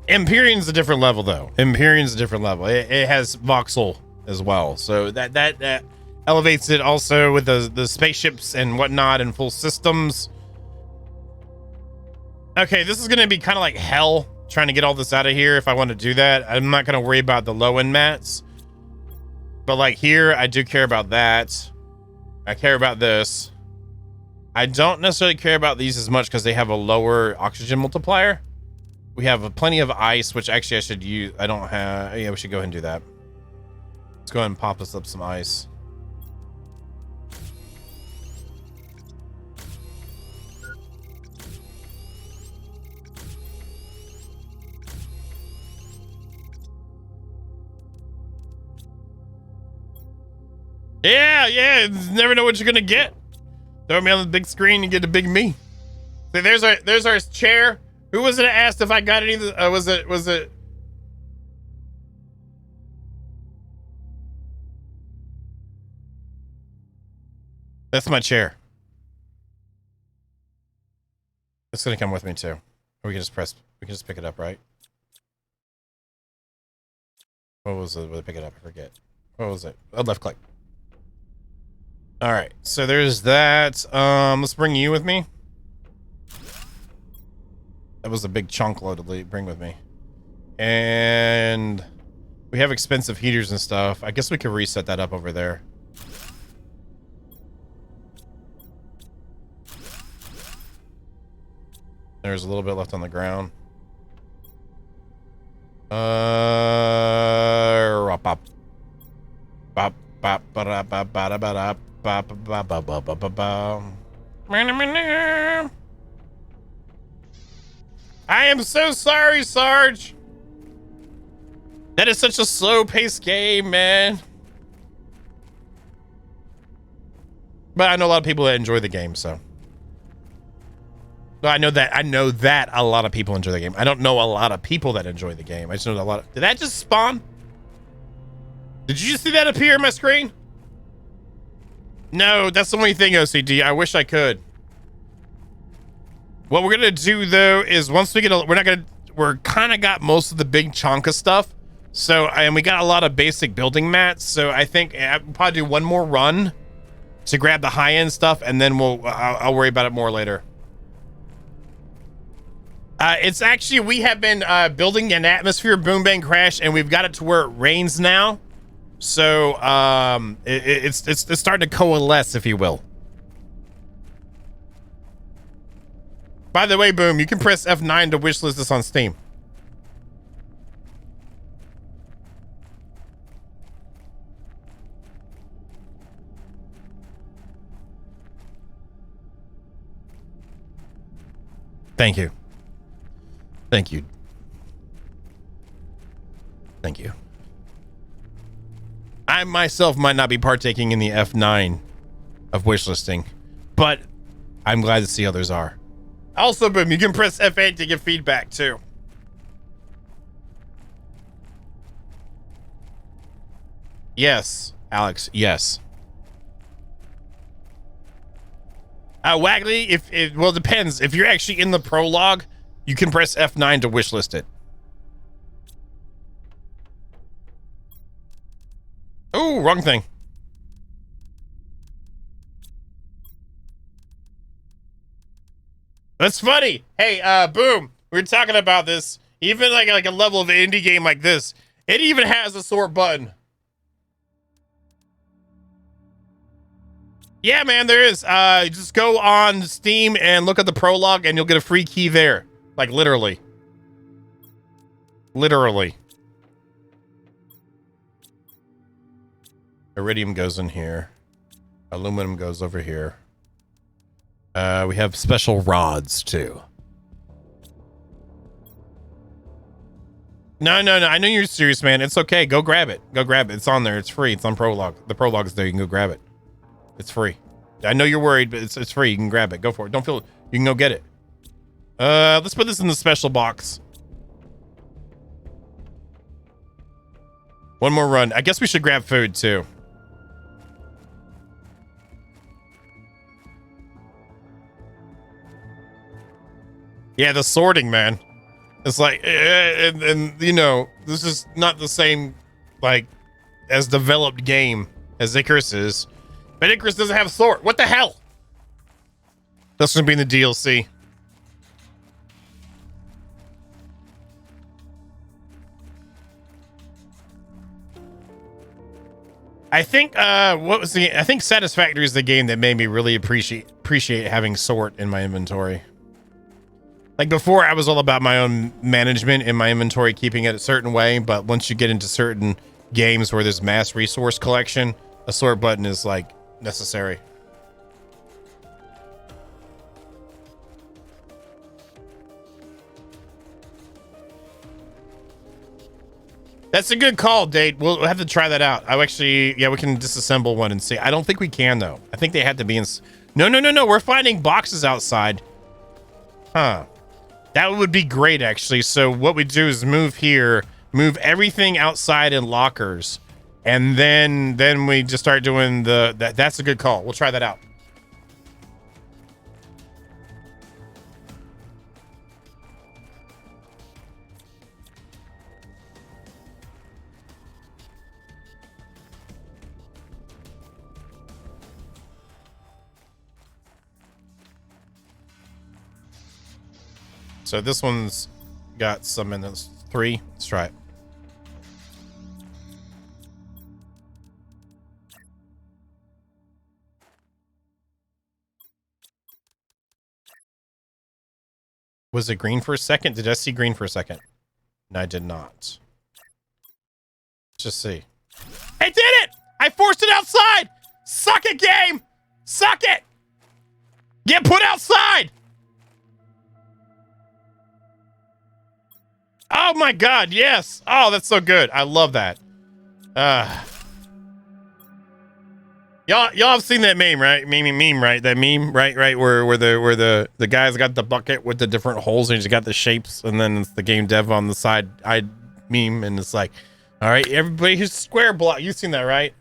Empyrean's a different level, though. Empyrean's a different level. It has voxel as well, so that elevates it also with the spaceships and whatnot and full systems. Okay, this is going to be kind of like hell trying to get all this out of here if I want to do that. I'm not going to worry about the low-end mats. But like here, I do care about that. I care about this. I don't necessarily care about these as much because they have a lower oxygen multiplier. We have plenty of ice, which actually I should use. I don't have. Yeah, we should go ahead and do that. Let's go ahead and pop us up some ice. Yeah, never know what you're gonna get. Throw me on the big screen and get a big me. See, there's our chair. Who was it that asked if I got any? Was it? That's my chair. It's gonna come with me too. Or we can just press. We can just pick it up, right? What was it? Pick it up. I forget. What was it? Oh, left click. All right, so there's that. Let's bring you with me. That was a big chunk load to bring with me. And we have expensive heaters and stuff. I guess we could reset that up over there. There's a little bit left on the ground. Bop, bop, bop, ba, ba, ba, ba, ba. Ba, ba, ba, ba, ba, ba, ba. I am so sorry, Sarge. That is such a slow-paced game, man. But I know a lot of people that enjoy the game, so. I know that a lot of people enjoy the game. I don't know a lot of people that enjoy the game. I just know a lot of. Did that just spawn? Did you just see that appear on my screen? No, that's the only thing, OCD. I wish I could. What we're gonna do though is once we get we're kind of got most of the big chunk of stuff. So, and we got a lot of basic building mats. So I think I'll probably do one more run to grab the high end stuff, and then I'll worry about it more later. It's actually, we have been building an atmosphere boom bang crash, and we've got it to where it rains now. So it's starting to coalesce, if you will. By the way, Boom, you can press F9 to wishlist this on Steam. Thank you. Thank you. Thank you. I myself might not be partaking in the F9 of wishlisting, but I'm glad to see others are. Also, Boom, you can press F8 to get feedback too. Yes, Alex, yes. Waggly, well, it depends. If you're actually in the prologue, you can press F9 to wishlist it. Oh, wrong thing. That's funny. Hey, Boom, we were talking about this. Even like a level of indie game like this, it even has a sort button. Yeah, man, there is. Just go on Steam and look at the prologue, and you'll get a free key there. Like literally. Literally. Iridium goes in here. Aluminum goes over here. We have special rods too. No. I know you're serious, man. It's okay. Go grab it. Go grab it. It's on there. It's free. It's on prologue. The prologue is there. You can go grab it. It's free. I know you're worried, but it's free. You can grab it. Go for it. Don't feel. You can go get it. Let's put this in the special box. One more run. I guess we should grab food too. Yeah, the sorting, man. It's like, and you know, this is not the same, like, as developed game as Icarus is. But Icarus doesn't have sort. What the hell? That's gonna be in the DLC. I think I think Satisfactory is the game that made me really appreciate having sort in my inventory. Like before, I was all about my own management in my inventory, keeping it a certain way. But once you get into certain games where there's mass resource collection, a sort button is like necessary. That's a good call, Date. We'll have to try that out. I actually, yeah, we can disassemble one and see. I don't think we can though. I think they had to be in. No. We're finding boxes outside. Huh. That would be great, actually. So what we do is move here, move everything outside in lockers, and then we just start doing that's a good call. We'll try that out. So this one's got some in this 3. Let's try it. Was it green for a second? Did I see green for a second? No, I did not. Let's just see. I did it! I forced it outside! Suck it, game! Suck it! Get put outside! Oh my god, yes! Oh, that's so good. I love that. Y'all have seen that meme, right? Meme, right? That meme, right? Where the guy's got the bucket with the different holes and he's got the shapes, and then it's the game dev on the side. I meme, and it's like, all right, everybody, here's square block. You've seen that, right?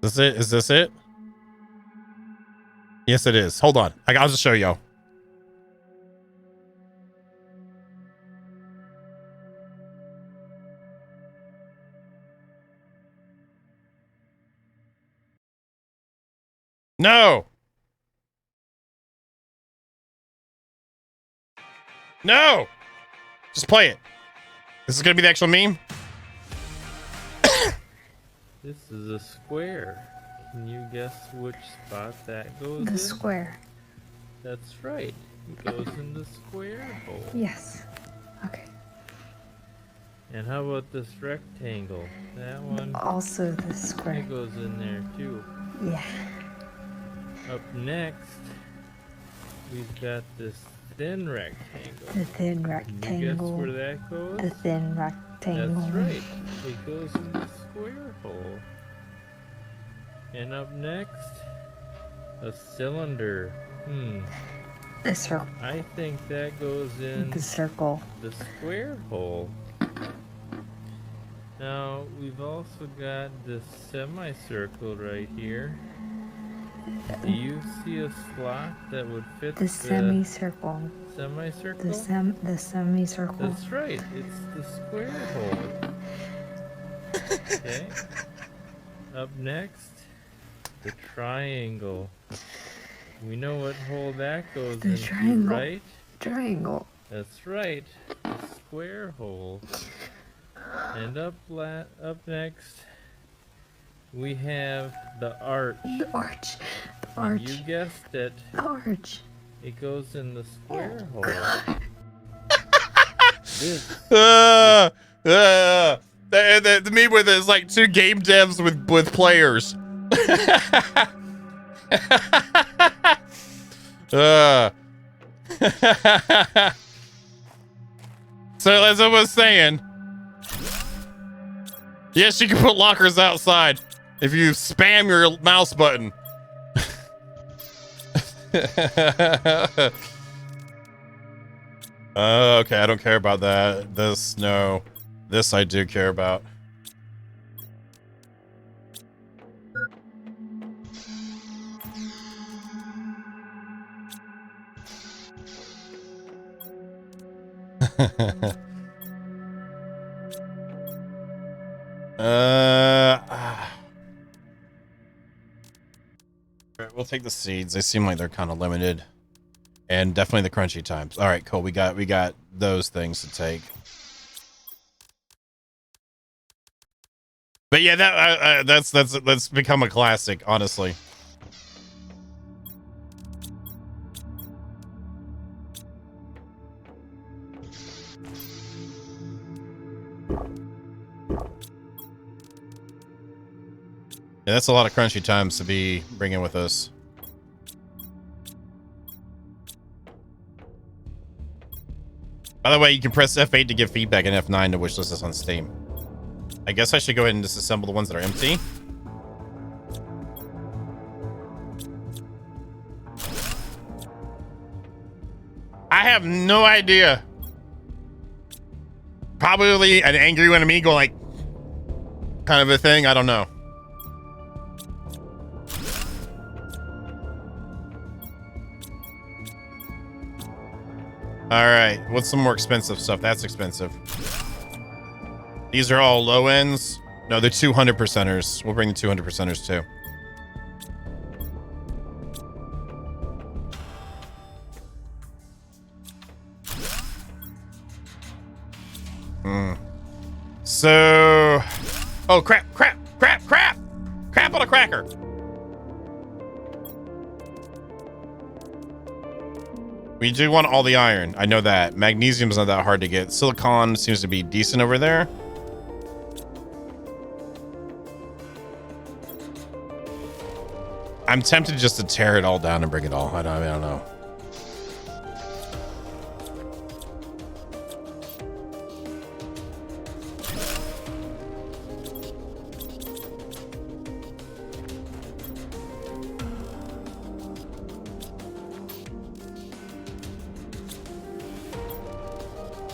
Is this it? Is this it? Yes, it is. Hold on. I'll just show y'all. No. No. Just play it. This is going to be the actual meme. This is a square. Can you guess which spot that goes in? The square. That's right. It goes in the square hole. Yes. Okay. And how about this rectangle? That one? Also the square. It goes in there too. Yeah. Up next, we've got this thin rectangle. The thin Can you guess rectangle. where that goes? The thin rectangle. That's right. It goes in the square hole. And up next, a cylinder. The circle. I think that goes in The circle. the square hole. Now, we've also got this semicircle right here. Do you see a slot that would fit The semicircle. semicircle? The semicircle. That's right. It's the square hole. Okay. Up next, the triangle. We know what hole that goes The into, triangle. right? Triangle. That's right. The square hole. And up next, we have the arch. The arch. The arch. You guessed it. The arch. It goes in the square hole. This The meme with it is like 2 game devs with players. So as I was saying, yes, you can put lockers outside if you spam your mouse button. Okay, I don't care about that. This, no. This I do care about. We'll take the seeds. They seem like they're kind of limited, and definitely the crunchy times. All right, cool. We got those things to take. But yeah, that's become a classic, honestly. Yeah, that's a lot of crunchy times to be bringing with us. By the way, you can press F8 to give feedback and F9 to wishlist us on Steam. I guess I should go ahead and disassemble the ones that are empty. I have no idea. Probably an angry one of me going like, kind of a thing. I don't know. All right, what's some more expensive stuff? That's expensive. These are all low ends. No, they're 200 percenters. We'll bring the 200 percenters too. So, oh crap on a cracker. We do want all the iron. I know that. Magnesium's not that hard to get. Silicon seems to be decent over there. I'm tempted just to tear it all down and bring it all. I don't know.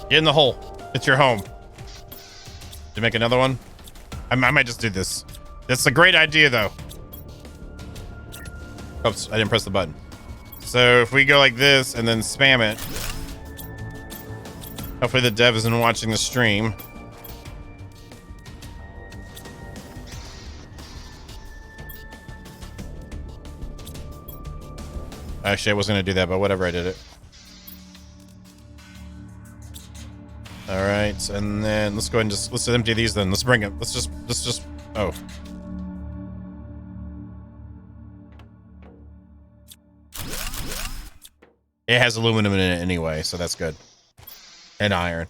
Get in the hole. It's your home. To make another one? I might just do this. That's a great idea, though. Oops, I didn't press the button. So if we go like this and then spam it. Hopefully the dev isn't watching the stream. Actually, I wasn't going to do that, but whatever, I did it. All right, and then let's go ahead and let's empty these then. Let's bring it. Let's just, oh. It has aluminum in it anyway, so that's good. And iron.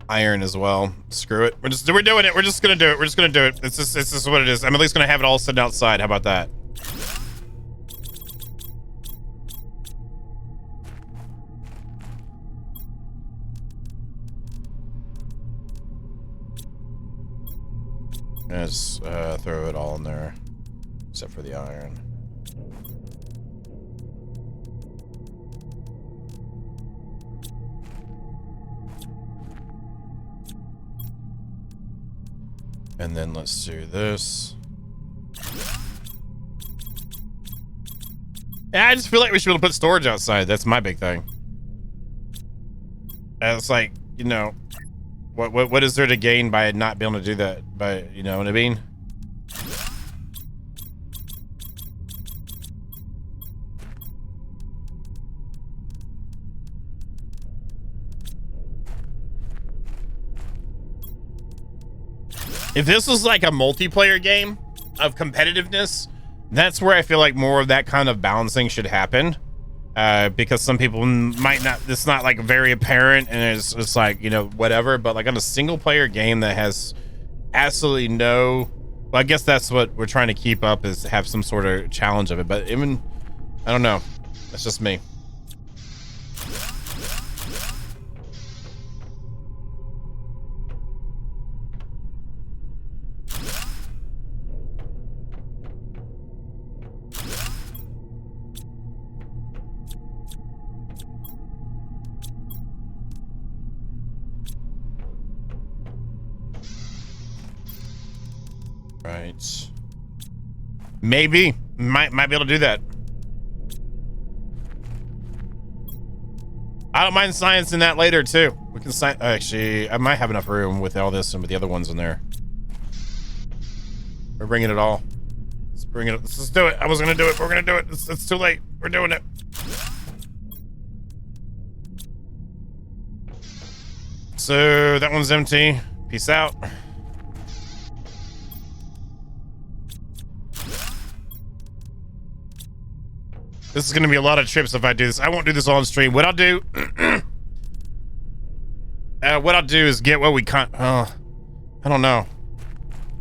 Iron as well. Screw it. We're doing it. We're just gonna do it. We're just gonna do it. It's just what it is. I'm at least gonna have it all sitting outside. How about that? Let's throw it all in there, except for the iron. And then let's do this. Yeah, I just feel like we should be able to put storage outside. That's my big thing. And it's like, you know, what is there to gain by not being able to do that? By, you know what I mean? If this was like a multiplayer game of competitiveness, that's where I feel like more of that kind of balancing should happen. because some people might not, it's not like very apparent and it's like, you know, whatever, but like on a single player game that has absolutely no, well, I guess that's what we're trying to keep up, is have some sort of challenge of it, but even, I don't know, that's just me. Right. Maybe. Might be able to do that. I don't mind sciencing that later too. We can actually, I might have enough room with all this and with the other ones in there. We're bringing it all. Let's bring it. Let's just do it. I was gonna do it. We're gonna do it. It's too late. We're doing it. So that one's empty. Peace out. This is going to be a lot of trips if I do this. I won't do this on stream. What I'll do, is get what we can't. I don't know.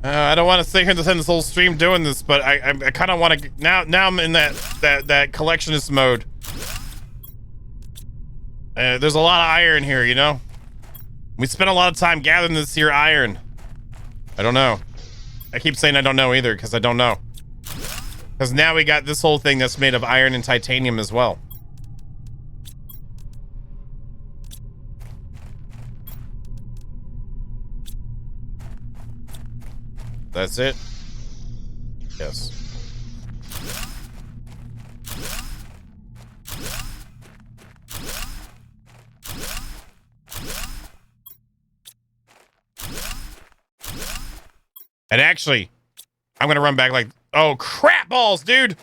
I don't want to sit here and spend this whole stream doing this, but I kind of want to. Now I'm in that collectionist mode. There's a lot of iron here, you know. We spent a lot of time gathering this here iron. I don't know. I keep saying I don't know either because I don't know. Because now we got this whole thing that's made of iron and titanium as well. That's it? Yes. And actually, I'm gonna run back like, oh crap balls, dude.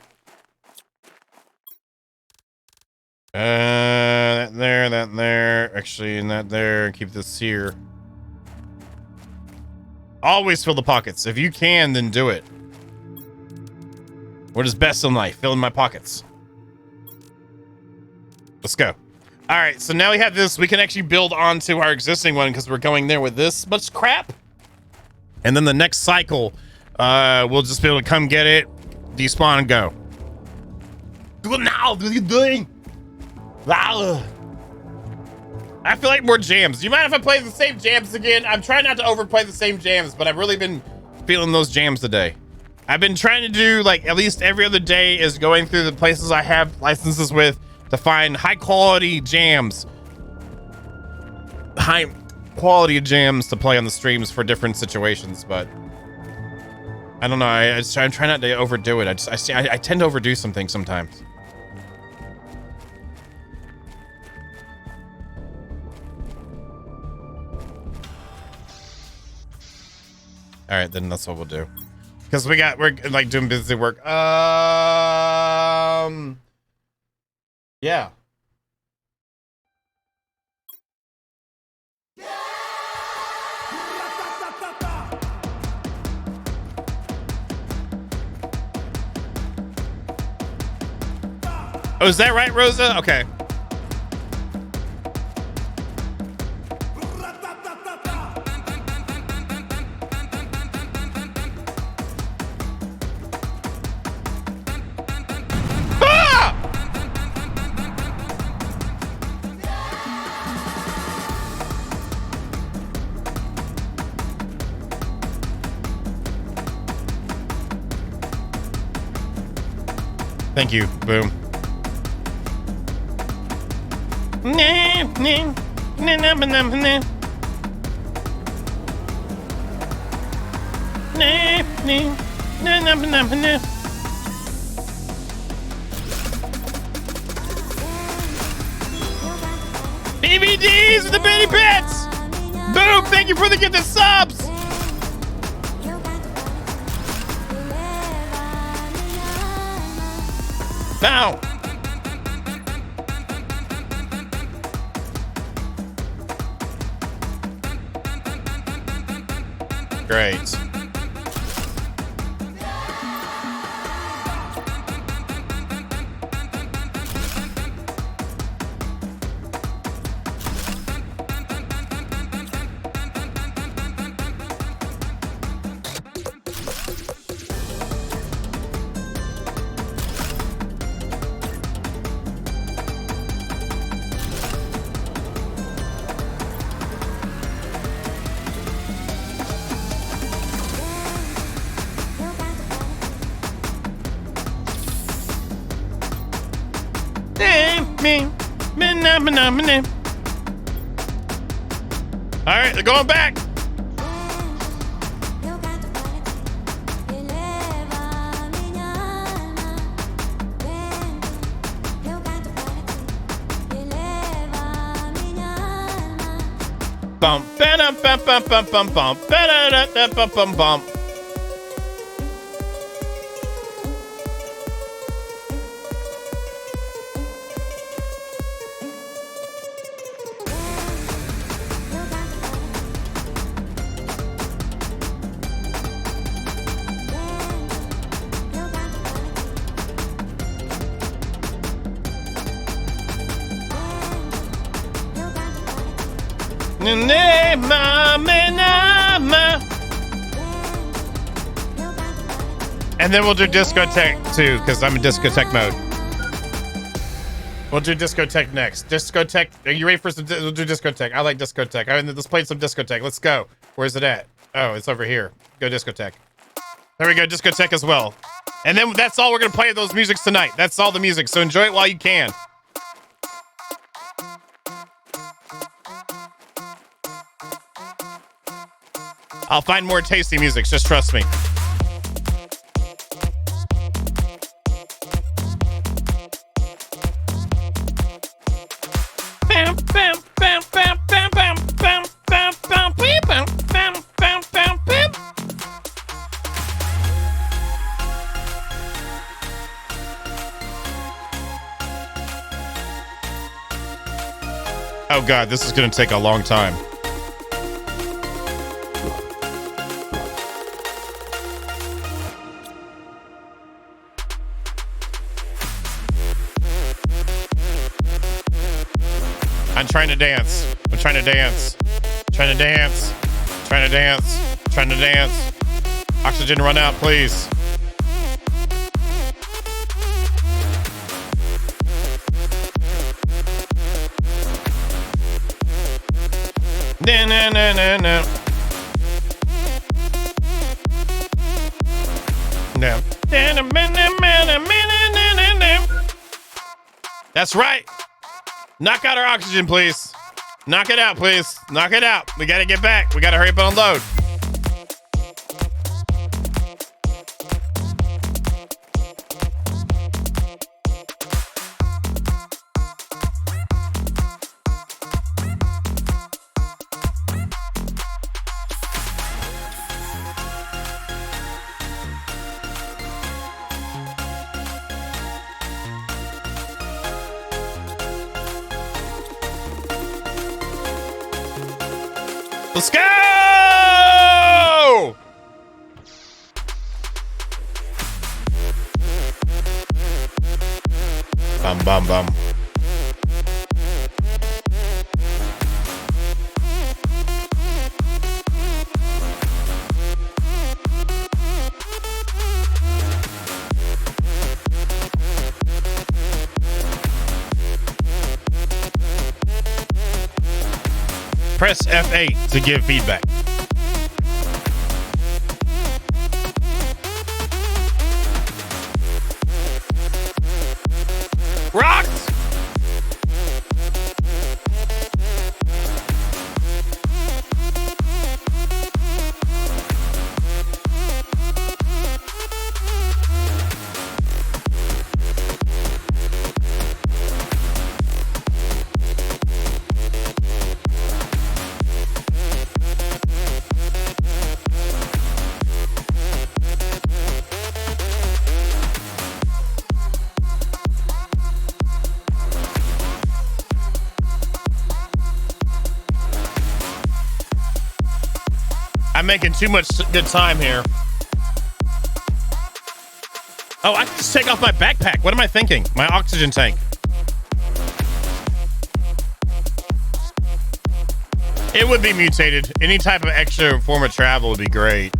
That there, actually, and that there. Keep this here. Always fill the pockets. If you can, then do it. What is best in life? Fill in my pockets. Let's go. All right, so now we have this. We can actually build onto our existing one because we're going there with this much crap. And then the next cycle, we'll just be able to come get it, despawn, and go. Do it now. What are you doing? I feel like more jams. Do you mind if I play the same jams again? I'm trying not to overplay the same jams, but I've really been feeling those jams today. I've been trying to do, like, at least every other day is going through the places I have licenses with to find high quality jams. High quality jams to play on the streams for different situations, but I don't know. I'm trying not to overdo it. I tend to overdo some things sometimes. All right, then that's what we'll do. Because we're like doing busy work. Yeah. Oh, is that right, Rosa? Okay. Thank you, Boom. BBDs with the Betty Bits! Boom, thank you for the gift of subs! Now! Great. All right, they're going back. Bum, bum, bum, bum, bum, bum, bum, bum, bum, bum. And then we'll do discotheque too, because I'm in discotheque mode. We'll do discotheque next. Discotheque. Are you ready for some? We'll do discotheque. I like discotheque. Let's play some discotheque. Let's go. Where's it at? Oh, it's over here. Go discotheque. There we go. Discotheque as well. And then that's all we're gonna play those musics tonight. That's all the music. So enjoy it while you can. I'll find more tasty music. Just trust me. Oh God, this is gonna take a long time. I'm trying to dance. I'm trying to dance. Trying to dance. Trying to dance. Trying to dance. Oxygen run out, please. No, no, no, no, no. No. That's right. Knock out our oxygen, please. Knock it out, please. Knock it out. We gotta get back. We gotta hurry up and unload. Let's go! Bum, bum, bum. Press F8 to give feedback. Rocks! I'm making too much good time here. Oh, I can just take off my backpack. What am I thinking? My oxygen tank. It would be mutated. Any type of extra form of travel would be great.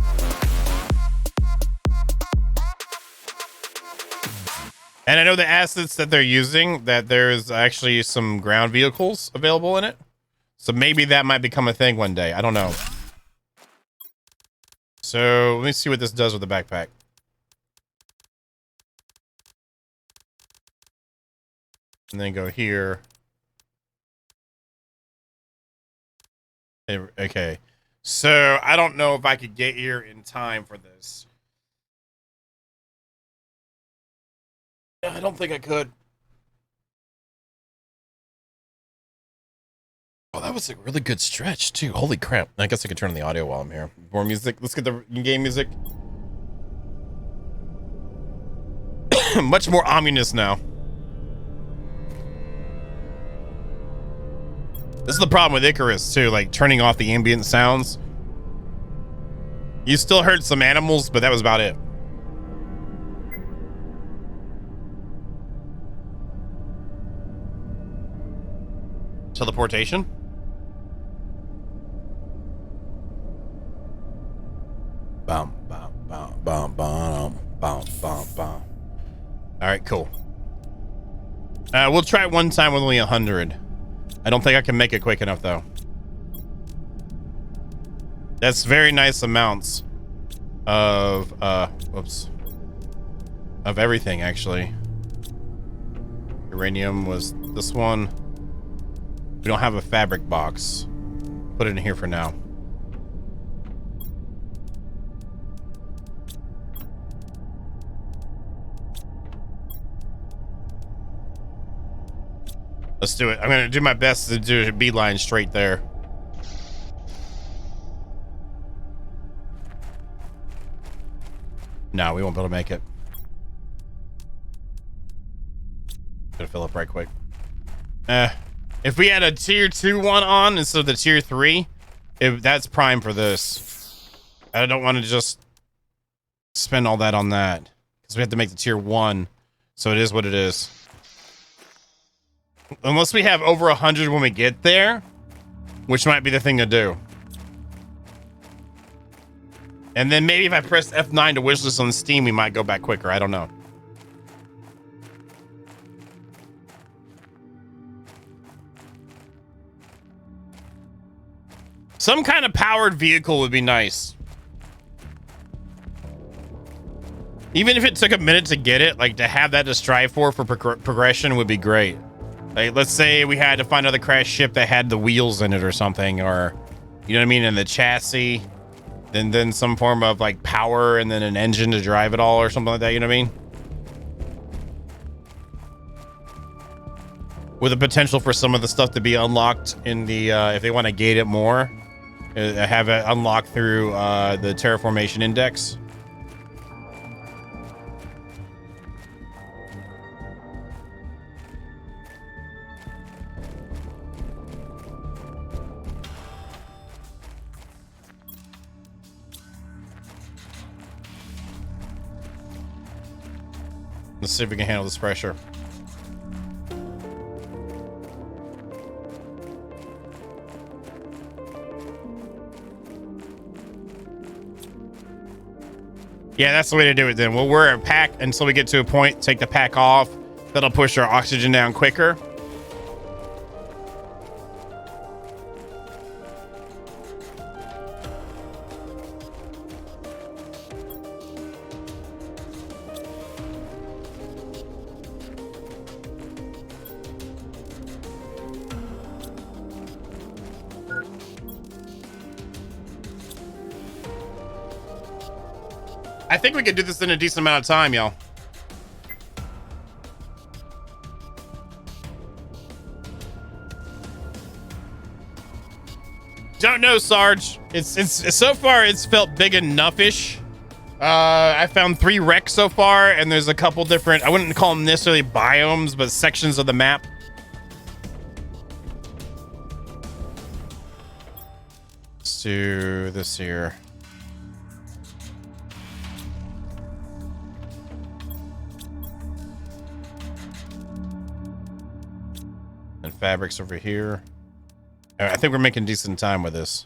And I know the assets that they're using, that there's actually some ground vehicles available in it. So maybe that might become a thing one day. I don't know. So let me see what this does with the backpack. and then go here. Okay. So I don't know if I could get here in time for this. I don't think I could. Oh, that was a really good stretch too. Holy crap. I guess I could turn on the audio while I'm here. More music. Let's get the game music. Much more ominous now. This is the problem with Icarus too, like turning off the ambient sounds. You still heard some animals, but that was about it. Teleportation? Bum, bum, bum, bum, bum, bum, bum, bum. All right, cool. We'll try it one time with only 100. I don't think I can make it quick enough though. That's very nice amounts of whoops, of everything actually. Uranium was this one. We don't have a fabric box. Put it in here for now. Let's do it. I'm gonna do my best to do a beeline straight there. No, we won't be able to make it. Gonna fill up right quick. If we had a tier 2 one on instead of the tier 3, that's prime for this. I don't want to just spend all that on that because we have to make the tier 1, so it is what it is. Unless we have over 100 when we get there, which might be the thing to do. And then maybe if I press F9 to wishlist on Steam, we might go back quicker. I don't know. Some kind of powered vehicle would be nice. Even if it took a minute to get it, like to have that to strive for progression would be great. Like, let's say we had to find another crash ship that had the wheels in it or something, or, you know what I mean, and the chassis, then some form of like power and then an engine to drive it all or something like that, you know what I mean? With the potential for some of the stuff to be unlocked in the, if they want to gate it more, have it unlocked through the terraformation index. Let's see if we can handle this pressure. Yeah, that's the way to do it then. We'll wear a pack until we get to a point, take the pack off. That'll push our oxygen down quicker. I think we could do this in a decent amount of time, y'all. Don't know, Sarge. It's so far it's felt big enough-ish. I found 3 wrecks so far, and there's a couple different, I wouldn't call them necessarily biomes, but sections of the map. Let's do this here. Fabrics over here. I think we're making decent time with this.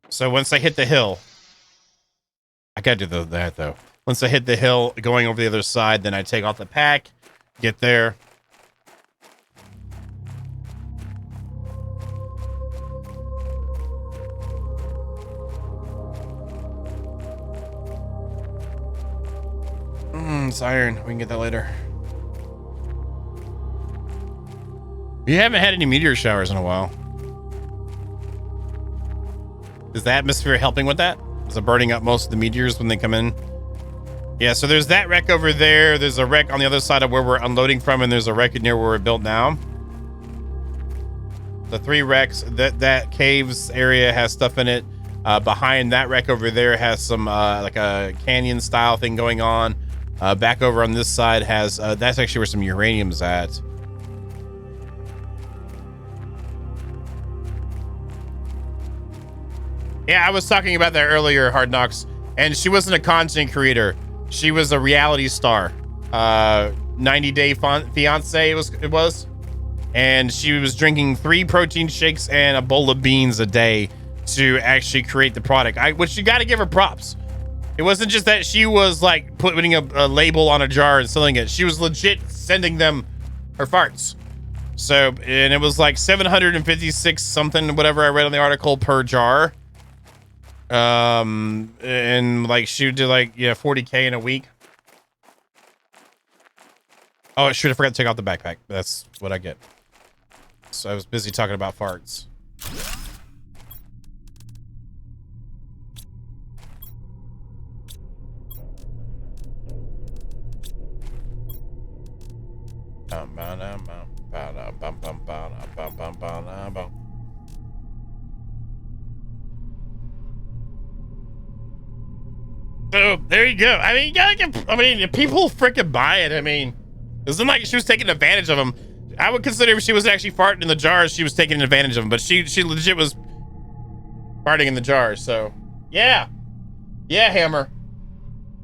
So once I hit the hill, I gotta do that though. Once I hit the hill going over the other side, then I take off the pack, get there. It's iron. We can get that later. We haven't had any meteor showers in a while. Is the atmosphere helping with that? Is it burning up most of the meteors when they come in? Yeah, so there's that wreck over there. There's a wreck on the other side of where we're unloading from, and there's a wreck near where we're built now. The 3 wrecks, that caves area has stuff in it. Behind that wreck over there has some like a canyon style thing going on. Back over on this side has that's actually where some uranium's at. Yeah, I was talking about that earlier, Hard Knocks, and she wasn't a content creator. She was a reality star. 90 Day Fiance it was. And she was drinking 3 protein shakes and a bowl of beans a day to actually create the product. Which you got to give her props. It wasn't just that she was like putting a label on a jar and selling it. She was legit sending them her farts. So, and it was like 756 something, whatever I read on the article, per jar. And like she did like, yeah, 40K in a week. Oh, shoot, I forgot to take off the backpack. That's what I get. So I was busy talking about farts. So there you go. I mean, you gotta get, I mean, people freaking buy it. I mean, it wasn't like she was taking advantage of them. I would consider if she was actually farting in the jars, she was taking advantage of them, but she legit was farting in the jars. So yeah, Hammer.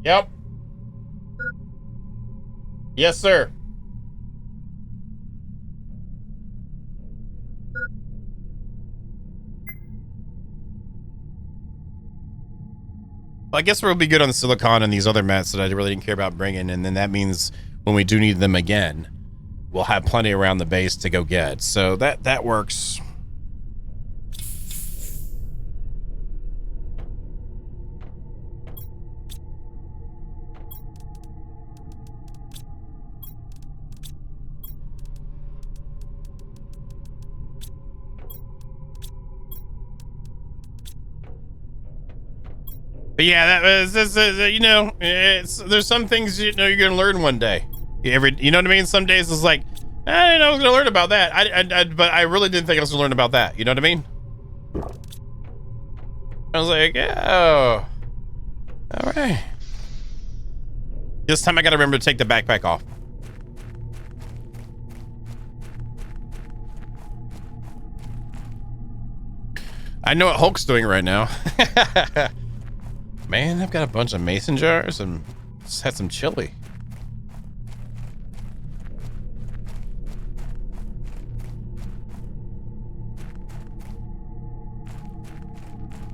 Yep. Yes, sir. Well, I guess we'll be good on the silicon and these other mats that I really didn't care about bringing, and then that means when we do need them again, we'll have plenty around the base to go get. So that works. But yeah, that was you know, there's some things you know you're gonna learn one day. You know what I mean? Some days it's like, I didn't know I was gonna learn about that. But I really didn't think I was gonna learn about that. You know what I mean? I was like, oh, all right. This time I gotta remember to take the backpack off. I know what Hulk's doing right now. Man, I've got a bunch of mason jars and just had some chili.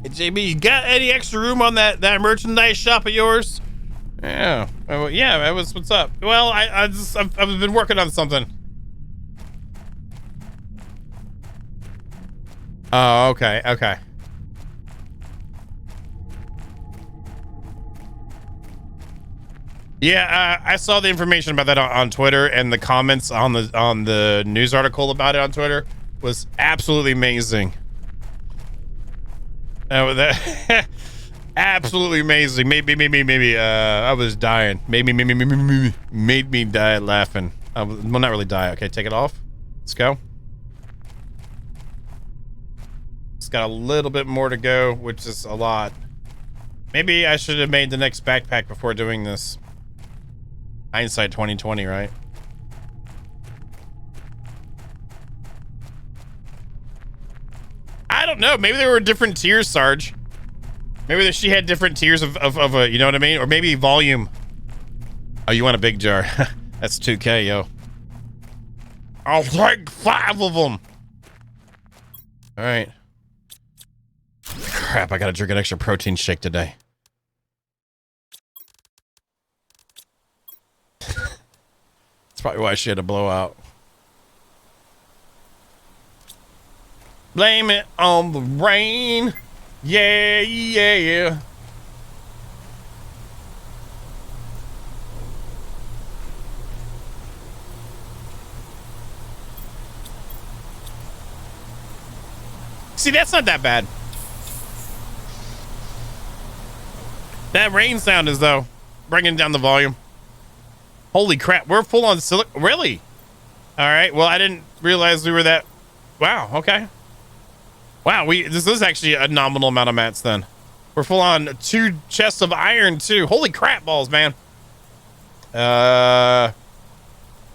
Hey, JB, you got any extra room on that merchandise shop of yours? Yeah, yeah, that was what's up. Well, I've been working on something. Oh, okay. Yeah, I saw the information about that on Twitter, and the comments on the news article about it on Twitter was absolutely amazing. That absolutely amazing. Maybe I was dying. Made me die laughing. Well, not really die. Okay, take it off. Let's go. It's got a little bit more to go, which is a lot. Maybe I should have made the next backpack before doing this. Hindsight 2020, right? I don't know. Maybe there were different tiers, Sarge. Maybe she had different tiers of you know what I mean? Or maybe volume. Oh, you want a big jar? That's 2K, yo. I'll take 5 of them. All right. Crap, I gotta drink an extra protein shake today. That's probably why she had a blowout. Blame it on the rain. Yeah. See, that's not that bad. That rain sound is, though, bringing down the volume. Holy crap, we're full on silicon. Really? All right, well, I didn't realize we were that. Wow, okay. Wow, this is actually a nominal amount of mats then. We're full on 2 chests of iron, too. Holy crap balls, man. That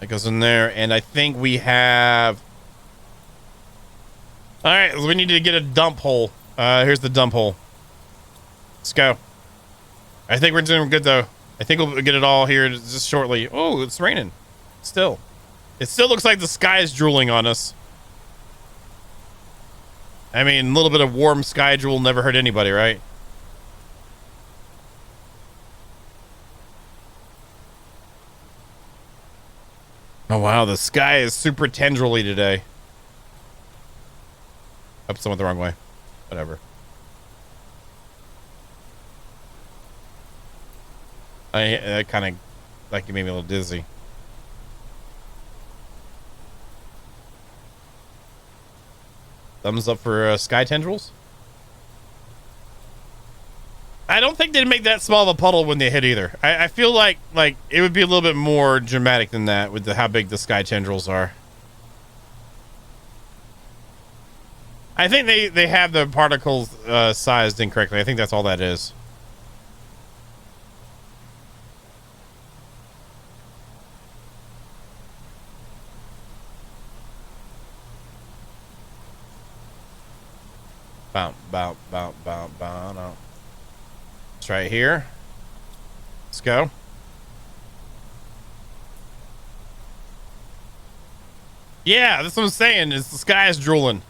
goes in there, and I think we have... All right, we need to get a dump hole. Here's the dump hole. Let's go. I think we're doing good, though. I think we'll get it all here just shortly. Oh, it's raining. Still. It still looks like the sky is drooling on us. I mean, a little bit of warm sky drool never hurt anybody, right? Oh, wow. The sky is super tendrily today. Up someone the wrong way. Whatever. I kind of like it made me a little dizzy. Thumbs up for sky tendrils. I don't think they'd make that small of a puddle when they hit either. I feel like it would be a little bit more dramatic than that with how big the sky tendrils are. I think they have the particles sized incorrectly. I think that's all that is. Bow. It's right here. Let's go. Yeah, that's what I'm saying. Is the sky is drooling.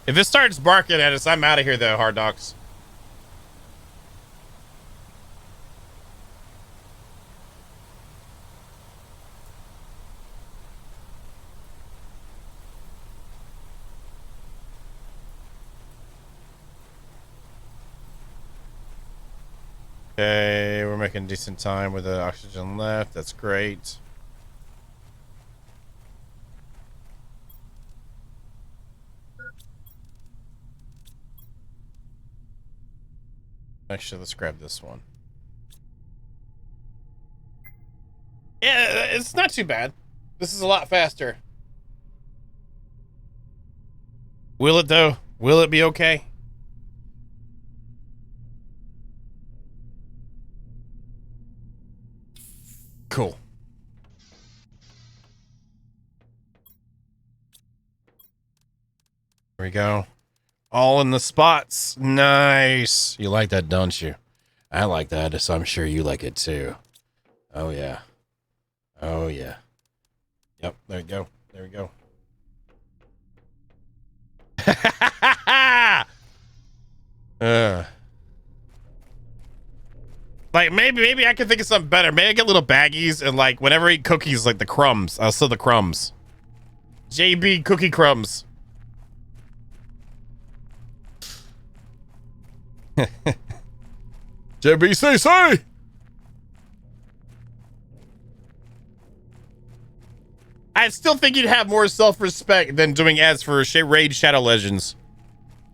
If it starts barking at us, I'm out of here, though, Hard Docs. Okay, we're making decent time with the oxygen left. That's great. Actually, let's grab this one. Yeah, it's not too bad. This is a lot faster. Will it, though? Will it be okay? Cool. There we go. All in the spots. Nice. You like that, don't you? I like that, so I'm sure you like it too. Oh, yeah. Oh, yeah. Yep, there we go. There we go. Like, maybe I can think of something better. Maybe I get little baggies and, like, whenever I eat cookies, like the crumbs, I'll sell the crumbs. JB cookie crumbs. JBCC! I still think you'd have more self-respect than doing ads for Raid Shadow Legends.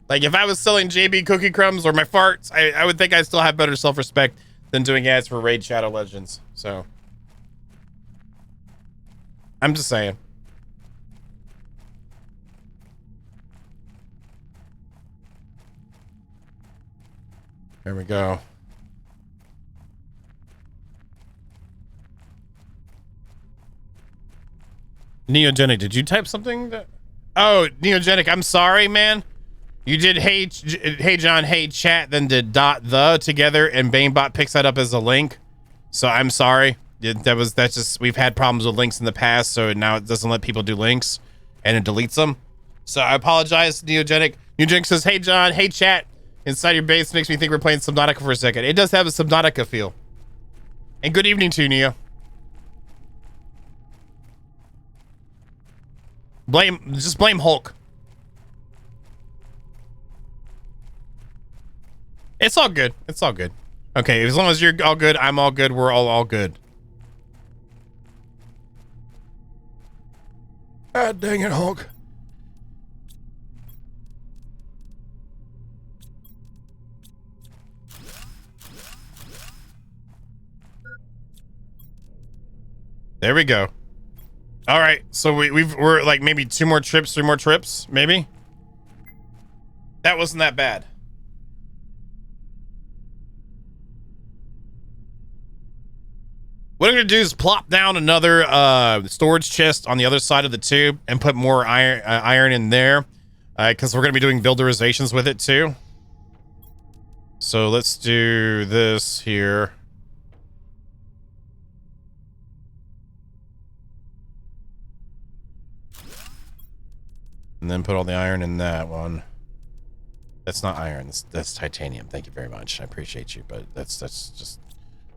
Like, if I was selling JB cookie crumbs or my farts, I would think I'd still have better self-respect than doing ads for Raid Shadow Legends. So, I'm just saying. There we go. Neogenic, did you type something? Oh, Neogenic, I'm sorry, man. You did hey John, hey chat, then did .the together, and BaneBot picks that up as a link. So I'm sorry. That's just, we've had problems with links in the past, so now it doesn't let people do links, and it deletes them. So I apologize, Neogenic. Neogenic says, hey John, hey chat. Inside your base makes me think we're playing Subnautica for a second. It does have a Subnautica feel. And good evening to you, Neo. Just blame Hulk. It's all good. It's all good. Okay, as long as you're all good, I'm all good, we're all good. God dang it, Hulk. There we go. All right, so we're like maybe 2 more trips, 3 more trips, maybe. That wasn't that bad. What I'm gonna do is plop down another storage chest on the other side of the tube and put more iron in there, because we're gonna be doing builderizations with it too. So let's do this here. And then put all the iron in that one. That's not iron. That's titanium. Thank you very much. I appreciate you, but that's just,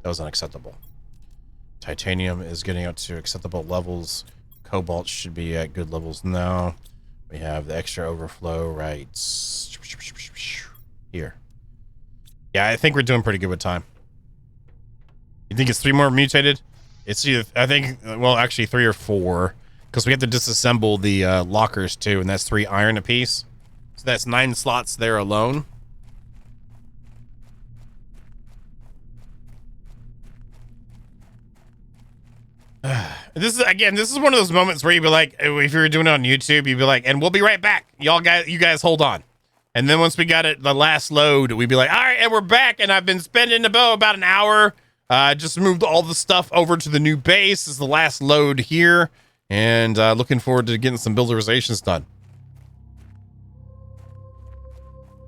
that was unacceptable. Titanium is getting up to acceptable levels. Cobalt should be at good levels now. We have the extra overflow right here. Yeah, I think we're doing pretty good with time. You think it's 3 more mutated? It's either, I think, well, actually 3 or 4. Because we have to disassemble the lockers too, and that's 3 iron apiece. So that's 9 slots there alone. This is one of those moments where you'd be like, if you were doing it on YouTube, you'd be like, and we'll be right back. You guys hold on. And then once we got it, the last load, we'd be like, all right, and we're back. And I've been spending about an hour. Just moved all the stuff over to the new base. This is the last load here. And looking forward to getting some builderizations done.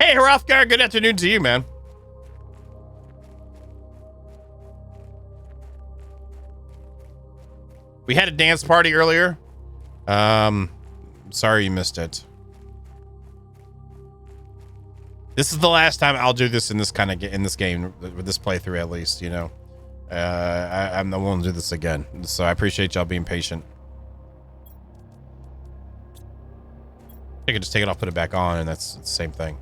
Hey, Hrothgar, good afternoon to you, man. We had a dance party earlier. Sorry you missed it. This is the last time I'll do this in this kind of in this game with this playthrough, at least, you know. I'm not willing to do this again, so I appreciate y'all being patient. I could just take it off, put it back on, and that's the same thing.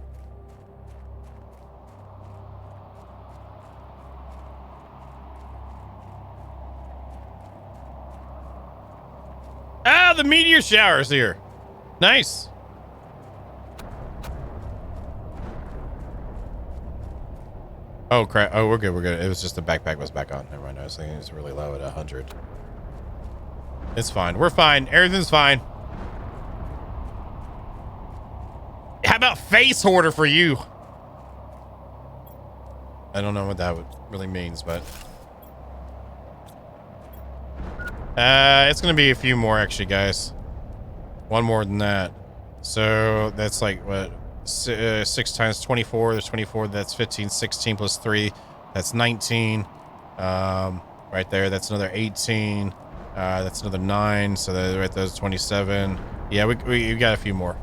Ah, the meteor shower's here. Nice. Oh crap! Oh, we're good. We're good. It was just the backpack was back on. Never mind. I was thinking it was really low at 100. It's fine. We're fine. Everything's fine. How about face hoarder for you? I don't know what that really means, but it's gonna be a few more actually, guys. One more than that. So that's like what? 6 times 24. There's 24. That's 15. 16 plus 3. That's 19. Right there. That's another 18. That's another 9. So that right there's 27. Yeah, we got a few more.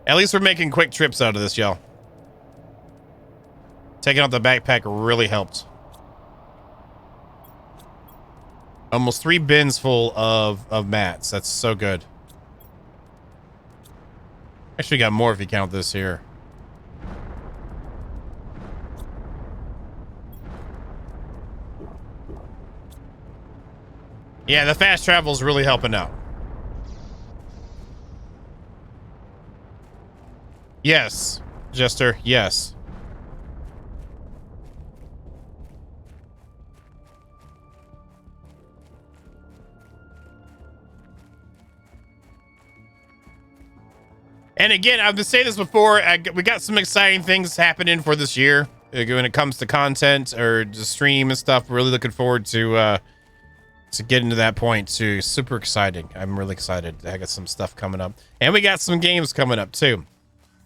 At least we're making quick trips out of this, y'all. Taking out the backpack really helped. Almost 3 bins full of mats. That's so good. Actually got more if you count this here. Yeah, the fast travel is really helping out. Yes, Jester, yes. And again, I've been saying this before, we got some exciting things happening for this year when it comes to content or to stream and stuff. Really looking forward to getting to that point too. Super exciting. I'm really excited. I got some stuff coming up. And we got some games coming up too.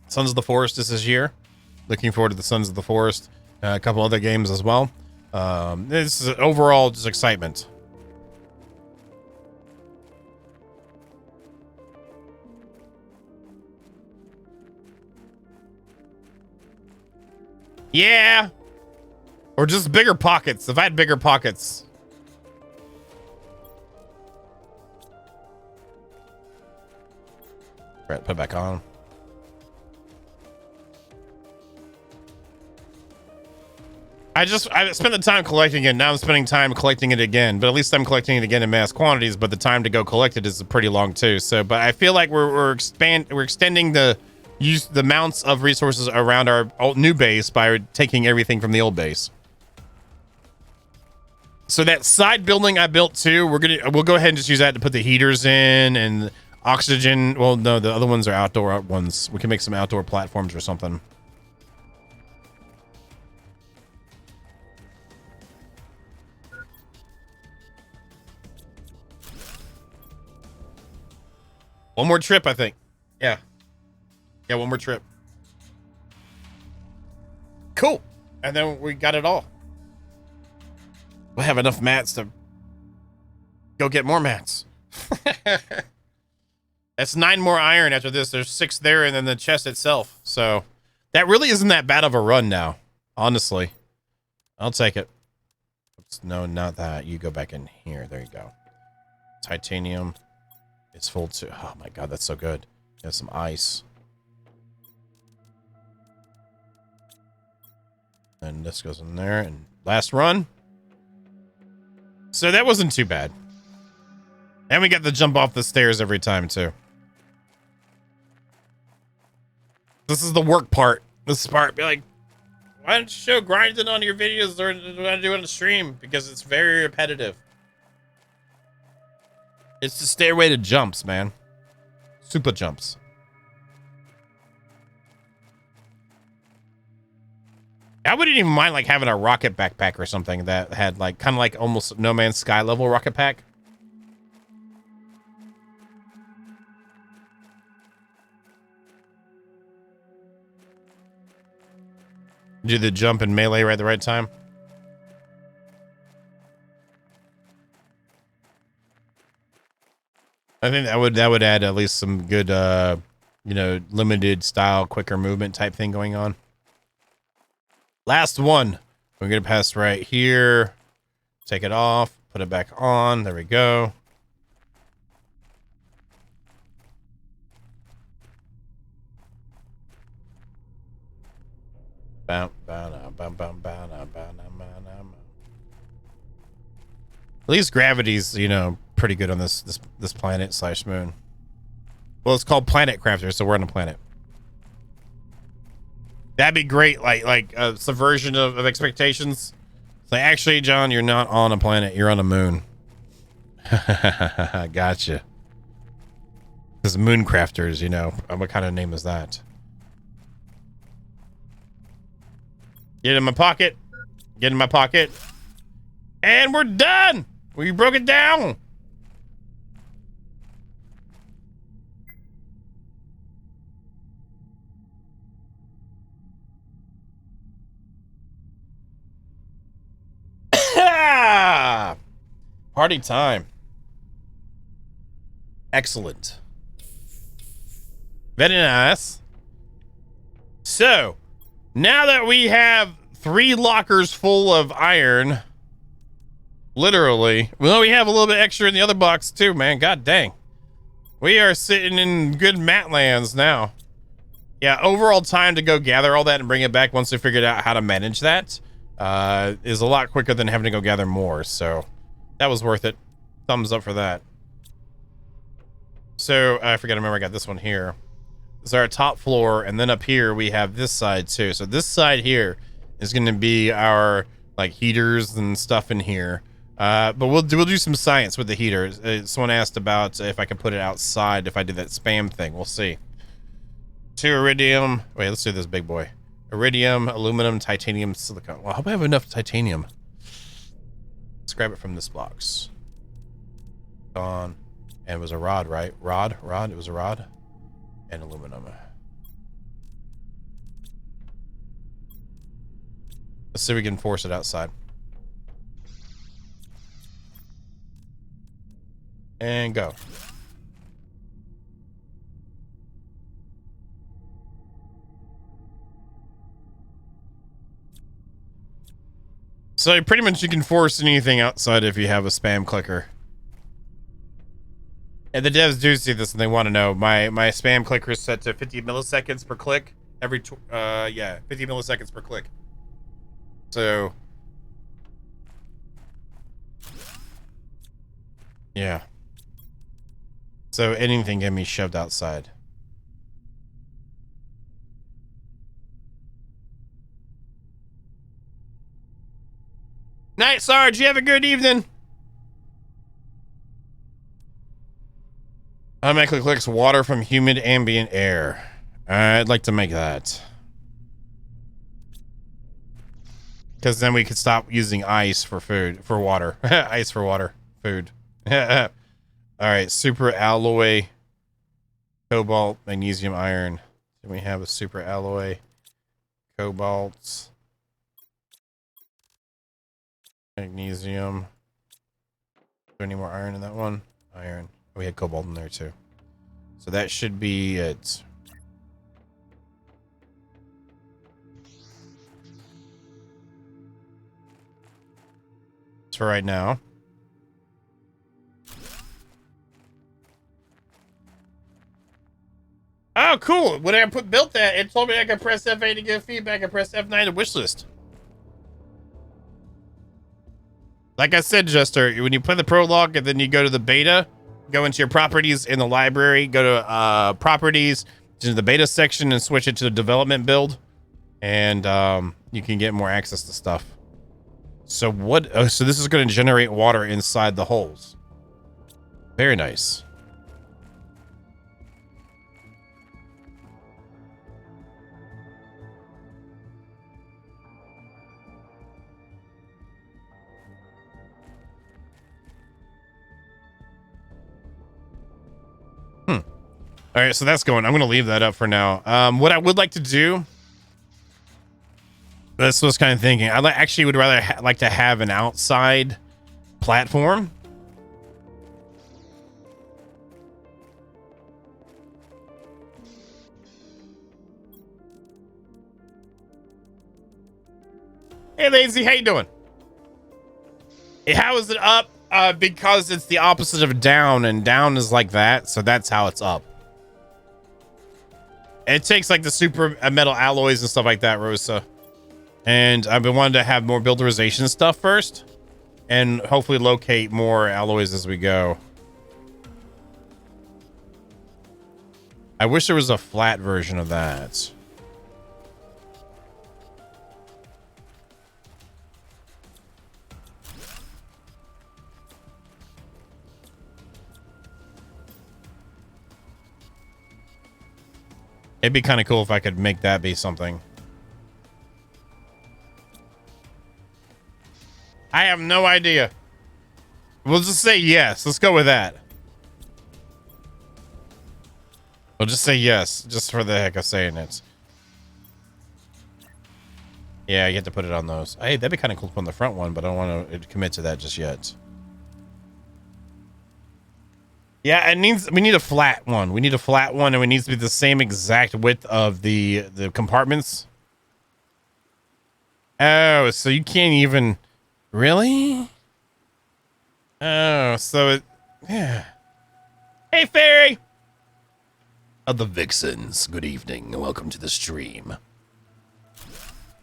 Sons of the Forest is this year. Looking forward to the Sons of the Forest. A couple other games as well. This is overall just excitement. Yeah. Or just bigger pockets. If I had bigger pockets. Right, put it back on. I spent the time collecting it. Now I'm spending time collecting it again. But at least I'm collecting it again in mass quantities. But the time to go collect it is pretty long too. So, but I feel like we're extending the amounts of resources around our new base by taking everything from the old base. So that side building I built too, we'll go ahead and just use that to put the heaters in and oxygen. Well, no, the other ones are outdoor ones. We can make some outdoor platforms or something. One more trip, I think. Yeah. Yeah, one more trip. Cool. And then we got it all. We'll have enough mats to go get more mats. That's 9 more iron after this. There's 6 there and then the chest itself. So that really isn't that bad of a run now. Honestly. I'll take it. Oops, no, not that. You go back in here. There you go. Titanium is full too. Oh my god, that's so good. There's some ice. And this goes in there. And last run. So that wasn't too bad. And we got to jump off the stairs every time, too. This is the work part. This part, be like, why don't you show grinding on your videos or why do it on the stream? Because it's very repetitive. It's the stairway to jumps, man. Super jumps. I wouldn't even mind like having a rocket backpack or something that had like kind of like almost No Man's Sky level rocket pack. Do the jump and melee right at the right time. I think that would add at least some good you know, limited style quicker movement type thing going on. Last one. We're gonna pass right here. Take it off. Put it back on. There we go. At least gravity's, you know, pretty good on this planet / moon. Well, it's called Planet Crafter, so we're on a planet. That'd be great, like a subversion of expectations. It's like, actually, John, you're not on a planet, you're on a moon. Gotcha. Because moon crafters, you know, what kind of name is that? Get in my pocket. Get in my pocket. And we're done. We broke it down. Party time. Excellent. Very nice. So, now that we have 3 lockers full of iron, literally, well, we have a little bit extra in the other box too, man. God dang. We are sitting in good mat lands now. Yeah, overall time to go gather all that and bring it back once we figured out how to manage that is a lot quicker than having to go gather more. So that was worth it. Thumbs up for that. So I forgot to remember I got this one here. This is our top floor, and then up here we have this side too. So this side here is going to be our like heaters and stuff in here. But we'll do some science with the heaters. Someone asked about if I could put it outside if I did that spam thing. We'll see. 2 iridium. Wait, let's do this big boy. Iridium, aluminum, titanium, silicon. Well, I hope I have enough titanium. Let's grab it from this box. On. And it was a rod, right? Rod. It was a rod. And aluminum. Let's see if we can force it outside. And go. So pretty much you can force anything outside if you have a spam clicker. And the devs do see this and they want to know. My spam clicker is set to 50 milliseconds per click. 50 milliseconds per click. So Yeah. So anything can be shoved outside. Night, Sarge. You have a good evening. Automatically collects water from humid ambient air. I'd like to make that. Because then we could stop using ice for food, for water. Ice for water, food. All right, super alloy, cobalt, magnesium, iron. Then we have a super alloy, cobalt, magnesium. Is there any more iron in that one? Iron. Oh, we had cobalt in there too. So that should be it. For right now. Oh, cool. When I built that, it told me I could press F8 to give feedback and press F9 to wish list. Like I said, Jester, when you play the prologue and then you go to the beta, go into your properties in the library, go to properties, to the beta section and switch it to the development build. And you can get more access to stuff. So what? Oh, so this is going to generate water inside the holes. Very nice. All right, so that's going. I'm going to leave that up for now. What I would like to do. That's what I was kind of thinking. I actually would rather like to have an outside platform. Hey, Lazy, how you doing? How is it up? Because it's the opposite of down, and down is like that, so that's how it's up. It takes like the super metal alloys and stuff like that, Rosa. And I've been wanting to have more builderization stuff first, and hopefully locate more alloys as we go. I wish there was a flat version of that. It'd be kind of cool if I could make that be something. I have no idea. We'll just say yes. Let's go with that. We'll just say yes, just for the heck of saying it. Yeah, you have to put it on those. Hey, that'd be kind of cool to put on the front one, but I don't want to commit to that just yet. Yeah, we need a flat one. We need a flat one, and it needs to be the same exact width of the compartments. Oh, so you can't even... Really? Oh, so it... Yeah. Hey, Fairy! Of the Vixens, good evening, and welcome to the stream.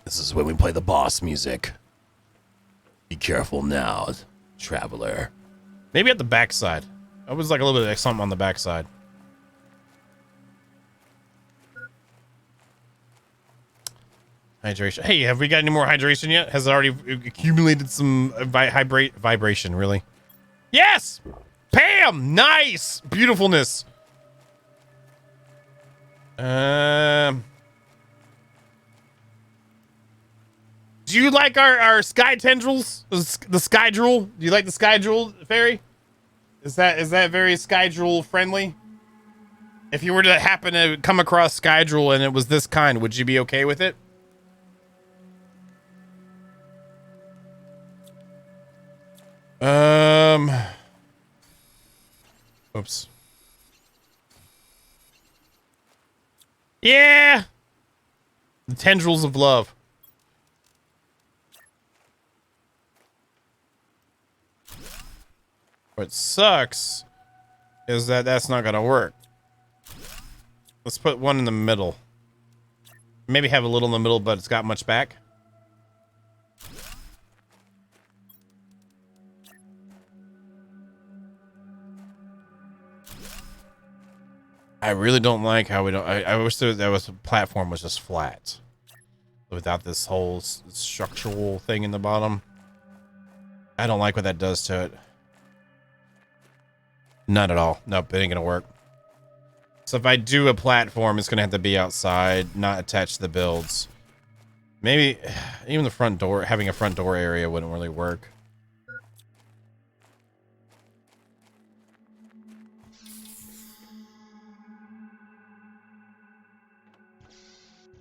This is when we play the boss music. Be careful now, traveler. Maybe at the backside. It was like a little bit of something on the backside. Hydration. Hey, have we got any more hydration yet? Has it already accumulated some vibration, really? Yes! Pam! Nice! Beautifulness. Do you like our sky tendrils? The sky drool? Do you like the sky drool, Fairy? Is that very sky drool friendly? If you were to happen to come across sky drool and it was this kind, would you be okay with it? Oops. Yeah. The tendrils of love. What sucks is that that's not gonna work. Let's put one in the middle. Maybe have a little in the middle, but it's got much back. I really don't like how we don't. I wish there was a platform was just flat, without this whole structural thing in the bottom. I don't like what that does to it. Not at all. Nope, it ain't gonna work. So if I do a platform, it's gonna have to be outside, not attached to the builds. Maybe even the front door, having a front door area wouldn't really work.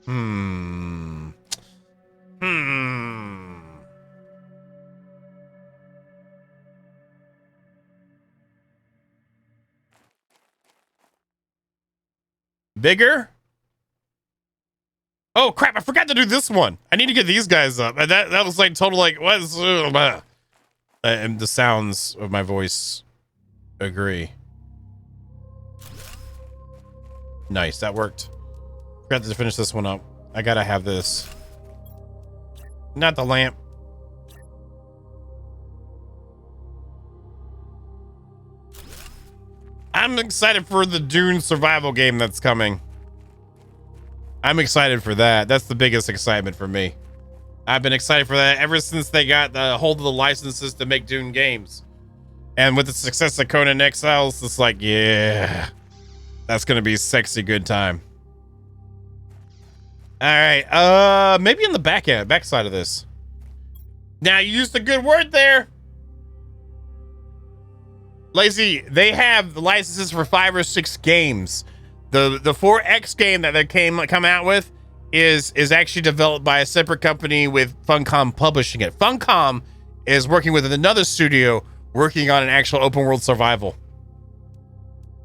Hmm. Bigger? Oh crap, I forgot to do this one. I need to get these guys up. And that was like total like what is and the sounds of my voice agree. Nice, that worked. Forgot to finish this one up. I gotta have this. Not the lamp. I'm excited for the Dune survival game that's coming. I'm excited for that. That's the biggest excitement for me. I've been excited for that ever since they got the hold of the licenses to make Dune games. And with the success of Conan Exiles, it's like, yeah, that's gonna be a sexy good time. All right, maybe in the back side of this. Now you used a good word there. Lazy, they have the licenses for 5 or 6 games. The 4X game that they come out with is actually developed by a separate company with Funcom publishing it. Funcom is working with another studio working on an actual open world survival.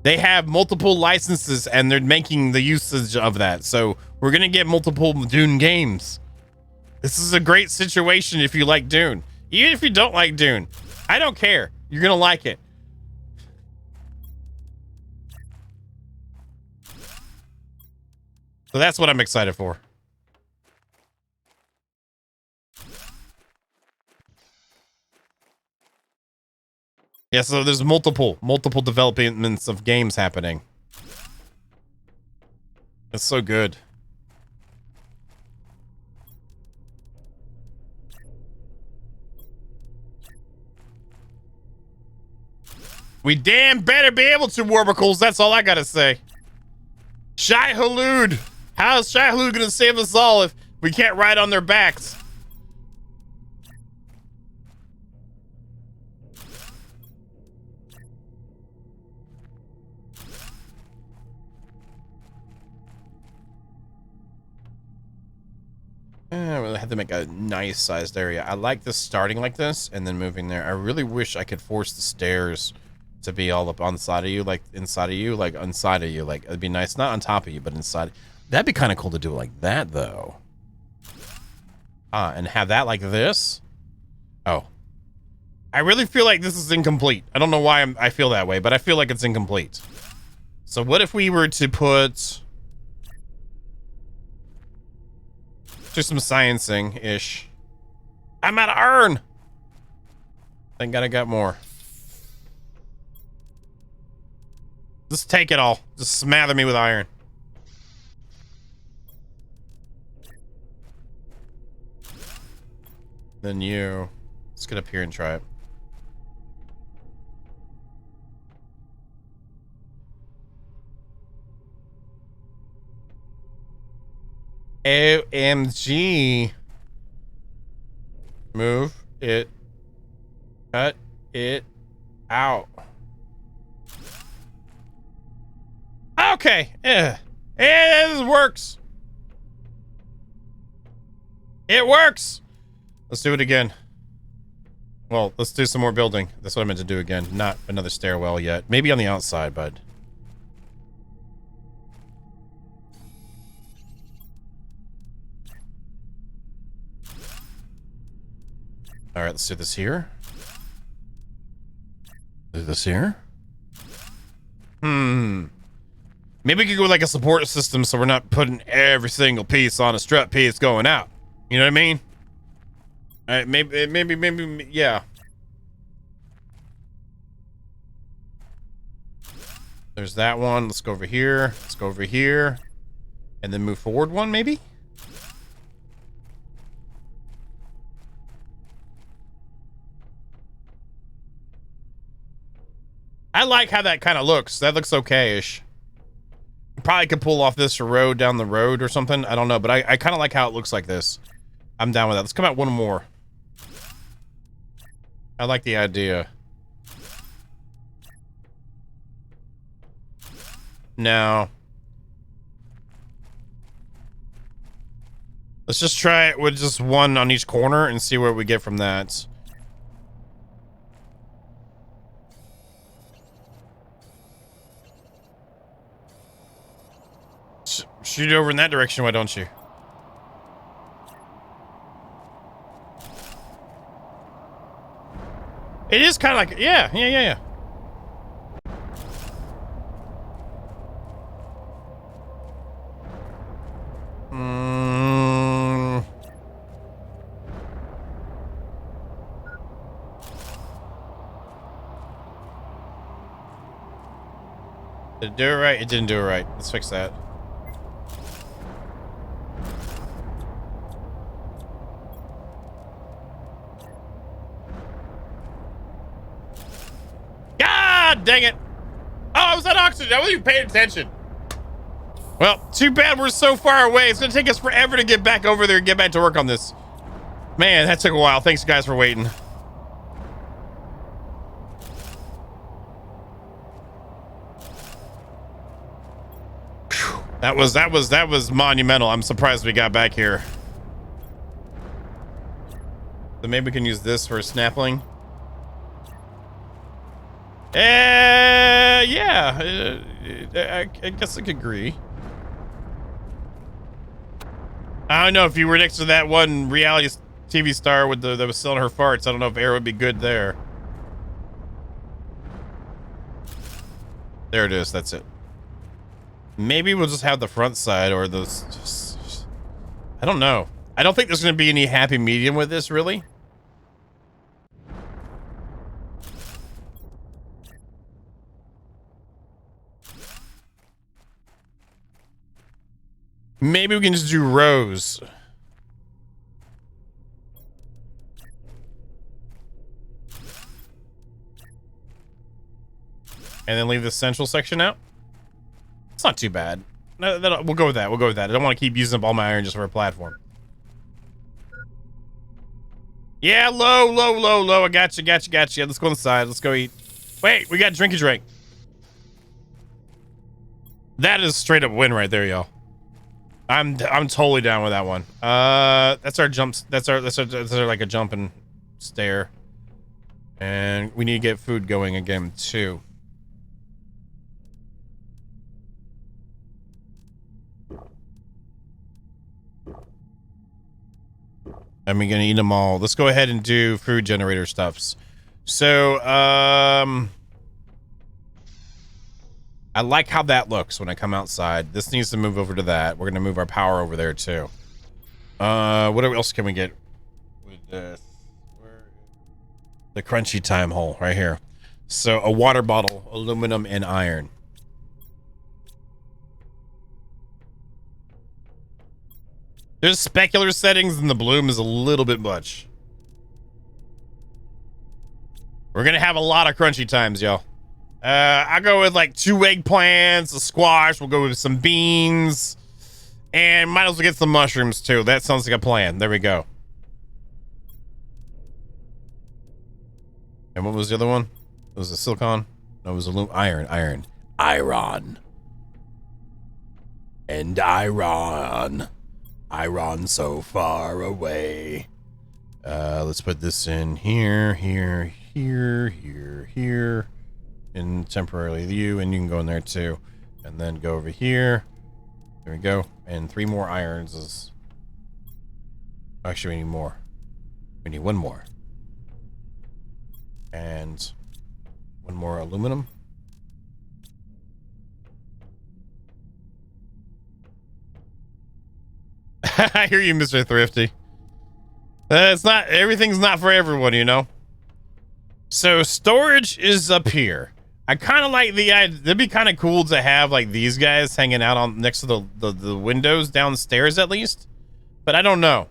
They have multiple licenses and they're making the usage of that. So we're gonna get multiple Dune games. This is a great situation if you like Dune. Even if you don't like Dune, I don't care. You're gonna like it. So that's what I'm excited for. Yeah, so there's multiple developments of games happening. It's so good. We damn better be able to, Warbicles. That's all I gotta say. Shai Hulud. How's Shai Hulud gonna save us all if we can't ride on their backs? I really have to make a nice sized area. I like this starting like this and then moving there. I really wish I could force the stairs to be all up on the side of you, like inside of you, like inside of you. Like it'd be nice, not on top of you, but inside. That'd be kind of cool to do it like that though. And have that like this. Oh, I really feel like this is incomplete. I don't know why I feel that way, but I feel like it's incomplete. So what if we were to put just some sciencing-ish. I'm out of iron. Thank God I got more. Just take it all. Just smother me with iron. Then you. Let's get up here and try it. OMG. Move it. Cut it out. Okay. Yeah, this works. It works. Let's do it again. Well, let's do some more building. That's what I meant to do again. Not another stairwell yet. Maybe on the outside, bud. All right, let's do this here. Do this here. Maybe we could go with like a support system so we're not putting every single piece on a strut piece going out. You know what I mean? All right, maybe, yeah. There's that one. Let's go over here. Let's go over here. And then move forward one, maybe? I like how that kind of looks. That looks okay-ish. Probably could pull off this road down the road or something. I don't know, but I kind of like how it looks like this. I'm down with that. Let's come out one more. I like the idea. Now, let's just try it with just one on each corner and see what we get from that. Shoot it over in that direction, why don't you? It is kind of like, yeah. Did it do it right? It didn't do it right. Let's fix that. God dang it. Oh, I was on oxygen. I wasn't even paying attention. Well, too bad we're so far away. It's going to take us forever to get back over there and get back to work on this. Man, that took a while. Thanks, guys, for waiting. That was monumental. I'm surprised we got back here. So maybe we can use this for a snapling. Yeah. I guess I could agree. I don't know if you were next to that one reality TV star with that was selling her farts. I don't know if air would be good there. There it is. That's it. Maybe we'll just have the front side or the... I don't know. I don't think there's going to be any happy medium with this, really. Maybe we can just do rows. And then leave the central section out. It's not too bad. No, we'll go with that. We'll go with that. I don't want to keep using up all my iron just for a platform. Yeah, low. I got you. Let's go on the side. Let's go eat. Wait, we got drink. That is straight up win right there, y'all. I'm totally down with that one. That's our jumps. That's our like a jump and stair. And we need to get food going again too. And we're gonna eat them all. Let's go ahead and do food generator stuffs. So, I like how that looks when I come outside. This needs to move over to that. We're gonna move our power over there too. What else can we get with this? The crunchy time hole right here. So a water bottle, aluminum, and iron. There's specular settings and the bloom is a little bit much. We're gonna have a lot of crunchy times, y'all. I'll go with like 2 eggplants, a squash. We'll go with some beans. And might as well get some mushrooms too. That sounds like a plan. There we go. And what was the other one? It was a silicon? No, it was iron. Iron. And iron. Iron so far away. Let's put this in here. And temporarily you, and you can go in there too. And then go over here. There we go. And 3 more irons is... Actually, we need more. We need 1 more. And 1 more aluminum. I hear you, Mr. Thrifty. It's not... Everything's not for everyone, you know? So, storage is up here. I kind of like the idea. It'd be kind of cool to have like these guys hanging out on next to the windows downstairs at least. But I don't know.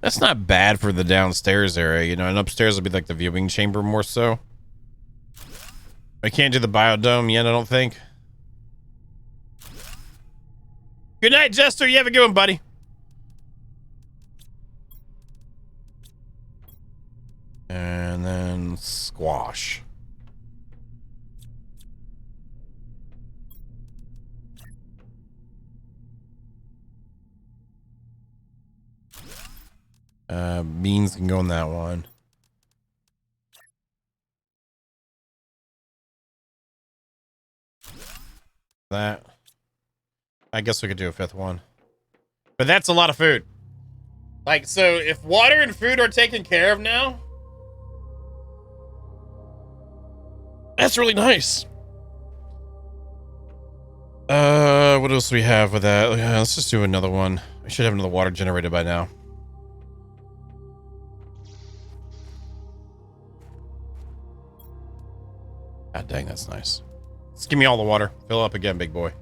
That's not bad for the downstairs area, you know, and upstairs will be like the viewing chamber more so. I can't do the biodome yet, I don't think. Good night, Jester. You have a good one, buddy. And then squash. Beans can go in that one. That. I guess we could do a fifth one. But that's a lot of food. Like, so if water and food are taken care of now, that's really nice. What else do we have with that? Let's just do another one. We should have another water generator by now. God dang, that's nice. Just give me all the water. Fill up again, big boy.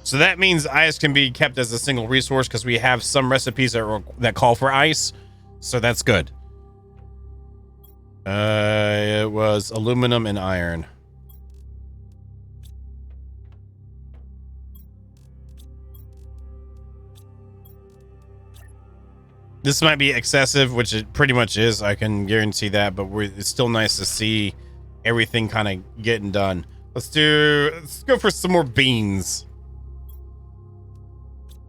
So that means ice can be kept as a single resource because we have some recipes that call for ice. So that's good. It was aluminum and iron. This might be excessive, which it pretty much is. I can guarantee that, but it's still nice to see everything kind of getting done. Let's go for some more beans.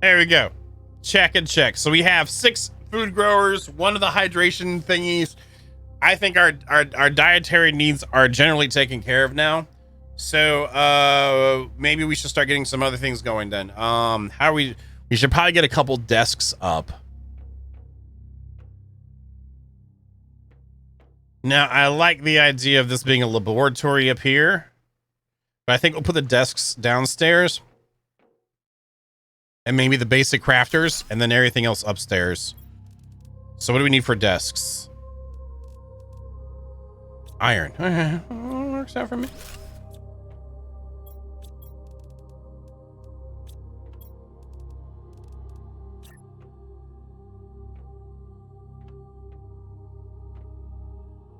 There we go. Check and check. So we have 6 food growers, 1 of the hydration thingies. I think our dietary needs are generally taken care of now. So maybe we should start getting some other things going then. We should probably get a couple desks up. Now, I like the idea of this being a laboratory up here, but I think we'll put the desks downstairs and maybe the basic crafters and then everything else upstairs. So what do we need for desks? Iron. Works out for me.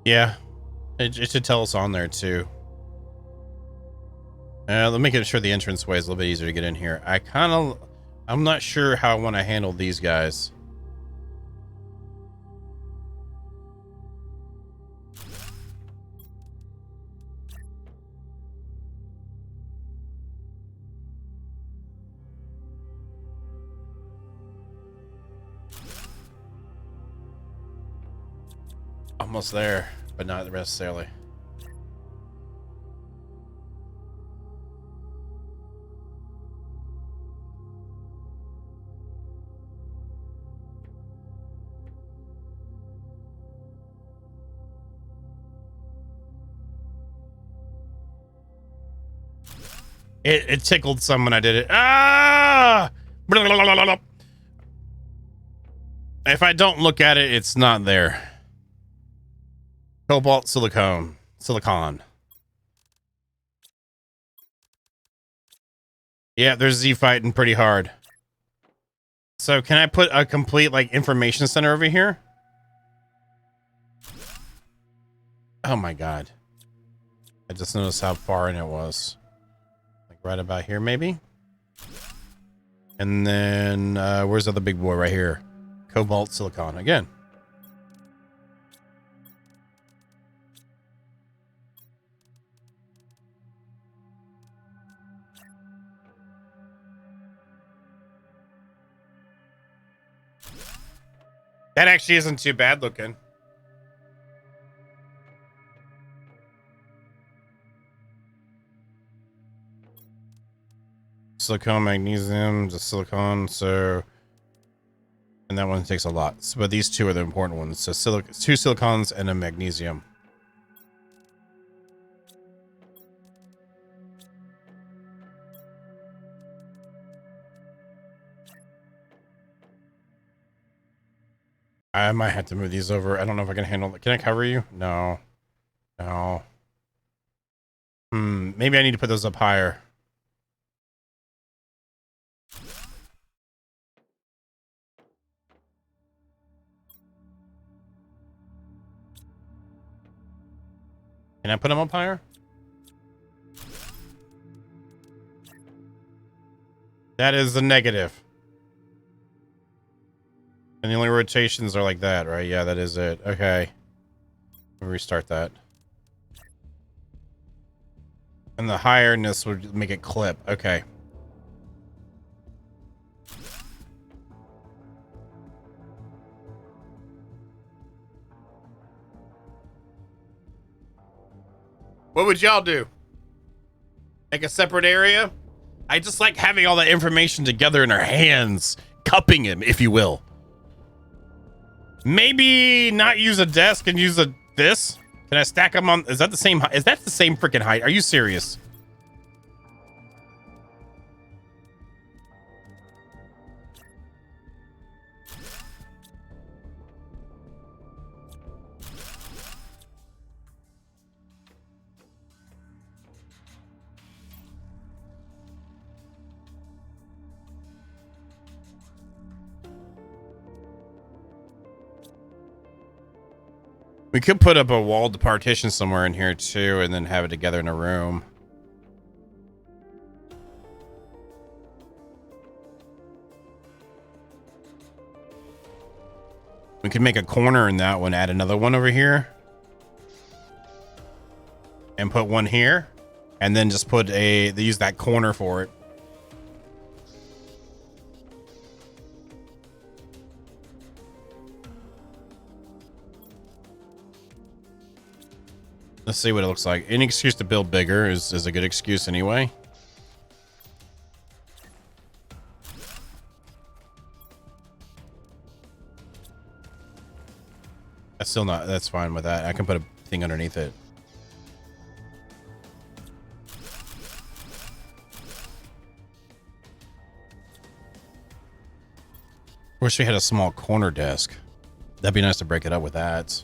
Yeah, it should tell us on there too. Let me make sure the entrance way is a little bit easier to get in here. I'm not sure how I want to handle these guys. Almost there, but not necessarily. It tickled some when I did it. Ah! If I don't look at it, it's not there. Cobalt silicon. Yeah, there's Z fighting pretty hard. So can I put a complete like information center over here? Oh my god. I just noticed how far in it was. Like right about here maybe? And then where's the other big boy right here? Cobalt silicon again. That actually isn't too bad looking. Silicon, magnesium, just silicon. So, and that one takes a lot. So, but these two are the important ones. So, 2 silicons and a magnesium. I might have to move these over. I don't know if I can handle it. Can I cover you? No. No. Maybe I need to put those up higher. Can I put them up higher? That is the negative. And the only rotations are like that, right? Yeah, that is it. Okay. Let me restart that. And the higherness would make it clip. Okay. What would y'all do? Make a separate area? I just like having all that information together in our hands. Cupping him, if you will. Maybe not use a desk and use this? Can I stack them on? Is that the same? Is that the same freaking height? Are you serious? We could put up a walled partition somewhere in here too, and then have it together in a room. We could make a corner in that one, add another one over here. And put one here. And then just put they use that corner for it. Let's see what it looks like. Any excuse to build bigger is a good excuse anyway. That's fine with that. I can put a thing underneath it. Wish we had a small corner desk. That'd be nice to break it up with that.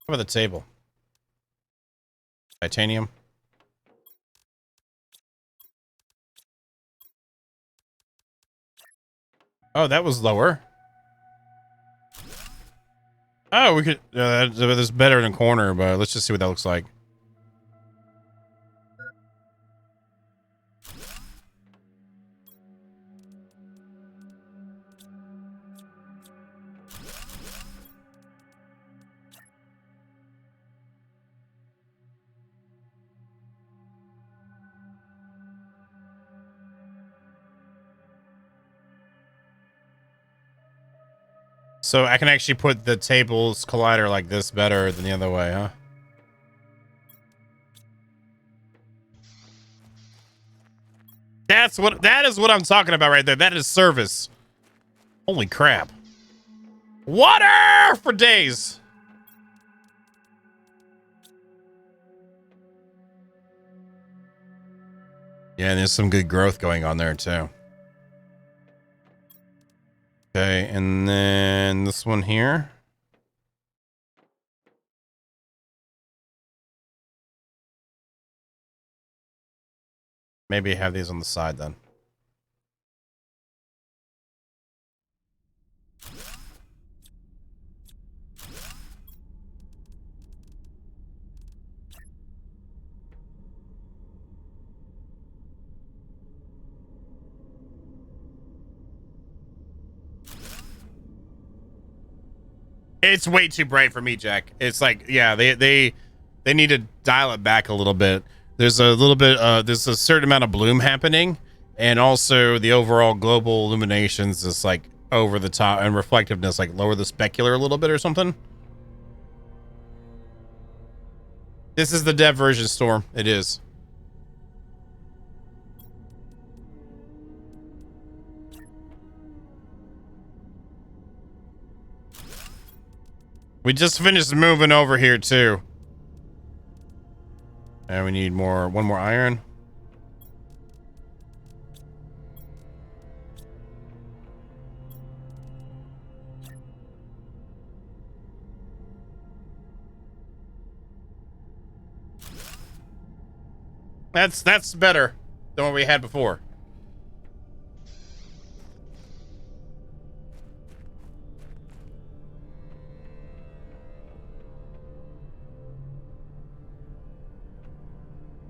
How about the table? Titanium. Oh, that was lower. Oh, we could. That's better than corner, but let's just see what that looks like. So I can actually put the tables collider like this better than the other way, huh? That is what I'm talking about right there. That is service. Holy crap. Water for days. Yeah, and there's some good growth going on there too. Okay, and then this one here. Maybe have these on the side then. It's way too bright for me, Jack. It's like, yeah, they need to dial it back a little bit. There's a little bit there's a certain amount of bloom happening, and also the overall global illuminations is like over the top, and reflectiveness, like lower the specular a little bit or something. This is the dev version, Storm. It is. We just finished moving over here too. And we need one more iron. That's better than what we had before.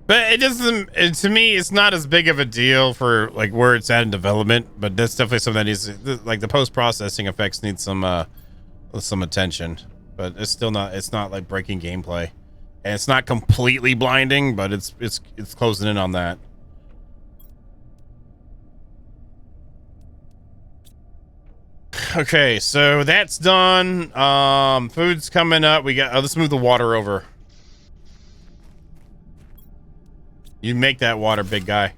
But it doesn't, to me, it's not as big of a deal for like where it's at in development, but that's definitely something that needs, like the post-processing effects need some attention, but it's not like breaking gameplay, and it's not completely blinding, but it's closing in on that. Okay, so that's done. Food's coming up. We got, let's move the water over. You make that water, big guy.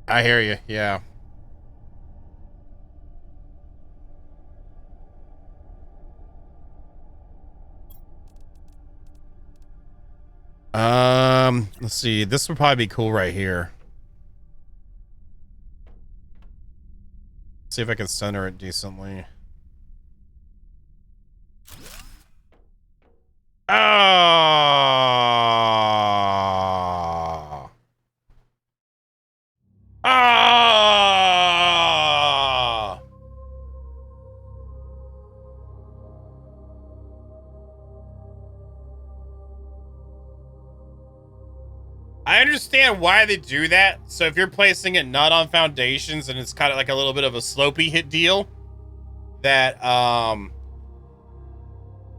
I hear you. Yeah. Let's see. This would probably be cool right here. See if I can center it decently. Oh. Oh. I understand why they do that. So if you're placing it not on foundations and it's kind of like a little bit of a slopey hit deal, that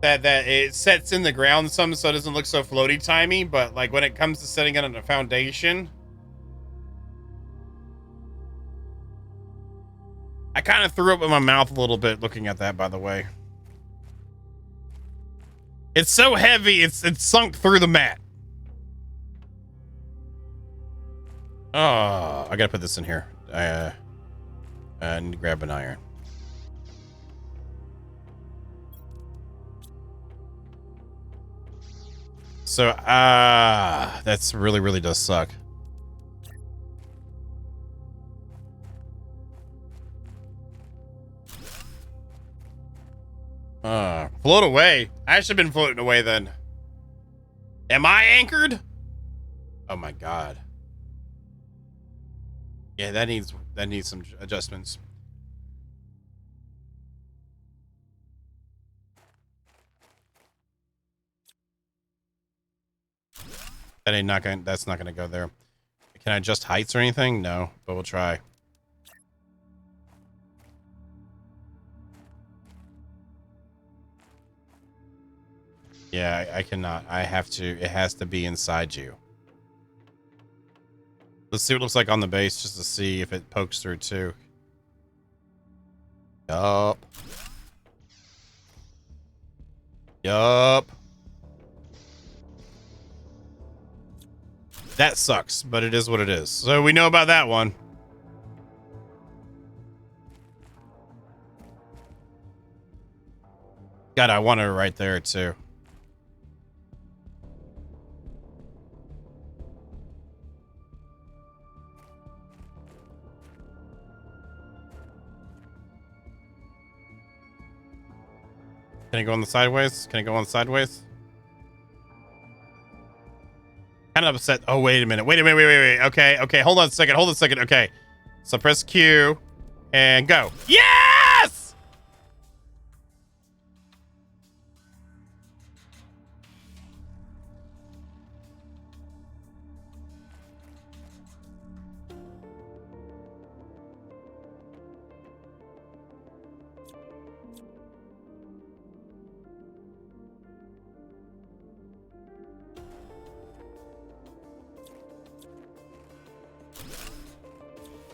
that it sets in the ground some, so it doesn't look so floaty timey. But like when it comes to setting it on a foundation, I kind of threw up in my mouth a little bit looking at that, by the way. It's so heavy, it's sunk through the mat. Oh, I gotta put this in here. I need to grab an iron. So, that's really does suck. Float away. I should have been floating away then. Am I anchored? Oh my god. Yeah, that needs some adjustments. That's not gonna go there. Can I adjust heights or anything? No, but we'll try. Yeah, I cannot. I have to. It has to be inside you. Let's see what it looks like on the base, just to see if it pokes through too. Yup. Yup. That sucks, but it is what it is. So we know about that one. God, I want it right there too. Can I go on the sideways? Can I go on sideways? Kind of upset. Oh, wait a minute. Wait. Okay. Hold on a second. Okay. So press Q and go. Yes!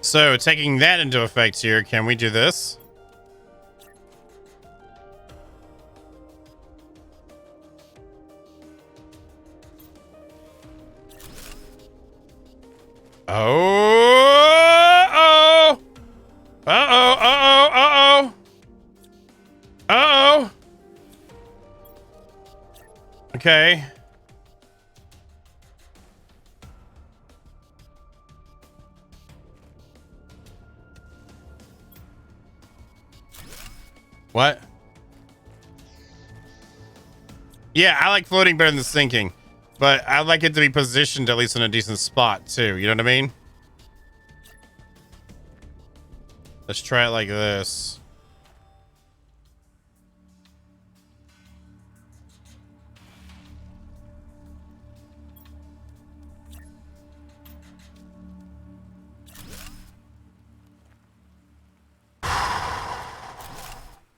So taking that into effect here, can we do this? Oh. Uh-oh. Uh-oh. Uh-oh. Uh-oh. Okay. What? Yeah, I like floating better than sinking, but I like it to be positioned at least in a decent spot too. You know what I mean? Let's try it like this.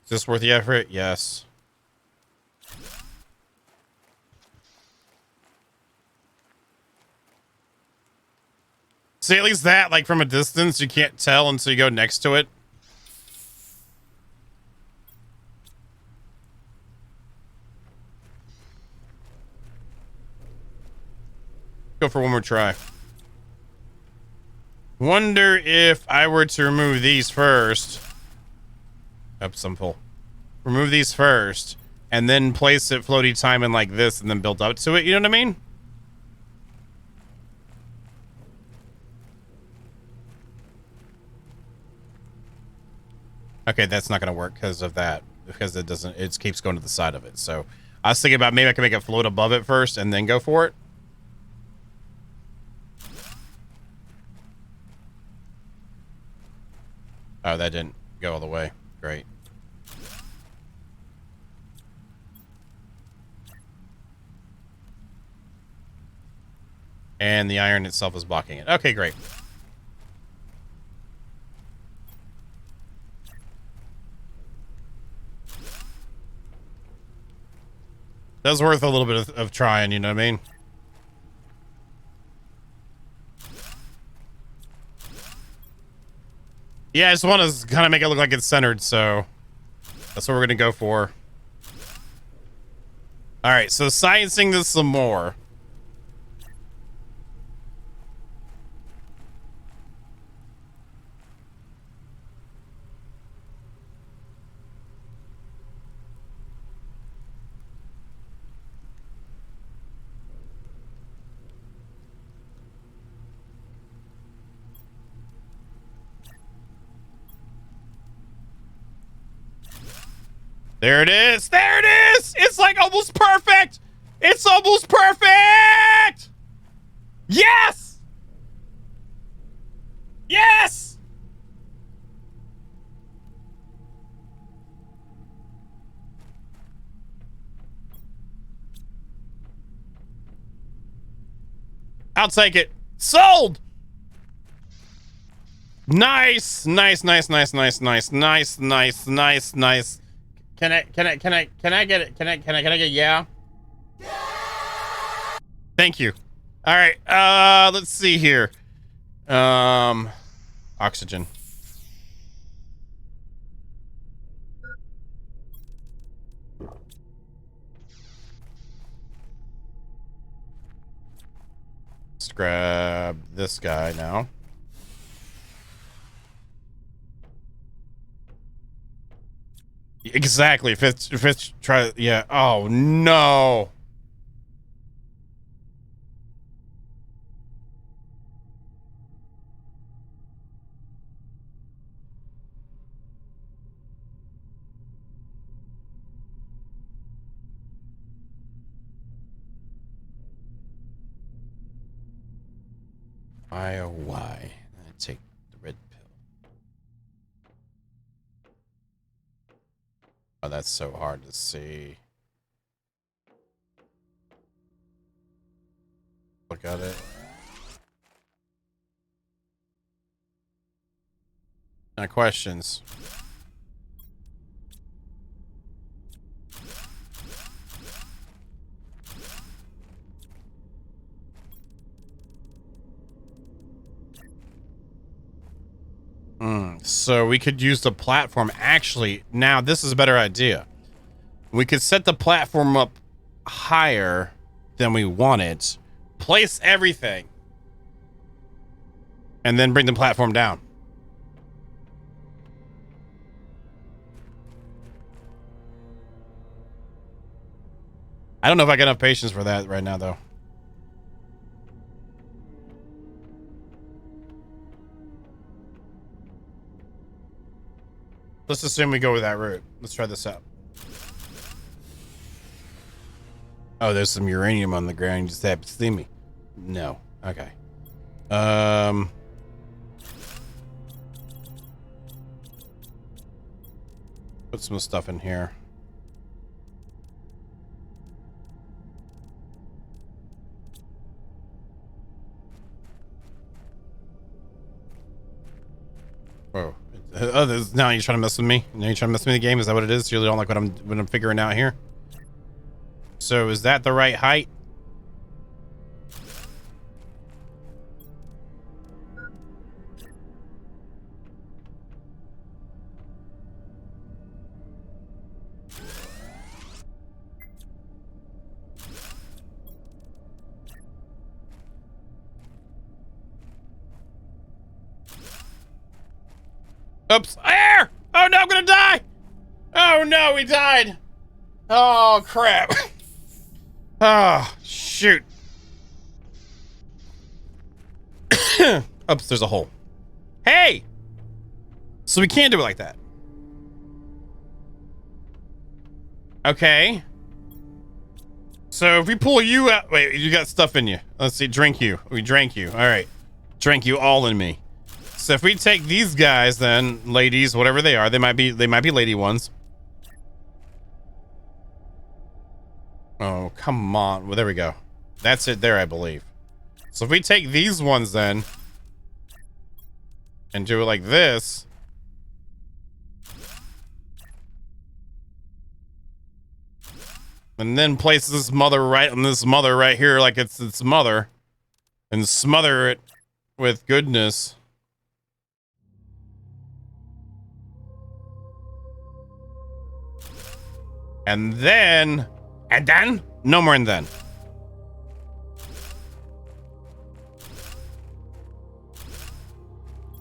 Is this worth the effort? Yes. See, at least that, like from a distance, you can't tell until you go next to it. Go for one more try. Wonder if I were to remove these first. Oops, I'm full. Remove these first, and then place it floaty timing like this, and then build up to it. You know what I mean? Okay, that's not gonna work because of that. Because it doesn't. It keeps going to the side of it. So I was thinking about maybe I can make it float above it first, and then go for it. Oh, that didn't go all the way. Great. And the iron itself is blocking it. Okay, great. That was worth a little bit of trying, you know what I mean? Yeah, I just want to kind of make it look like it's centered, so that's what we're going to go for. All right, so sciencing this some more. There it is. There it is. It's like almost perfect. It's almost perfect. Yes. Yes. I'll take it. Sold. Nice. Nice, nice, nice, nice, nice, nice, nice, nice, nice. Can I get it? Can I get yeah? Thank you. All right. Let's see here. Oxygen. Let's grab this guy now. Exactly. If it's try, yeah. Oh no. Why, oh why? I take the red pill. Oh, that's so hard to see. Look at it. Now questions. So we could use the platform. Actually, now this is a better idea. We could set the platform up higher than we want it. Place everything. and then bring the platform down. I don't know if I got enough patience for that right now, though. Let's assume we go with that route. Let's try this out. Oh, there's some uranium on the ground. You just have to see me. No. Okay. Put some stuff in here. Whoa. Oh, now you're trying to mess with me? Now you're trying to mess with me in the game? Is that what it is? You really don't like what I'm figuring out here? So is that the right height? Oops. Air! Oh no, I'm gonna die! Oh no, we died! Oh crap. Oh, shoot. Oops, there's a hole. Hey! So we can't do it like that. Okay. So if we pull you out, wait, you got stuff in you. Let's see, drink you. We drank you. All right. Drank you all in me. So if we take these guys, then ladies, whatever they are, they might be lady ones. Oh, come on. Well, there we go. That's it there, I believe. So if we take these ones then and do it like this. And then place this mother right on this mother right here like it's its mother. And smother it with goodness. And then, no more and then.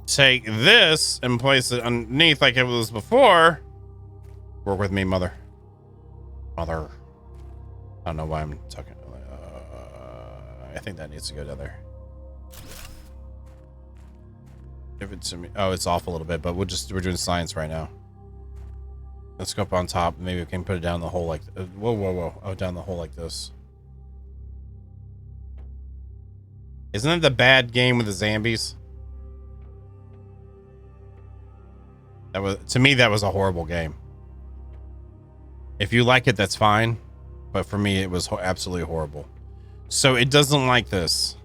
Take this and place it underneath like it was before. Work with me, mother. Mother. I don't know why I'm talking. I think that needs to go down there. Give it to me. Oh, it's off a little bit, but we're doing science right now. Let's go up on top. Maybe we can put it down the hole like, whoa, whoa, whoa. Oh, down the hole like this. Isn't it the bad game with the zombies? That was, to me, that was a horrible game. If you like it, that's fine. But for me, it was absolutely horrible. So it doesn't like this.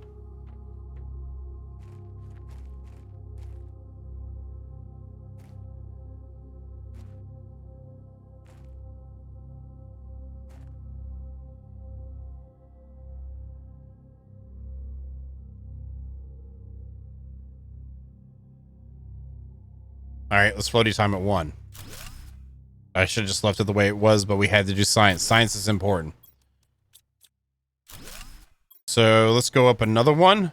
All right, let's floaty time at 1. I should have just left it the way it was, but we had to do science. Science is important. So let's go up another one.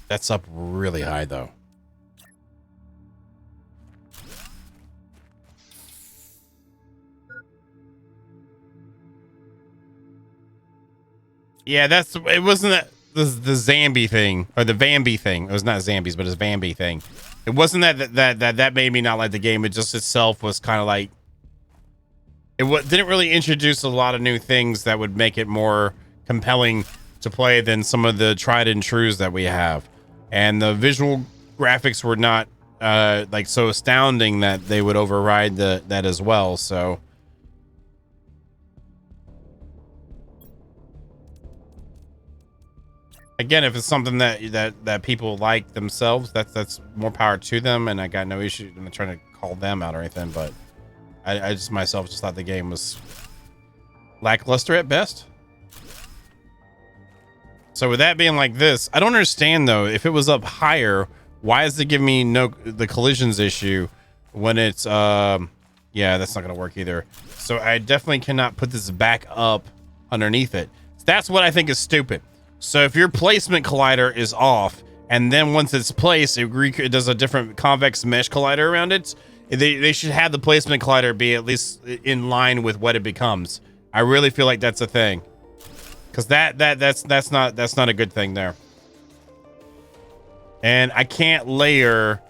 That's up really high, though. Yeah, it wasn't that. The Zambi thing or the Vambi thing. It was not Zambies, but it's Vambi thing. It wasn't that made me not like the game. It just itself was kind of like didn't really introduce a lot of new things that would make it more compelling to play than some of the tried and trues that we have. And the visual graphics were not like so astounding that they would override that as well. So. Again, if it's something that people like themselves, that's more power to them, and I got no issue. I'm not trying to call them out or anything, but I just myself just thought the game was lackluster at best. So with that being like this, I don't understand though. If it was up higher, why is it giving me the collisions issue when it's yeah, that's not gonna work either. So I definitely cannot put this back up underneath it. That's what I think is stupid. So if your placement collider is off, and then once it's placed, it does a different convex mesh collider around it, they should have the placement collider be at least in line with what it becomes. I really feel like that's a thing, because that's not a good thing there. And I can't layer.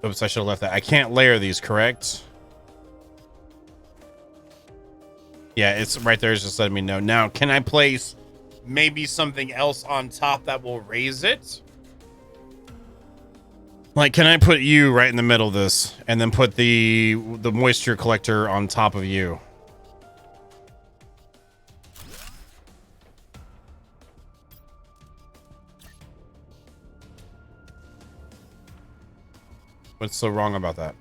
Oops, I should have left that. I can't layer these, correct? Yeah, it's right there. It's just letting me know. Now, can I place maybe something else on top that will raise it? Like, can I put you right in the middle of this and then put the moisture collector on top of you? What's so wrong about that?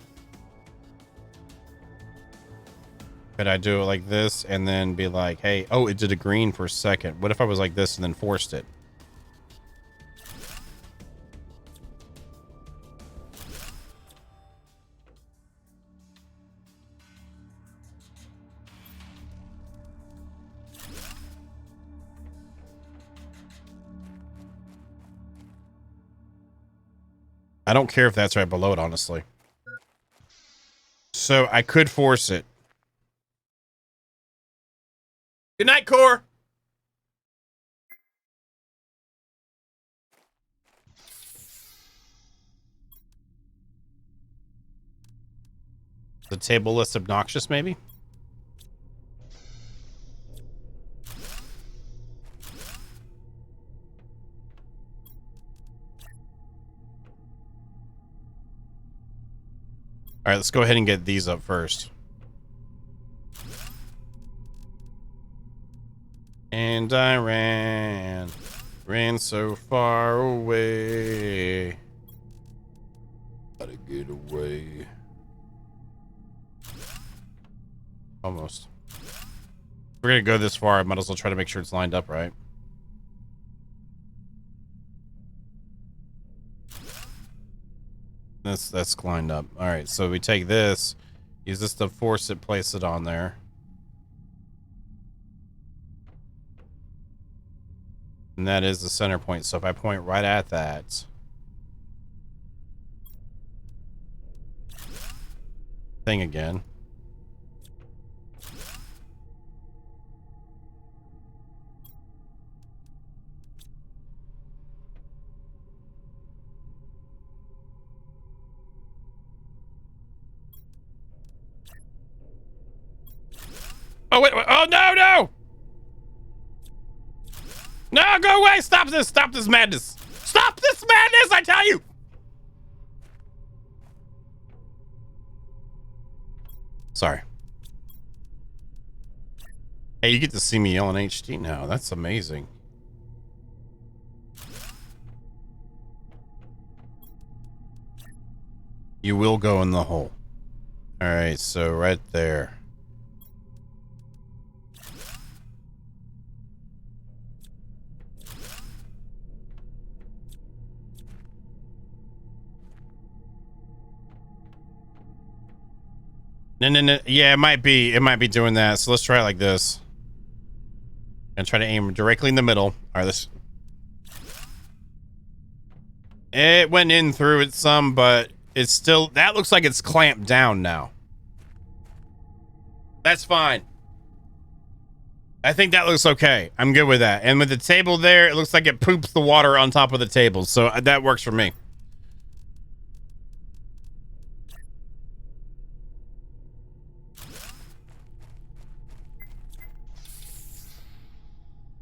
Could I do it like this and then be like, hey, oh, it did a green for a second. What if I was like this and then forced it? I don't care if that's right below it, honestly. So I could force it. Good night, Core. The table list obnoxious, maybe? All right, let's go ahead and get these up first. And I ran so far away. Gotta get away. Almost. If we're gonna go this far, I might as well try to make sure it's lined up right. That's lined up. All right, so we take this, use this to force it, place it on there. And that is the center point. So if I point right at that thing again. Oh, wait. Oh, no. No, go away. Stop this madness. Stop this madness, I tell you. Sorry. Hey, you get to see me yell in HD now. That's amazing. You will go in the hole. All right, so right there. No. Yeah, it might be doing that. So let's try it like this. And try to aim directly in the middle. All right, let's. It went in through it some, but it's still, that looks like it's clamped down now. That's fine. I think that looks okay. I'm good with that. And with the table there, it looks like it poops the water on top of the table. So that works for me.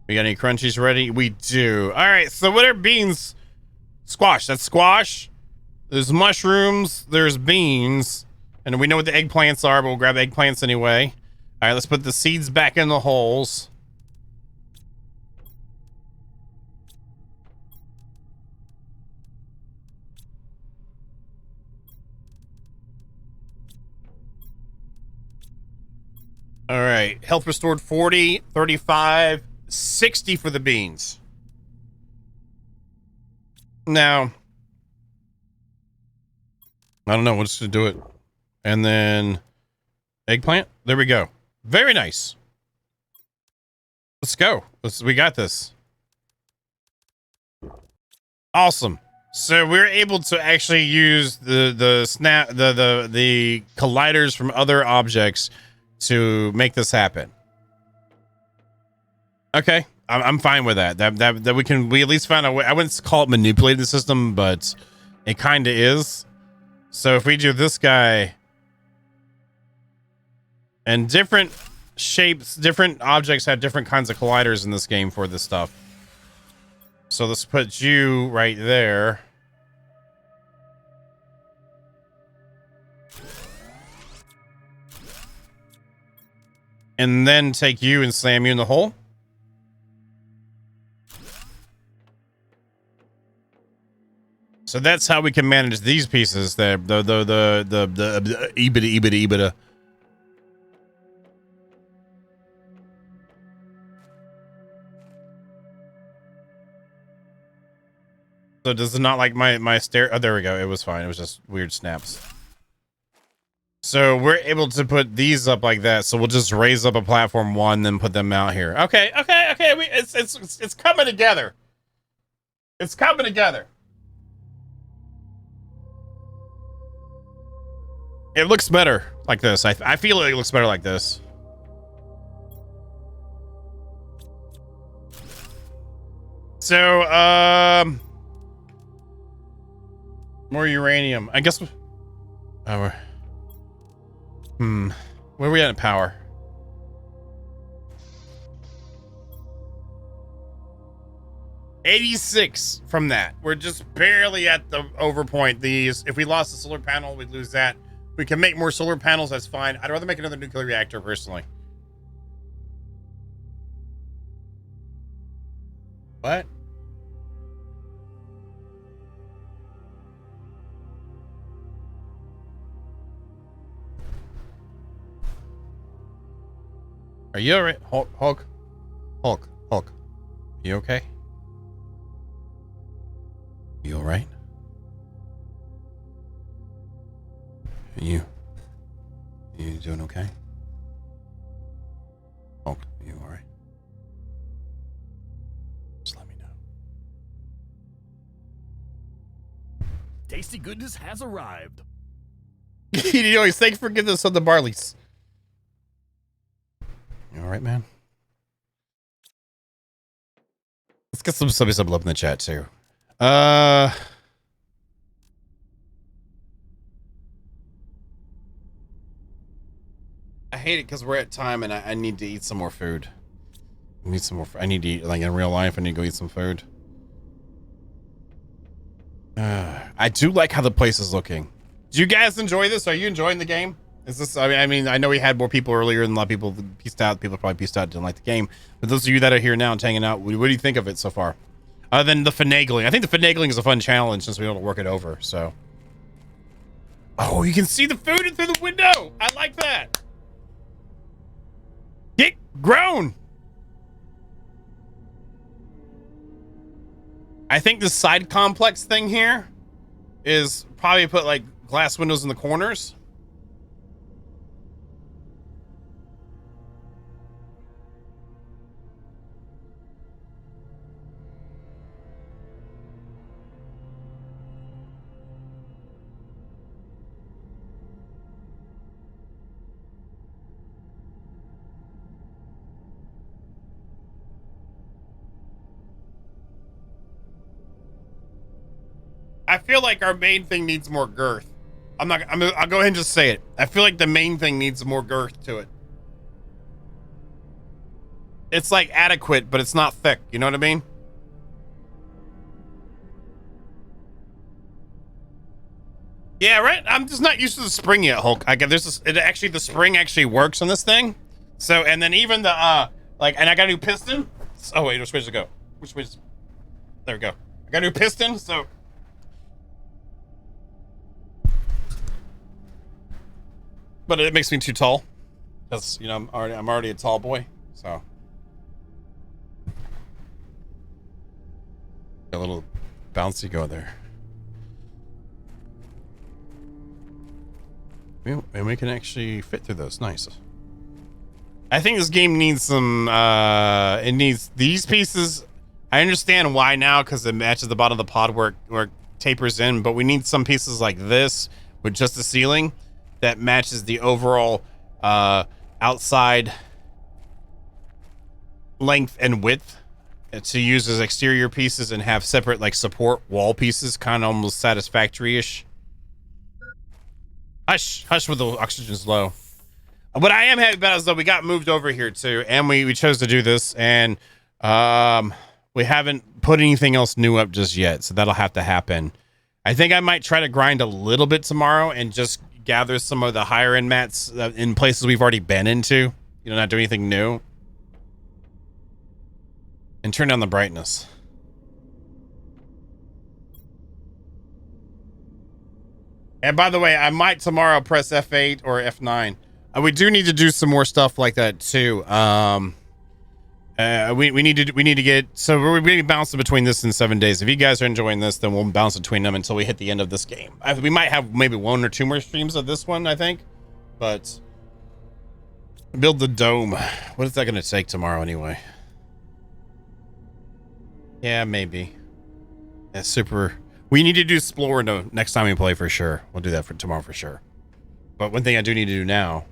We got any crunchies ready? We do. All right, so what are beans? Squash. That's squash. There's mushrooms. There's beans. And we know what the eggplants are, but we'll grab eggplants anyway. All right, let's put the seeds back in the holes. All right, health restored 40, 35, 60 for the beans. Now, I don't know what's to do it. And then eggplant. There we go. Very nice. Let's go. We got this. Awesome. So we're able to actually use the colliders from other objects to make this happen. Okay, I'm fine with that. That we at least found a way. I wouldn't call it manipulating the system, but it kind of is. So if we do this guy and different shapes, different objects have different kinds of colliders in this game for this stuff. So let's put you right there. And then take you and slam you in the hole. So that's how we can manage these pieces. The EBITDA. So does it not like my stair? Oh, there we go. It was fine. It was just weird snaps. So we're able to put these up like that. So we'll just raise up a platform one, then put them out here. Okay. It's coming together. It's coming together. It looks better like this. I feel it looks better like this. So more uranium. I guess. Oh, where are we at in power? $86 from that. We're just barely at the overpoint. These, if we lost the solar panel, we'd lose that. We can make more solar panels. That's fine. I'd rather make another nuclear reactor personally. What? Are you alright? Hulk. You okay? You alright? You doing okay? Hulk, you alright? Just let me know. Tasty goodness has arrived. You always thank forgiveness of the Barleys. You alright, man? Let's get some sub love in the chat too. I hate it because we're at time and I need to eat some more food. I need some more. I need to eat, like in real life. I need to go eat some food. I do like how the place is looking. Do you guys enjoy this? Are you enjoying the game? Is this? I mean, I know we had more people earlier, and a lot of people pieced out. People probably pieced out, didn't like the game. But those of you that are here now and hanging out, what do you think of it so far? Other than the finagling, I think the finagling is a fun challenge since we don't work it over. So, oh, you can see the food in through the window. I like that. Get grown. I think the side complex thing here is probably put like glass windows in the corners. I feel like our main thing needs more girth. I'll go ahead and just say it. I feel like the main thing needs more girth to it. It's like adequate, but it's not thick. You know what I mean? Yeah, right. I'm just not used to the spring yet, Hulk. The spring actually works on this thing. So, and then even the and I got a new piston. Oh wait, which way does it go? Which way? There we go. I got a new piston, so. But it makes me too tall, because I'm already a tall boy, so a little bouncy go there. And we can actually fit through those. Nice. I think this game needs some. It needs these pieces I understand why now, because it matches the bottom of the pod where it tapers in, but we need some pieces like this with just the ceiling that matches the overall outside length and width to use as exterior pieces and have separate like support wall pieces, kind of almost satisfactory-ish. Hush with the oxygen's low. What I am happy about is that we got moved over here too, and we chose to do this, and we haven't put anything else new up just yet, so that'll have to happen. I think I might try to grind a little bit tomorrow and just gather some of the higher end mats in places we've already been into, you know, not do anything new. And turn down the brightness. And by the way, I might tomorrow press F8 or F9. We do need to do some more stuff like that too. We need to get, so we're going to be bouncing between this and 7 days. If you guys are enjoying this, then we'll bounce between them until we hit the end of this game. We might have maybe 1 or 2 more streams of this one, I think. But build the dome. What is that going to take tomorrow anyway? Yeah, maybe. Yeah, super. We need to do explore next time we play for sure. We'll do that for tomorrow for sure. But one thing I do need to do now